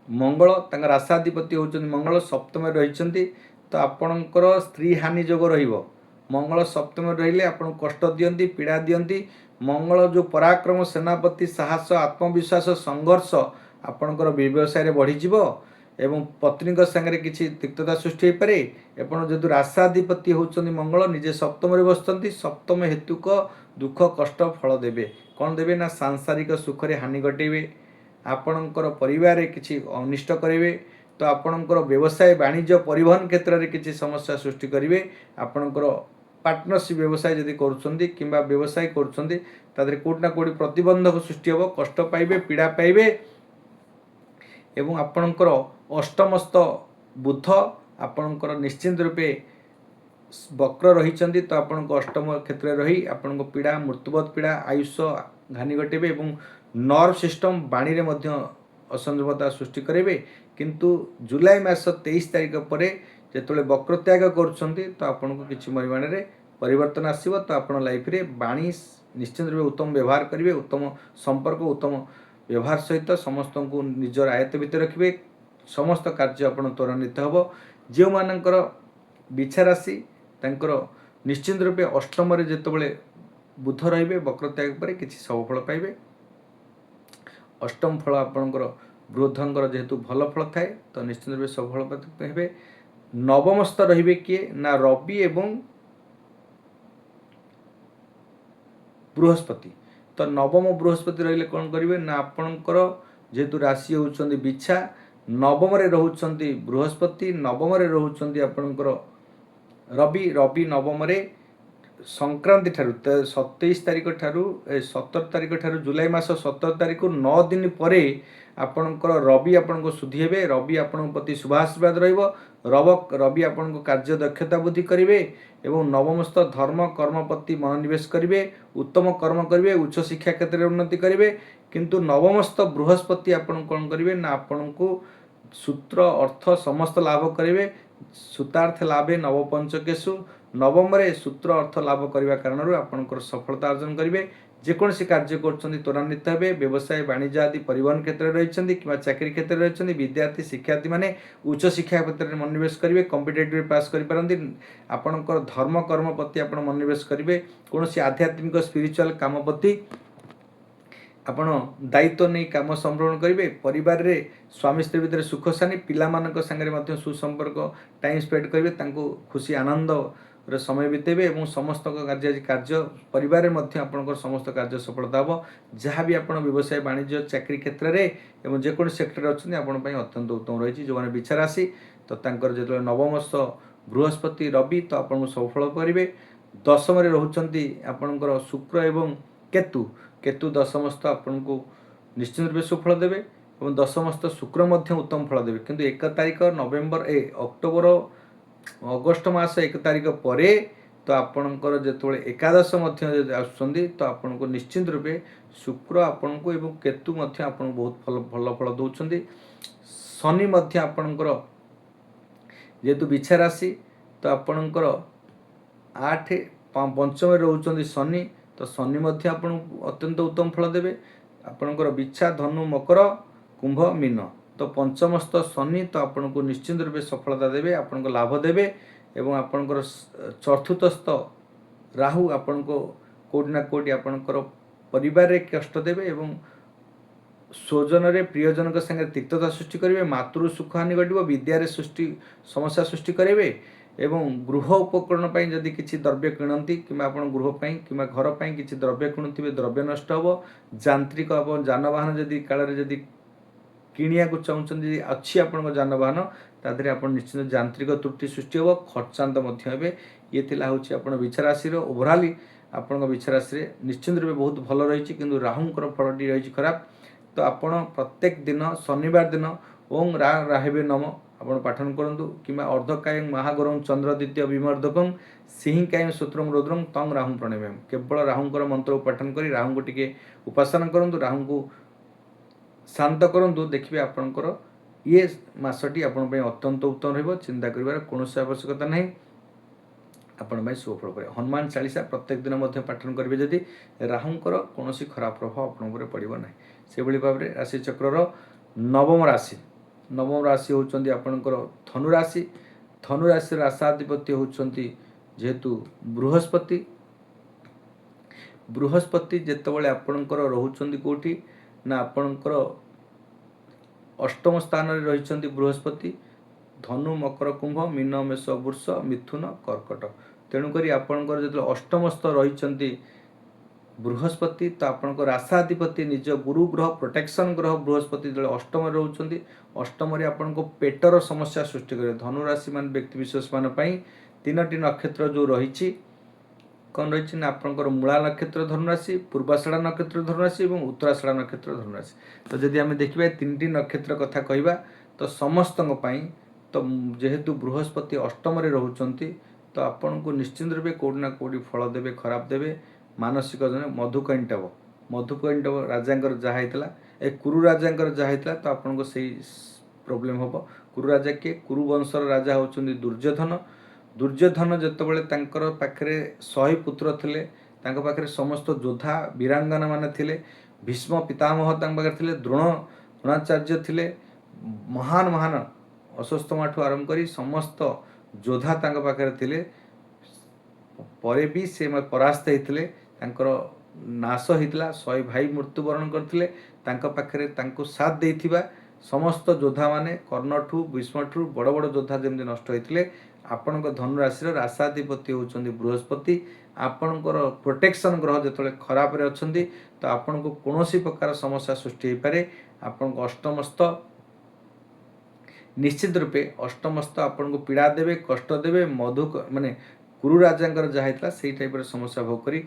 ମଙ୍ଗଳ, ତାଙ୍କ ରାଶାଧିପତି ହେଉଛନ୍ତି ମଙ୍ଗଳ, ସପ୍ତମରେ ରହିଛନ୍ତି। ତ ଆପଣଙ୍କର ସ୍ତ୍ରୀ ହାନି ଯୋଗ ରହିବ। ମଙ୍ଗଳ ସପ୍ତମରେ ରହିଲେ ଆପଣଙ୍କୁ କଷ୍ଟ ଦିଅନ୍ତି, ପୀଡ଼ା ଦିଅନ୍ତି। ମଙ୍ଗଳ ଯେଉଁ ପରାକ୍ରମ, ସେନାପତି, ସାହସ, ଆତ୍ମବିଶ୍ୱାସ, ସଂଘର୍ଷ ଆପଣଙ୍କର ବ୍ୟବସାୟରେ ବଢ଼ିଯିବ ଏବଂ ପତ୍ନୀଙ୍କ ସାଙ୍ଗରେ କିଛି ତିକ୍ତତା ସୃଷ୍ଟି ହୋଇପାରେ। ଆପଣ ଯେହେତୁ ରାଶାଧିପତି ହେଉଛନ୍ତି ମଙ୍ଗଳ, ନିଜେ ସପ୍ତମରେ ବସୁଛନ୍ତି, ସପ୍ତମ ହେତୁକ ଦୁଃଖ କଷ୍ଟ ଫଳ ଦେବେ। କ'ଣ ଦେବେ ନା ସାଂସାରିକ ସୁଖରେ ହାନି ଘଟେଇବେ, ଆପଣଙ୍କର ପରିବାରରେ କିଛି ଅନିଷ୍ଟ କରିବେ। ତ ଆପଣଙ୍କର ବ୍ୟବସାୟ ବାଣିଜ୍ୟ ପରିବହନ କ୍ଷେତ୍ରରେ କିଛି ସମସ୍ୟା ସୃଷ୍ଟି କରିବେ। ଆପଣଙ୍କର ପାର୍ଟନରସିପ୍ ବ୍ୟବସାୟ ଯଦି କରୁଛନ୍ତି କିମ୍ବା ବ୍ୟବସାୟ କରୁଛନ୍ତି ତା ଦେହରେ କେଉଁଠି ନା କେଉଁଠି ପ୍ରତିବନ୍ଧକ ସୃଷ୍ଟି ହେବ, କଷ୍ଟ ପାଇବେ, ପୀଡ଼ା ପାଇବେ। ଏବଂ ଆପଣଙ୍କର ଅଷ୍ଟମସ୍ଥ ବୁଧ ଆପଣଙ୍କର ନିଶ୍ଚିନ୍ତ ରୂପେ ବକ୍ର ରହିଛନ୍ତି। ତ ଆପଣଙ୍କ ଅଷ୍ଟମ କ୍ଷେତ୍ରରେ ରହି ଆପଣଙ୍କ ପୀଡ଼ା, ମୃତ୍ୟୁବତ ପୀଡ଼ା, ଆୟୁଷ ହାନି ଘଟେଇବେ ଏବଂ ନର୍ଭ ସିଷ୍ଟମ୍ ବାଣୀରେ ମଧ୍ୟ ଅସଂଯମତା ସୃଷ୍ଟି କରିବେ। କିନ୍ତୁ ଜୁଲାଇ ମାସ 23 ତାରିଖ ପରେ ଯେତେବେଳେ ବକ୍ର ତ୍ୟାଗ କରୁଛନ୍ତି ତ ଆପଣଙ୍କୁ କିଛି ପରିମାଣରେ ପରିବର୍ତ୍ତନ ଆସିବ। ତ ଆପଣ ଲାଇଫରେ ବାଣୀ ନିଶ୍ଚିନ୍ତ ରୂପେ ଉତ୍ତମ ବ୍ୟବହାର କରିବେ, ଉତ୍ତମ ସମ୍ପର୍କ, ଉତ୍ତମ ବ୍ୟବହାର ସହିତ ସମସ୍ତଙ୍କୁ ନିଜର ଆୟତ୍ତ ଭିତରେ ରଖିବେ। ସମସ୍ତ କାର୍ଯ୍ୟ ଆପଣ ତ୍ୱରାନ୍ୱିତ ହେବ। ଯେଉଁମାନଙ୍କର ବିଛା ରାଶି ତାଙ୍କର ନିଶ୍ଚିନ୍ତ ରୂପେ ଅଷ୍ଟମରେ ଯେତେବେଳେ ବୁଧ ରହିବେ ବକ୍ର ତ୍ୟାଗ ପରେ କିଛି ଶୁଭ ଫଳ ପାଇବେ। ଅଷ୍ଟମ ଫଳ ଆପଣଙ୍କର ବୃଦ୍ଧଙ୍କର ଯେହେତୁ ଭଲ ଫଳ ଥାଏ ତ ନିଶ୍ଚିନ୍ତ ରୂପେ ଶୁଭ ଫଳ ହେବେ। ନବମସ୍ଥ ରହିବେ କିଏ ନା ରବି ଏବଂ ବୃହସ୍ପତି। ତ ନବମ ବୃହସ୍ପତି ରହିଲେ କ'ଣ କରିବେ ନା ଆପଣଙ୍କର ଯେହେତୁ ରାଶି ହେଉଛନ୍ତି ବିଛା, ନବମରେ ରହୁଛନ୍ତି ବୃହସ୍ପତି, ନବମରେ ରହୁଛନ୍ତି ଆପଣଙ୍କର ରବି। ରବି ନବମରେ ସଂକ୍ରାନ୍ତି ଠାରୁ 27 ତାରିଖ ଠାରୁ 17 ତାରିଖ ଠାରୁ ଜୁଲାଇ ମାସ 17 ତାରିଖ 9 ଦିନ ପରେ ଆପଣଙ୍କର ରବି ଆପଣଙ୍କୁ ଶୁଦ୍ଧି ହେବେ। ରବି ଆପଣଙ୍କ ପ୍ରତି ଶୁଭାଶୀର୍ବାଦ ରହିବ। ରବି ଆପଣଙ୍କ କାର୍ଯ୍ୟ ଦକ୍ଷତା ବୃଦ୍ଧି କରିବେ ଏବଂ ନବମସ୍ଥ ଧର୍ମ କର୍ମ ପ୍ରତି ମନୋନିବେଶ କରିବେ, ଉତ୍ତମ କର୍ମ କରିବେ, ଉଚ୍ଚ ଶିକ୍ଷା କ୍ଷେତ୍ରରେ ଉନ୍ନତି କରିବେ। କିନ୍ତୁ ନବମସ୍ଥ ବୃହସ୍ପତି ଆପଣଙ୍କୁ କ'ଣ କରିବେ ନା ଆପଣଙ୍କୁ ସୂତ୍ର ଅର୍ଥ ସମସ୍ତ ଲାଭ କରିବେ। ସୂତାର୍ଥ ଲାଭେ ନବପଞ୍ଚକେଶୁ। ନବମରେ ସୂତ୍ର ଅର୍ଥ ଲାଭ କରିବା କାରଣରୁ ଆପଣଙ୍କର ସଫଳତା ଅର୍ଜନ କରିବେ। ଯେକୌଣସି କାର୍ଯ୍ୟ କରୁଛନ୍ତି ତ୍ୱରାନ୍ୱିତ ହେବେ। ବ୍ୟବସାୟ ବାଣିଜ୍ୟ ଆଦି ପରିବହନ କ୍ଷେତ୍ରରେ ରହିଛନ୍ତି କିମ୍ବା ଚାକିରୀ କ୍ଷେତ୍ରରେ ରହିଛନ୍ତି, ବିଦ୍ୟାର୍ଥୀ ଶିକ୍ଷାର୍ଥୀମାନେ ଉଚ୍ଚ ଶିକ୍ଷା କ୍ଷେତ୍ରରେ ମନୋନିବେଶ କରିବେ, କମ୍ପିଟେଟିଭ୍ ପାସ୍ କରିପାରନ୍ତି। ଆପଣଙ୍କର ଧର୍ମ କର୍ମ ପ୍ରତି ଆପଣ ମନୋନିବେଶ କରିବେ। କୌଣସି ଆଧ୍ୟାତ୍ମିକ ସ୍ପିରିଚୁଆଲ୍ କାମ ପ୍ରତି ଆପଣ ଦାୟିତ୍ୱ ନେଇ କାମ ସମ୍ଭ୍ରମଣ କରିବେ। ପରିବାରରେ ସ୍ୱାମୀ ସ୍ତ୍ରୀ ଭିତରେ ସୁଖ ଶାନ୍ତି, ପିଲାମାନଙ୍କ ସାଙ୍ଗରେ ମଧ୍ୟ ସୁସମ୍ପର୍କ ଟାଇମ୍ ସ୍ପେଣ୍ଡ କରିବେ, ତାଙ୍କୁ ଖୁସି ଆନନ୍ଦରେ ସମୟ ବିତେଇବେ ଏବଂ ସମସ୍ତଙ୍କ କାର୍ଯ୍ୟ ପରିବାରରେ ମଧ୍ୟ ଆପଣଙ୍କର ସମସ୍ତ କାର୍ଯ୍ୟ ସଫଳତା ହେବ। ଯାହା ବି ଆପଣ ବ୍ୟବସାୟ ବାଣିଜ୍ୟ ଚାକିରୀ କ୍ଷେତ୍ରରେ ଏବଂ ଯେକୌଣସି ସେକ୍ଟରରେ ଅଛନ୍ତି ଆପଣଙ୍କ ପାଇଁ ଅତ୍ୟନ୍ତ ଉତ୍ତମ ରହିଛି। ଯେଉଁମାନେ ବିଛା ରାଶି ତ ତାଙ୍କର ଯେତେବେଳେ ନବମସ୍ଥ ବୃହସ୍ପତି ରବି ତ ଆପଣଙ୍କୁ ସଫଳ କରିବେ। ଦଶମରେ ରହୁଛନ୍ତି ଆପଣଙ୍କର ଶୁକ୍ର ଏବଂ କେତୁ। କେତୁ ଦଶମସ୍ଥ ଆପଣଙ୍କୁ ନିଶ୍ଚିନ୍ତ ରୂପେ ସୁଫଳ ଦେବେ ଏବଂ ଦଶମସ୍ଥ ଶୁକ୍ର ମଧ୍ୟ ଉତ୍ତମ ଫଳ ଦେବେ। କିନ୍ତୁ 1 ତାରିଖ ଅଗଷ୍ଟ ମାସ 1 ତାରିଖ ପରେ ତ ଆପଣଙ୍କର ଯେତେବେଳେ ଏକାଦଶ ମଧ୍ୟ ଆସୁଛନ୍ତି ତ ଆପଣଙ୍କୁ ନିଶ୍ଚିନ୍ତ ରୂପେ ଶୁକ୍ର ଆପଣଙ୍କୁ ଏବଂ କେତୁ ମଧ୍ୟ ଆପଣଙ୍କୁ ବହୁତ ଭଲ ଫଳ ଦେଉଛନ୍ତି। ଶନି ମଧ୍ୟ ଆପଣଙ୍କର ଯେହେତୁ ବିଛା ରାଶି ତ ଆପଣଙ୍କର 8 ପଞ୍ଚମରେ ରହୁଛନ୍ତି ଶନି, ତ ଶନି ମଧ୍ୟ ଆପଣଙ୍କୁ ଅତ୍ୟନ୍ତ ଉତ୍ତମ ଫଳ ଦେବେ। ଆପଣଙ୍କର ବିଛା, ଧନୁ, ମକର, କୁମ୍ଭ, ମୀନ ତ ପଞ୍ଚମସ୍ଥ ଶନି ତ ଆପଣଙ୍କୁ ନିଶ୍ଚିନ୍ତ ରୂପେ ସଫଳତା ଦେବେ, ଆପଣଙ୍କୁ ଲାଭ ଦେବେ ଏବଂ ଆପଣଙ୍କର ଚତୁର୍ଥସ୍ଥ ରାହୁ ଆପଣଙ୍କୁ କେଉଁଠି ନା କେଉଁଠି ଆପଣଙ୍କର ପରିବାରରେ କଷ୍ଟ ଦେବେ ଏବଂ ସ୍ୱଜନରେ ପ୍ରିୟଜନଙ୍କ ସାଙ୍ଗରେ ତିକ୍ତତା ସୃଷ୍ଟି କରିବେ। ମାତୃ ସୁଖ ହାନି ଘଟିବ, ବିଦ୍ୟାରେ ସମସ୍ୟା ସୃଷ୍ଟି କରିବେ ଏବଂ ଗୃହ ଉପକରଣ ପାଇଁ ଯଦି କିଛି ଦ୍ରବ୍ୟ କିଣନ୍ତି କିମ୍ବା ଆପଣ ଗୃହ ପାଇଁ କିମ୍ବା ଘର ପାଇଁ କିଛି ଦ୍ରବ୍ୟ କିଣୁଥିବେ ଦ୍ରବ୍ୟ ନଷ୍ଟ ହେବ। ଯାନ୍ତ୍ରିକ ଆପଣ ଯାନବାହନ ଯଦି କାଳରେ ଯଦି କିଣିବାକୁ ଚାହୁଁଛନ୍ତି, ଯଦି ଅଛି ଆପଣଙ୍କ ଯାନବାହନ ତା ଦେହରେ ଆପଣ ନିଶ୍ଚିତ ଯାନ୍ତ୍ରିକ ତ୍ରୁଟି ସୃଷ୍ଟି ହେବ, ଖର୍ଚ୍ଚାନ୍ତ ମଧ୍ୟ ହେବେ। ଇଏ ଥିଲା ହେଉଛି ଆପଣ ବିଛା ରାଶିର ଓଭରାଲି ଆପଣଙ୍କ ବିଛା ରାଶିରେ ନିଶ୍ଚିନ୍ତ ରୂପେ ବହୁତ ଭଲ ରହିଛି, କିନ୍ତୁ ରାହୁଙ୍କର ଫଳଟି ରହିଛି ଖରାପ। ତ ଆପଣ ପ୍ରତ୍ୟେକ ଦିନ ଶନିବାର ଦିନ ଓଂ ରାହବେ ନମ ଆପଣ ପାଠନ କରନ୍ତୁ କିମ୍ବା ଅର୍ଦ୍ଧକାୟଂ ମହାଗୌରଂ ଚନ୍ଦ୍ର ଦ୍ୱିତୀୟ ବିମର୍ଦ୍ଦକଂ ସିଂହିକାୟଂ ସୂତ୍ରଂ ରୁଦ୍ରଂ ତଂ ରାହୁଂ ପ୍ରଣମ୍ୟାମି। କେବଳ ରାହୁଙ୍କର ମନ୍ତ୍ରକୁ ପାଠନ କରି ରାହୁଙ୍କୁ ଟିକେ ଉପାସନା କରନ୍ତୁ, ରାହୁଙ୍କୁ ଶାନ୍ତ କରନ୍ତୁ, ଦେଖିବେ ଆପଣଙ୍କର ଇଏ ମାସଟି ଆପଣଙ୍କ ପାଇଁ ଅତ୍ୟନ୍ତ ଉତ୍ତମ ରହିବ। ଚିନ୍ତା କରିବାର କୌଣସି ଆବଶ୍ୟକତା ନାହିଁ, ଆପଣଙ୍କ ପାଇଁ ସୁଫଳ ପାଇବେ। ହନୁମାନ ଚାଳିଶା ପ୍ରତ୍ୟେକ ଦିନ ମଧ୍ୟ ପାଠନ କରିବେ ଯଦି ରାହୁଙ୍କର କୌଣସି ଖରାପ ପ୍ରଭାବ ଆପଣଙ୍କ ଉପରେ ପଡ଼ିବ ନାହିଁ। ସେଭଳି ଭାବରେ ରାଶିଚକ୍ରର ନବମ ରାଶି ହେଉଛନ୍ତି ଆପଣଙ୍କର ଧନୁରାଶି। ଧନୁରାଶିର ରାଶାଧିପତି ହେଉଛନ୍ତି ଯେହେତୁ ବୃହସ୍ପତି ଯେତେବେଳେ ଆପଣଙ୍କର ରହୁଛନ୍ତି କେଉଁଠି ନା ଆପଣଙ୍କର ଅଷ୍ଟମ ସ୍ଥାନରେ ରହିଛନ୍ତି ବୃହସ୍ପତି। ଧନୁ, ମକର, କୁମ୍ଭ, ମୀନ, ମେଷ, ବୃଷ, ମିଥୁନ, କର୍କଟ। ତେଣୁକରି ଆପଣଙ୍କର ଯେତେବେଳେ ଅଷ୍ଟମସ୍ଥ ରହିଛନ୍ତି ବୃହସ୍ପତି, ତ ଆପଣଙ୍କ ରାଶାଧିପତି ନିଜ ଗୁରୁ ଗ୍ରହ, ପ୍ରୋଟେକ୍ସନ୍ ଗ୍ରହ ବୃହସ୍ପତି ଯେତେବେଳେ ଅଷ୍ଟମରେ ରହୁଛନ୍ତି, ଅଷ୍ଟମରେ ଆପଣଙ୍କ ପେଟର ସମସ୍ୟା ସୃଷ୍ଟି କରିବେ। ଧନୁରାଶି ମାନେ ବ୍ୟକ୍ତିବିଶେଷମାନଙ୍କ ପାଇଁ 3ଟି ନକ୍ଷତ୍ର ଯେଉଁ ରହିଛି, କ'ଣ ରହିଛି ନା ଆପଣଙ୍କର ମୂଳା ନକ୍ଷତ୍ର ଧନୁରାଶି, ପୂର୍ବାଷାଢ଼ା ନକ୍ଷତ୍ର ଧନୁରାଶି ଏବଂ ଉତ୍ତରାଷାଢ଼ା ନକ୍ଷତ୍ର ଧନୁରାଶି। ତ ଯଦି ଆମେ ଦେଖିବା 3ଟି ନକ୍ଷତ୍ର କଥା କହିବା ତ ସମସ୍ତଙ୍କ ପାଇଁ, ତ ଯେହେତୁ ବୃହସ୍ପତି ଅଷ୍ଟମରେ ରହୁଛନ୍ତି ତ ଆପଣଙ୍କୁ ନିଶ୍ଚିନ୍ତ ରୂପେ କେଉଁଠି ନା କେଉଁଠି ଫଳ ଦେବେ, ଖରାପ ଦେବେ। ମାନସିକ ଜଣେ ମଧୁକୈଣ୍ଟବ ରାଜାଙ୍କର ଯାହା ହେଇଥିଲା, ଏ କୁରୁ ରାଜାଙ୍କର ଯାହା ହେଇଥିଲା, ତ ଆପଣଙ୍କୁ ସେଇ ପ୍ରୋବ୍ଲେମ୍ ହେବ। କୁରୁ ରାଜା କିଏ? କୁରୁ ବଂଶର ରାଜା ହେଉଛନ୍ତି ଦୁର୍ଯ୍ୟୋଧନ। ଦୁର୍ଯ୍ୟୋଧନ ଯେତେବେଳେ ତାଙ୍କର ପାଖରେ 100 ପୁତ୍ର ଥିଲେ, ତାଙ୍କ ପାଖରେ ସମସ୍ତ ଯୋଦ୍ଧା ବୀରାଙ୍ଗନା ମାନେ ଥିଲେ, ଭୀଷ୍ମ ପିତାମହ ତାଙ୍କ ପାଖରେ ଥିଲେ, ଦ୍ରୋଣାଚାର୍ଯ୍ୟ ଥିଲେ, ମହାନ ଅଶ୍ୱତ୍ଥାମାଠୁ ଆରମ୍ଭ କରି ସମସ୍ତ ଯୋଦ୍ଧା ତାଙ୍କ ପାଖରେ ଥିଲେ, ପରେ ବି ସେ ପରାସ୍ତ ହେଇଥିଲେ, ତାଙ୍କର ନାଶ ହେଇଥିଲା, 100 ଭାଇ ମୃତ୍ୟୁବରଣ କରିଥିଲେ। ତାଙ୍କ ପାଖରେ ତାଙ୍କୁ ସାଥ ଦେଇଥିବା ସମସ୍ତ ଯୋଦ୍ଧାମାନେ କର୍ଣ୍ଣଠୁ ଭୀଷ୍ମଠୁ ବଡ଼ ବଡ଼ ଯୋଦ୍ଧା ଯେମିତି ନଷ୍ଟ ହୋଇଥିଲେ। ଆପଣଙ୍କ ଧନୁରାଶିର ରାଶାଧିପତି ହେଉଛନ୍ତି ବୃହସ୍ପତି। ଆପଣଙ୍କର ପ୍ରୋଟେକ୍ସନ୍ ଗ୍ରହ ଯେତେବେଳେ ଖରାପରେ ଅଛନ୍ତି ତ ଆପଣଙ୍କୁ କୌଣସି ପ୍ରକାର ସମସ୍ୟା ସୃଷ୍ଟି ହୋଇପାରେ। ଆପଣଙ୍କ ଅଷ୍ଟମସ୍ଥ ନିଶ୍ଚିତ ରୂପେ ଆପଣଙ୍କୁ ପୀଡ଼ା ଦେବେ, କଷ୍ଟ ଦେବେ। କୁରୁ ରାଜାଙ୍କର ଯାହା ହେଇଥିଲା ସେଇ ଟାଇପ୍ର ସମସ୍ୟା ଭୋଗ କରି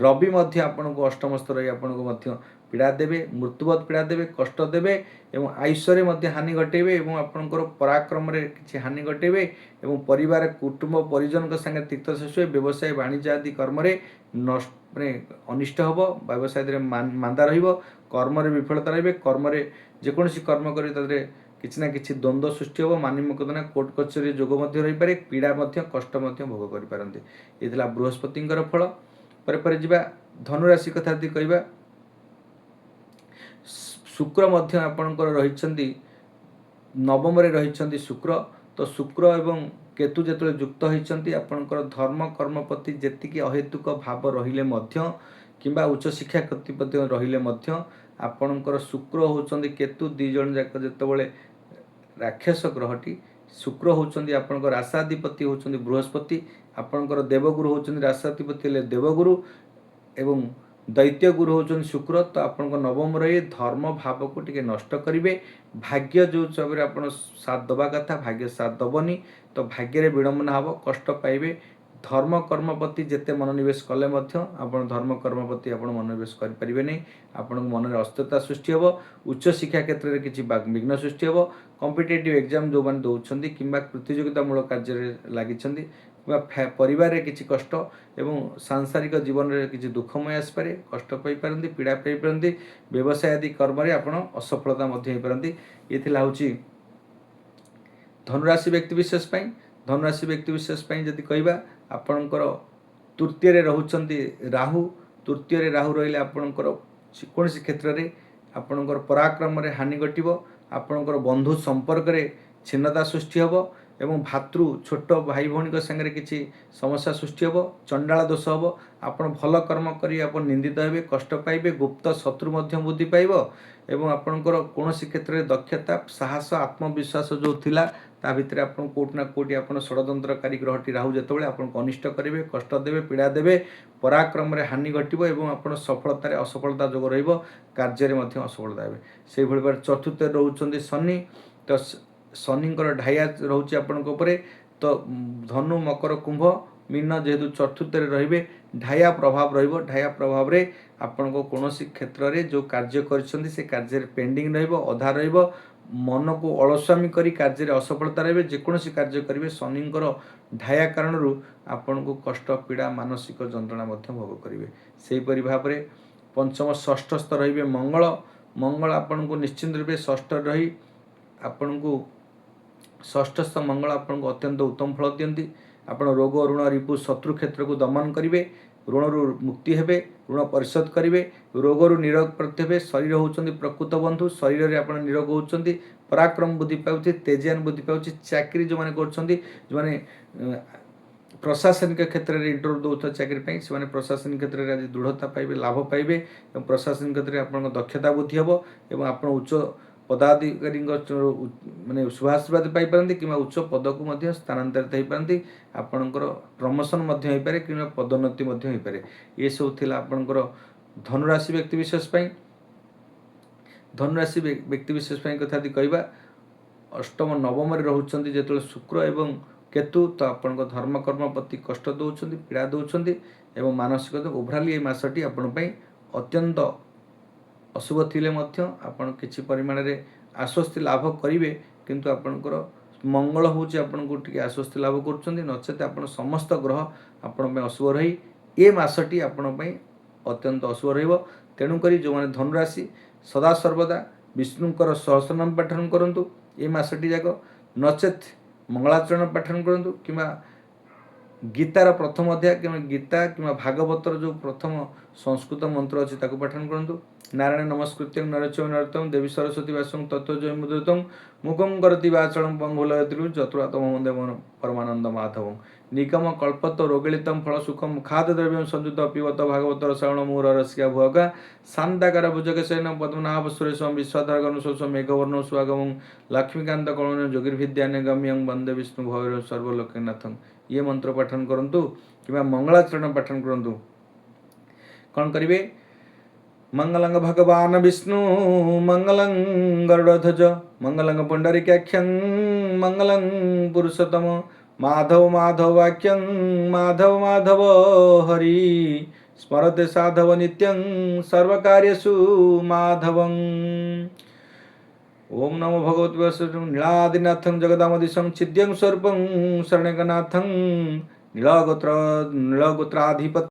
ରବି ମଧ୍ୟ ଆପଣଙ୍କୁ ଅଷ୍ଟମସ୍ଥ ରହି ଆପଣଙ୍କୁ ମଧ୍ୟ ପୀଡ଼ା ଦେବେ, ମୃତ୍ୟୁବତ ପୀଡ଼ା ଦେବେ, କଷ୍ଟ ଦେବେ ଏବଂ ଆୟୁଷରେ ମଧ୍ୟ ହାନି ଘଟାଇବେ ଏବଂ ଆପଣଙ୍କର ପରାକ୍ରମରେ କିଛି ହାନି ଘଟାଇବେ ଏବଂ ପରିବାର, କୁଟୁମ୍ବ, ପରିଜନଙ୍କ ସାଙ୍ଗରେ ତୀର୍ଥଶେଷ ହୁଏ। ବ୍ୟବସାୟ, ବାଣିଜ୍ୟ ଆଦି କର୍ମରେ ଅନିଷ୍ଟ ହେବ, ବ୍ୟବସାୟରେ ମାନ୍ଦା ରହିବ, କର୍ମରେ ବିଫଳତା ରହିବେ। କର୍ମରେ ଯେକୌଣସି କର୍ମ କରି ତାଦେହରେ କିଛି ନା କିଛି ଦ୍ୱନ୍ଦ୍ୱ ସୃଷ୍ଟି ହେବ। ମୋକଦ୍ଦମା, କୋର୍ଟ କଚେରୀ ଯୋଗ ମଧ୍ୟ ରହିପାରେ, ପୀଡ଼ା ମଧ୍ୟ, କଷ୍ଟ ମଧ୍ୟ ଭୋଗ କରିପାରନ୍ତି। ଏ ଥିଲା ବୃହସ୍ପତିଙ୍କର ଫଳ। ପରେ ଯିବା ଧନୁରାଶି କଥା ଯଦି କହିବା, ଶୁକ୍ର ମଧ୍ୟ ଆପଣଙ୍କର ରହିଛନ୍ତି ନବମରେ ରହିଛନ୍ତି ଶୁକ୍ର। ତ ଶୁକ୍ର ଏବଂ କେତୁ ଯେତେବେଳେ ଯୁକ୍ତ ହୋଇଛନ୍ତି ଆପଣଙ୍କର ଧର୍ମ କର୍ମ ପ୍ରତି ଯେତିକି ଅହେତୁକ ଭାବ ରହିଲେ ମଧ୍ୟ କିମ୍ବା ଉଚ୍ଚଶିକ୍ଷା ପ୍ରତି ରହିଲେ ମଧ୍ୟ ଆପଣଙ୍କର ଶୁକ୍ର ହେଉଛନ୍ତି କେତୁ 2 ଜଣ ଯାକ ଯେତେବେଳେ ରାକ୍ଷସ ଗ୍ରହଟି, ଶୁକ୍ର ହେଉଛନ୍ତି ଆପଣଙ୍କ ରାଶାଧିପତି ହେଉଛନ୍ତି ବୃହସ୍ପତି, ଆପଣଙ୍କର ଦେବଗୁରୁ ହେଉଛନ୍ତି ରାଶାଧିପତି ହେଲେ ଦେବଗୁରୁ ଏବଂ ଦୈତ୍ୟ ଗୁରୁ ହେଉଛନ୍ତି ଶୁକ୍ର। ତ ଆପଣଙ୍କ ନବମ ରହି ଧର୍ମ ଭାବକୁ ଟିକେ ନଷ୍ଟ କରିବେ। ଭାଗ୍ୟ ଯେଉଁ ହିସାବରେ ଆପଣ ସାଥ ଦେବା କଥା ଭାଗ୍ୟ ସାଥ ଦେବନି, ତ ଭାଗ୍ୟରେ ବିଡ଼ମ୍ବନା ହେବ, କଷ୍ଟ ପାଇବେ। ଧର୍ମ କର୍ମ ପ୍ରତି ଯେତେ ମନୋନିବେଶ କଲେ ମଧ୍ୟ ଆପଣ ଧର୍ମ କର୍ମ ପ୍ରତି ଆପଣ ମନୋନିବେଶ କରିପାରିବେ ନାହିଁ। ଆପଣଙ୍କ ମନରେ ଅସ୍ଥିରତା ସୃଷ୍ଟି ହେବ। ଉଚ୍ଚଶିକ୍ଷା କ୍ଷେତ୍ରରେ କିଛି ବିଘ୍ନ ସୃଷ୍ଟି ହେବ। କମ୍ପିଟେଟିଭ୍ ଏକ୍ଜାମ୍ ଯେଉଁମାନେ ଦେଉଛନ୍ତି କିମ୍ବା ପ୍ରତିଯୋଗିତାମୂଳକ କାର୍ଯ୍ୟରେ ଲାଗିଛନ୍ତି କିମ୍ବା ପରିବାରରେ କିଛି କଷ୍ଟ ଏବଂ ସାଂସାରିକ ଜୀବନରେ କିଛି ଦୁଃଖମୟ ଆସିପାରେ, କଷ୍ଟ ପାଇପାରନ୍ତି, ପୀଡ଼ା ପାଇପାରନ୍ତି। ବ୍ୟବସାୟ ଆଦି କର୍ମରେ ଆପଣ ଅସଫଳତା ମଧ୍ୟ ହୋଇପାରନ୍ତି। ଏ ଥିଲା ହେଉଛି ଧନୁରାଶି ବ୍ୟକ୍ତିବିଶେଷ ପାଇଁ। ଧନୁରାଶି ବ୍ୟକ୍ତିବିଶେଷ ପାଇଁ ଯଦି କହିବା ଆପଣଙ୍କର ତୃତୀୟରେ ରହୁଛନ୍ତି ରାହୁ। ତୃତୀୟରେ ରାହୁ ରହିଲେ ଆପଣଙ୍କର କୌଣସି କ୍ଷେତ୍ରରେ ଆପଣଙ୍କର ପରାକ୍ରମରେ ହାନି ଘଟିବ, ଆପଣଙ୍କର ବନ୍ଧୁ ସମ୍ପର୍କରେ ଛିନ୍ନତା ସୃଷ୍ଟି ହେବ ଏବଂ ଛୋଟ ଭାଇ ଭଉଣୀଙ୍କ ସାଙ୍ଗରେ କିଛି ସମସ୍ୟା ସୃଷ୍ଟି ହେବ, ଚଣ୍ଡାଳ ଦୋଷ ହେବ। ଆପଣ ଭଲ କର୍ମ କରି ଆପଣ ନିନ୍ଦିତ ହେବେ, କଷ୍ଟ ପାଇବେ, ଗୁପ୍ତ ଶତ୍ରୁ ମଧ୍ୟ ବୃଦ୍ଧି ପାଇବ ଏବଂ ଆପଣଙ୍କର କୌଣସି କ୍ଷେତ୍ରରେ ଦକ୍ଷତା, ସାହସ, ଆତ୍ମବିଶ୍ୱାସ ଯେଉଁ ଥିଲା ତା ଭିତରେ ଆପଣ କେଉଁଠି ନା କେଉଁଠି ଆପଣ ଷଡ଼ଯନ୍ତ୍ରକାରୀ ଗ୍ରହଟି ରାହୁ ଯେତେବେଳେ ଆପଣଙ୍କୁ ଅନିଷ୍ଟ କରିବେ, କଷ୍ଟ ଦେବେ, ପୀଡ଼ା ଦେବେ, ପରାକ୍ରମରେ ହାନି ଘଟିବ ଏବଂ ଆପଣ ସଫଳତାରେ ଅସଫଳତା ଯୋଗ ରହିବ, କାର୍ଯ୍ୟରେ ମଧ୍ୟ ଅସଫଳତା ହେବେ। ସେହିଭଳି ଭାବରେ ଚତୁର୍ଥରେ ରହୁଛନ୍ତି ଶନି। ତ ଶନିଙ୍କର ଢାଇଆ ରହୁଛି ଆପଣଙ୍କ ଉପରେ। ତ ଧନୁ, ମକର, କୁମ୍ଭ, ମୀନ ଯେହେତୁ ଚତୁର୍ଥରେ ରହିବେ, ଢାଇଆ ପ୍ରଭାବ ରହିବ। ଢାଇଆ ପ୍ରଭାବରେ ଆପଣଙ୍କ କୌଣସି କ୍ଷେତ୍ରରେ ଯେଉଁ କାର୍ଯ୍ୟ କରିଛନ୍ତି ସେ କାର୍ଯ୍ୟରେ ପେଣ୍ଡିଂ ରହିବ, ଅଧା ରହିବ। मन को अलस्वामी करी कार्य असफलता रहे जेकोसी कार्य करेंगे शनिंकर ढाया कारण आपण को कष्ट पीड़ा मानसिक जंत्रणा भोग करेंगे से भाव में पंचम षष्ठ स्तर रे मंगल मंगल आपण को निश्चिंत रूपे षष्ठ रही आपण को षष्ठस्थ मंगल आपण को अत्यंत उत्तम फल दियंती आपण रोग ऋण रिपु शत्रु क्षेत्र को दमन करेंगे ऋण रु मुक्ति हेबे ऋण परिशोध करेंगे रोग रु निरोग प्रति हेबे शरीर होउचंदी प्रकृत बंधु शरीर रे आपण निरोग होउचंदी पराक्रम बुद्धि पाउछि तेजियान बुद्धि पाउछि चाकरी जो माने करछंदी जो माने प्रशासनिक क्षेत्र में इंटरव्यू दौर चाकरी से प्रशासनिक क्षेत्र में आज दृढ़ता पाइबे लाभ पाइबे और प्रशासनिक क्षेत्र में आपन दक्षता बुद्धि हम और आप उच्च पदाधिकारी माने शुभाशीर्वाद पाइपारती कि उच्च पद को स्थानांतरित हो पारती आपणकर प्रमोशन हो पारे कि पदोन्नति हो पारे ये सब थिला आपणकर धनुराशि व्यक्तिविशेष धनुराशि व्यक्तिविशेष कथा कहवा अष्टम नवम रोचंती जो शुक्र एवं केतु तो आपण धर्म कर्म प्रति कष्ट दौरान पीड़ा दौरान एवं मानसिक ओभराली ये मसटी आपण अत्यंत अशुभ थिले आपण किछि परिमाण रे आश्वस्ति लाभ करेंगे किंतु आपणकर मंगल होची आपण को टिके आश्वस्ति लाभ करुछंदी नचेत आपण समस्त ग्रह आपण अशुभ रही ए मासटी आपण अत्यंत अशुभ रहिबो तेणु करी जो माने धनुराशि सदा सर्वदा विष्णुकर सहस्रनाम पाठन करंतु ए मासटी जाक नचेत मंगलाचरण पाठन करंतु किंवा गीतार प्रथम अध्याय कि गीता कि भागवतर जो प्रथम संस्कृत मंत्र अच्छी ताको पाठन करंतु नारायण नमस्कृत्य नरचय नरोत्तम देवी सरस्वती वासं तत्वजय मुद्रितं मुखं करति वाचलं पंगुलयतिरु चतुरात्म वन्दे परमानंद माधवं निगम कल्पतो रोगिलितं फल सुखम खाद्य द्रव्यं संयुत पिबत भागवतर श्रवण मूर रसिका भोगा शांताकार भुजगसेन पद्मनाभ सुरेशं विश्वाधारगनुशोषं मेघवर्णं सुआगमं लक्ष्मीकांत करुण ज्योतिर्विद्याने गम्यं वंदे विष्णु भैरव सर्वलोकनाथं ये मंत्र पाठन करंतु कि मंगलाचरण पाठन करंतु कौन करिवे मंगलं भगवान विष्णु मंगलं गरुड़ध्वज मंगलं पुंडरीकाक्षं मंगलं पुरुषोत्तम माधव माधव वाक्यं माधव माधव हरि स्मरते साधव नित्यं सर्वकार्येषु माधवं ओम नमो भगवते वासुदेवाय नीलादिनाथं जगदामदिशं चिद्यं स्वरूपं शरणकनाथं नीलगोत्राधिपति